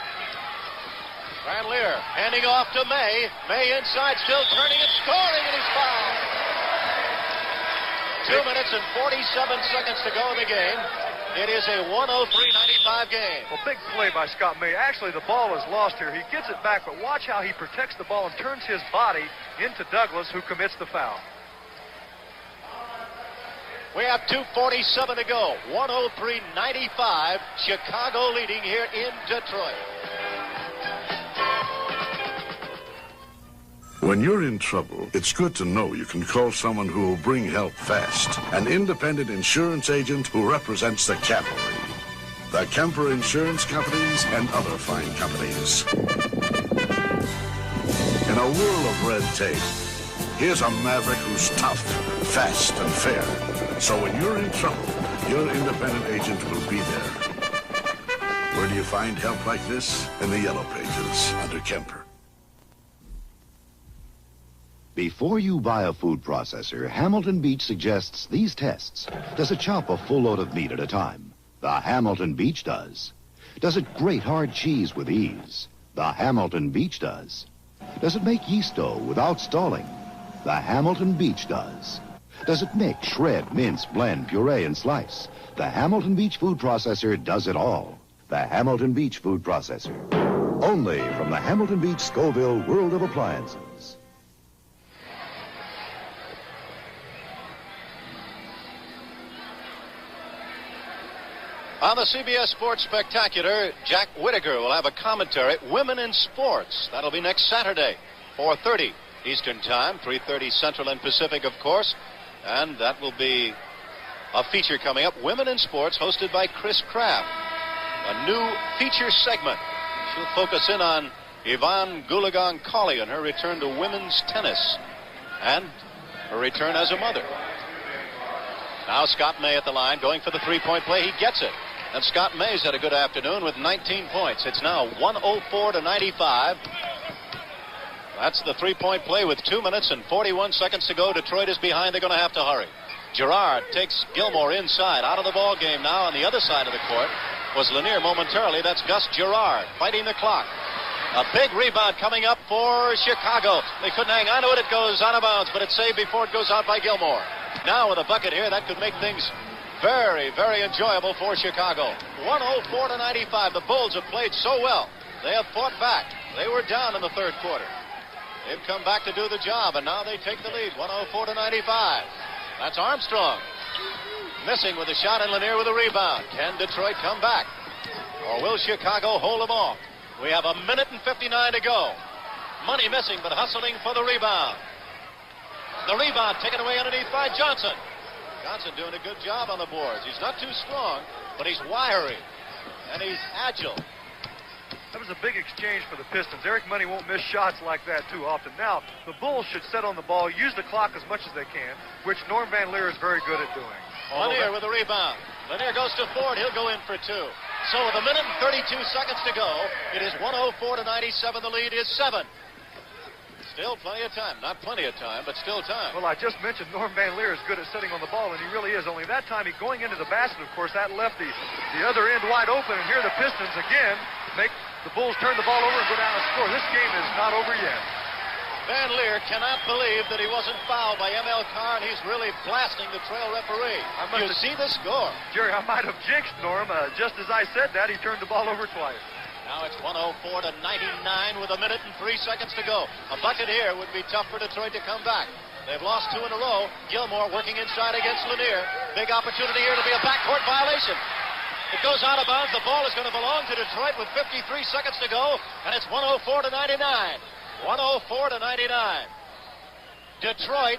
Van Leer handing off to May. May inside, still turning and scoring, and he's fouled. 2 minutes and 47 seconds to go in the game. It is a 103-95 game. Well, big play by Scott May. Actually, the ball is lost here. He gets it back, but watch how he protects the ball and turns his body into Douglas, who commits the foul. We have 2:47 to go. 103-95. Chicago leading here in Detroit. When you're in trouble, it's good to know you can call someone who will bring help fast. An independent insurance agent who represents the cavalry. The Kemper Insurance Companies and other fine companies. In a whirl of red tape, here's a maverick who's tough, fast, and fair. So when you're in trouble, Your independent agent will be there. Where do you find help like this? In the Yellow Pages, under Kemper. Before you buy a food processor, Hamilton Beach suggests these tests. Does it chop a full load of meat at a time? The Hamilton Beach does. Does it grate hard cheese with ease? The Hamilton Beach does. Does it make yeast dough without stalling? The Hamilton Beach does. Does it mix, shred, mince, blend, puree, and slice? The Hamilton Beach food processor does it all. The Hamilton Beach food processor. Only from the Hamilton Beach Scoville World of Appliances. On the CBS Sports Spectacular, Jack Whitaker will have a commentary, Women in Sports. That'll be next Saturday, 4:30 Eastern Time, 3:30 Central and Pacific, of course. And that will be a feature coming up, Women in Sports, hosted by Chris Kraft. A new feature segment. She'll focus in on Yvonne Goolagong-Cawley and her return to women's tennis and her return as a mother. Now Scott May at the line, going for the three-point play. He gets it. And Scott May's had a good afternoon with 19 points. It's now 104-95. That's the three-point play with 2 minutes and 41 seconds to go. Detroit is behind. They're going to have to hurry. Girard takes Gilmore inside. Out of the ball game now on the other side of the court was Lanier momentarily. That's Gus Girard fighting the clock. A big rebound coming up for Chicago. They couldn't hang on to it. It goes out of bounds, but it's saved before it goes out by Gilmore. Now with a bucket here, that could make things very, very enjoyable for Chicago. 104-95. The Bulls have played so well. They have fought back. They were down in the third quarter. They've come back to do the job, and now they take the lead, 104-95. That's Armstrong. Missing with a shot, and Lanier with a rebound. Can Detroit come back? Or will Chicago hold them off? We have 1 minute and 59 to go. Money missing, but hustling for the rebound. The rebound taken away underneath by Johnson. Johnson doing a good job on the boards. He's not too strong, but he's wiry, and he's agile. That was a big exchange for the Pistons. Eric Money won't miss shots like that too often. Now, the Bulls should set on the ball, use the clock as much as they can, which Norm Van Leer is very good at doing. Lanier with the rebound. Lanier goes to Ford. He'll go in for two. So with 1 minute and 32 seconds to go, it is 104-97. The lead is 7. Still plenty of time. Not plenty of time, but still time. Well, I just mentioned Norm Van Leer is good at sitting on the ball, and he really is. Only that time, going into the basket, of course, that left the other end wide open. And here the Pistons again make the Bulls turn the ball over and go down and score. This game is not over yet. Van Leer cannot believe that he wasn't fouled by M.L. Carr, and he's really blasting the trail referee. You see the score. Jerry, I might have jinxed Norm. Just as I said that, he turned the ball over twice. Now it's 104-99 with 1 minute and 3 seconds to go. A bucket here would be tough for Detroit to come back. They've lost 2 in a row. Gilmore working inside against Lanier. Big opportunity here to be a backcourt violation. It goes out of bounds. The ball is going to belong to Detroit with 53 seconds to go, and it's 104-99. 104-99. Detroit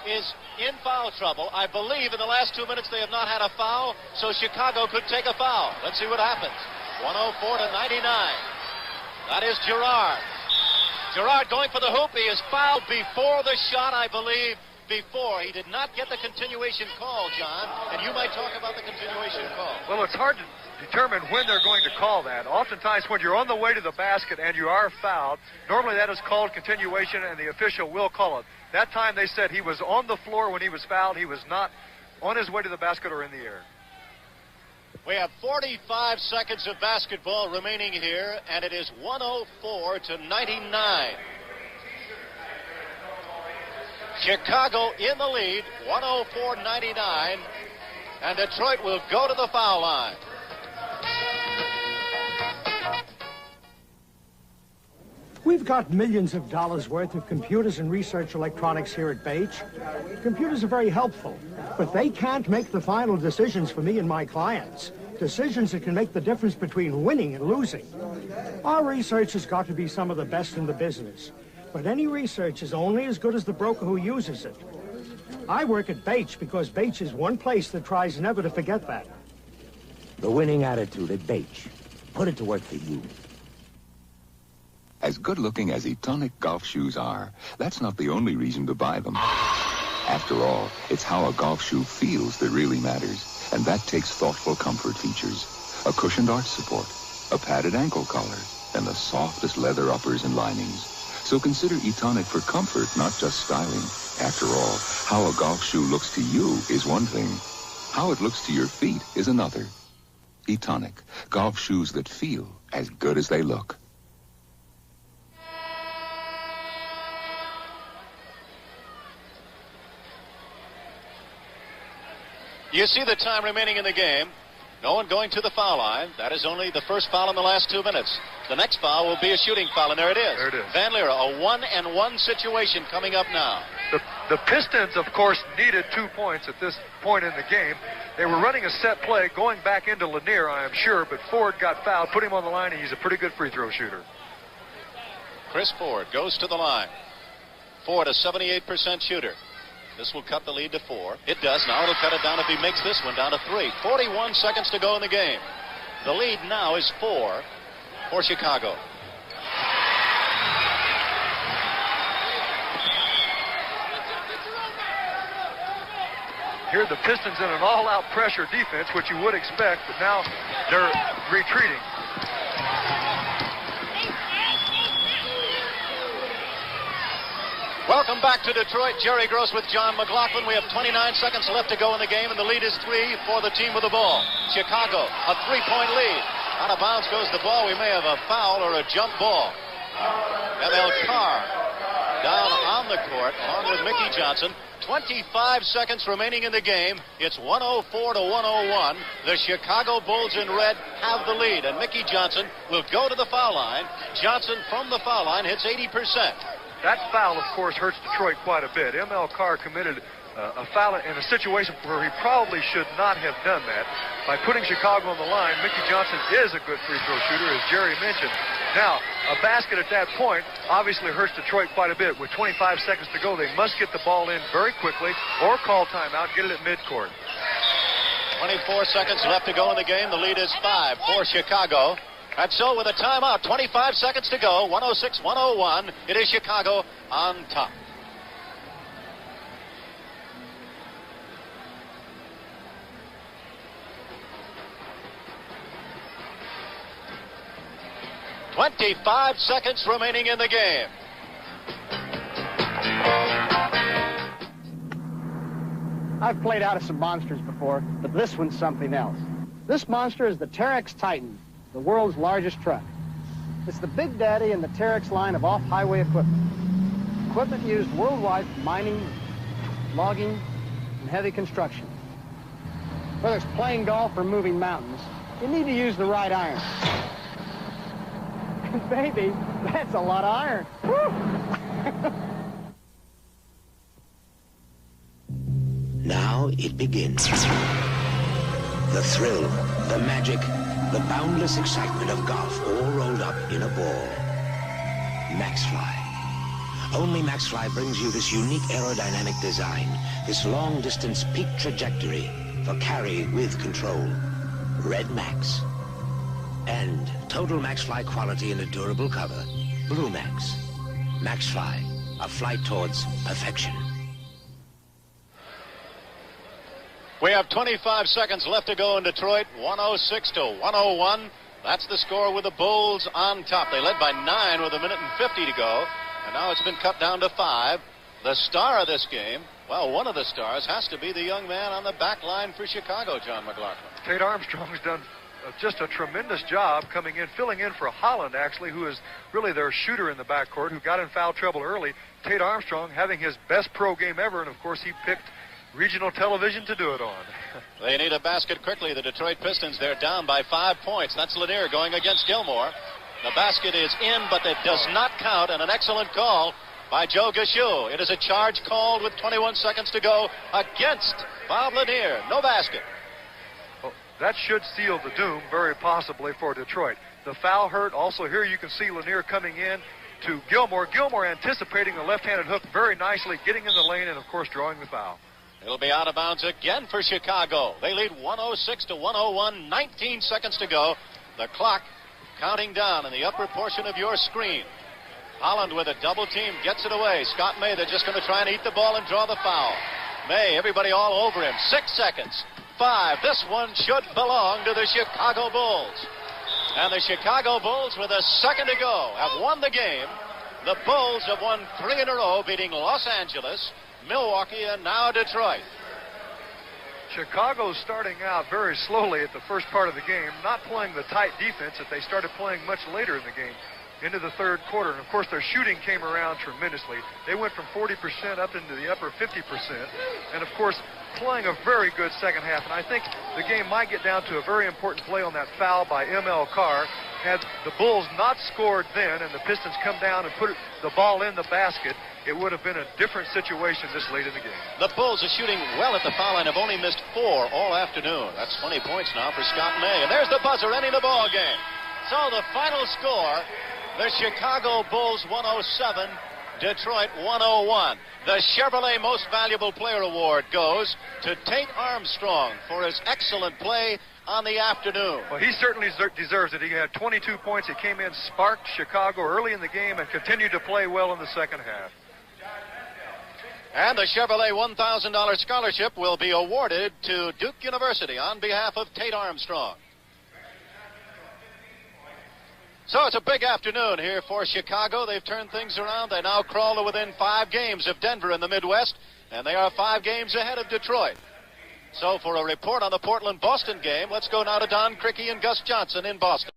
is in foul trouble. I believe in the last 2 minutes they have not had a foul, so Chicago could take a foul. Let's see what happens. 104-99. That is Girard. Girard going for the hoop. He is fouled before the shot, I believe. Before. He did not get the continuation call, John, and you might talk about the continuation call. Well, it's hard to determine when they're going to call that. Oftentimes, when you're on the way to the basket and you are fouled, normally that is called continuation, and the official will call it. That time they said he was on the floor when he was fouled. He was not on his way to the basket or in the air. We have 45 seconds of basketball remaining here, and it is 104-99. Chicago in the lead, 104-99, and Detroit will go to the foul line. We've got millions of dollars worth of computers and research electronics here at Bache. Computers are very helpful, but they can't make the final decisions for me and my clients. Decisions that can make the difference between winning and losing. Our research has got to be some of the best in the business, but any research is only as good as the broker who uses it. I work at Bache because Bache is one place that tries never to forget that. The winning attitude at Bache. Put it to work for you. As good-looking as Etonic golf shoes are, that's not the only reason to buy them. After all, it's how a golf shoe feels that really matters. And that takes thoughtful comfort features. A cushioned arch support, a padded ankle collar, and the softest leather uppers and linings. So consider E-Tonic for comfort, not just styling. After all, how a golf shoe looks to you is one thing. How it looks to your feet is another. E-Tonic, golf shoes that feel as good as they look. You see the time remaining in the game. No one going to the foul line. That is only the first foul in the last 2 minutes. The next foul will be a shooting foul, and there it is. There it is. Van Leer, a 1-and-1 situation coming up now. The Pistons, of course, needed 2 points at this point in the game. They were running a set play going back into Lanier, I am sure, but Ford got fouled, put him on the line, and he's a pretty good free throw shooter. Chris Ford goes to the line. Ford, a 78% shooter. This will cut the lead to 4. It does. Now it'll cut it down if he makes this one down to 3. 41 seconds to go in the game. The lead now is 4 for Chicago. Here the Pistons in an all-out pressure defense, which you would expect, but now they're retreating. Welcome back to Detroit. Jerry Gross with John McLaughlin. We have 29 seconds left to go in the game, and the lead is 3 for the team with the ball. Chicago, a 3-point lead. Out of bounds goes the ball. We may have a foul or a jump ball. M.L. Carr down on the court along with Mickey Johnson. 25 seconds remaining in the game. It's 104 to 101. The Chicago Bulls in red have the lead, and Mickey Johnson will go to the foul line. Johnson from the foul line hits 80%. That foul, of course, hurts Detroit quite a bit. M.L. Carr committed a foul in a situation where he probably should not have done that. By putting Chicago on the line, Mickey Johnson is a good free throw shooter, as Jerry mentioned. Now, a basket at that point obviously hurts Detroit quite a bit. With 25 seconds to go, they must get the ball in very quickly or call timeout, get it at midcourt. 24 seconds left to go in the game. The lead is 5 for Chicago. And so with a timeout, 25 seconds to go, 106-101, it is Chicago on top. "25 seconds remaining in the game." I've played out of some monsters before, but this one's something else. This monster is the Terex Titan, the world's largest truck. It's the big daddy in the Terex line of off-highway equipment. Equipment used worldwide for mining, logging, and heavy construction. Whether it's playing golf or moving mountains, you need to use the right iron. Baby, that's a lot of iron. Now it begins. The thrill, the magic, the boundless excitement of golf all rolled up in a ball. MaxFly. Only MaxFly brings you this unique aerodynamic design, this long-distance peak trajectory for carry with control. Red Max. And total MaxFly quality in a durable cover. Blue Max. MaxFly, a flight towards perfection. We have 25 seconds left to go in Detroit, 106-101. That's the score with the Bulls on top. They led by 9 with 1:50 to go, and now it's been cut down to 5. The star of this game, well, one of the stars has to be the young man on the back line for Chicago, John McLaughlin. Tate Armstrong's done just a tremendous job coming in, filling in for Holland, actually, who is really their shooter in the backcourt, who got in foul trouble early. Tate Armstrong having his best pro game ever, and, of course, he picked regional television to do it on. They need a basket quickly. The Detroit Pistons, they're down by 5 points. That's Lanier going against Gilmore. The basket is in, but it does not count, and an excellent call by Joe Gashu. It is a charge called with 21 seconds to go against Bob Lanier. No basket. Well, that should seal the doom, very possibly, for Detroit. The foul hurt. Also here you can see Lanier coming in to Gilmore. Gilmore anticipating the left-handed hook very nicely, getting in the lane, and, of course, drawing the foul. It'll be out of bounds again for Chicago. They lead 106-101, 19 seconds to go. The clock counting down in the upper portion of your screen. Holland with a double team gets it away. Scott May, they're just going to try and eat the ball and draw the foul. May, everybody all over him. 6 seconds. 5. This one should belong to the Chicago Bulls. And the Chicago Bulls, with a second to go, have won the game. The Bulls have won 3 in a row, beating Los Angeles, Milwaukee, and now Detroit. Chicago's starting out very slowly at the first part of the game, not playing the tight defense that they started playing much later in the game, into the third quarter. And, of course, their shooting came around tremendously. They went from 40% up into the upper 50%. And, of course, playing a very good second half. And I think the game might get down to a very important play on that foul by M.L. Carr. Had the Bulls not scored then and the Pistons come down and put the ball in the basket, it would have been a different situation this late in the game. The Bulls are shooting well at the foul line, have only missed 4 all afternoon. That's 20 points now for Scott May. And there's the buzzer ending the ball game. So the final score, the Chicago Bulls 107, Detroit 101. The Chevrolet Most Valuable Player Award goes to Tate Armstrong for his excellent play on the afternoon. Well, he certainly deserves it. He had 22 points. He came in, sparked Chicago early in the game, and continued to play well in the second half. And the Chevrolet $1,000 scholarship will be awarded to Duke University on behalf of Tate Armstrong. So it's a big afternoon here for Chicago. They've turned things around. They now crawl to within 5 games of Denver in the Midwest, and they are 5 games ahead of Detroit. So for a report on the Portland-Boston game, let's go now to Don Crickey and Gus Johnson in Boston.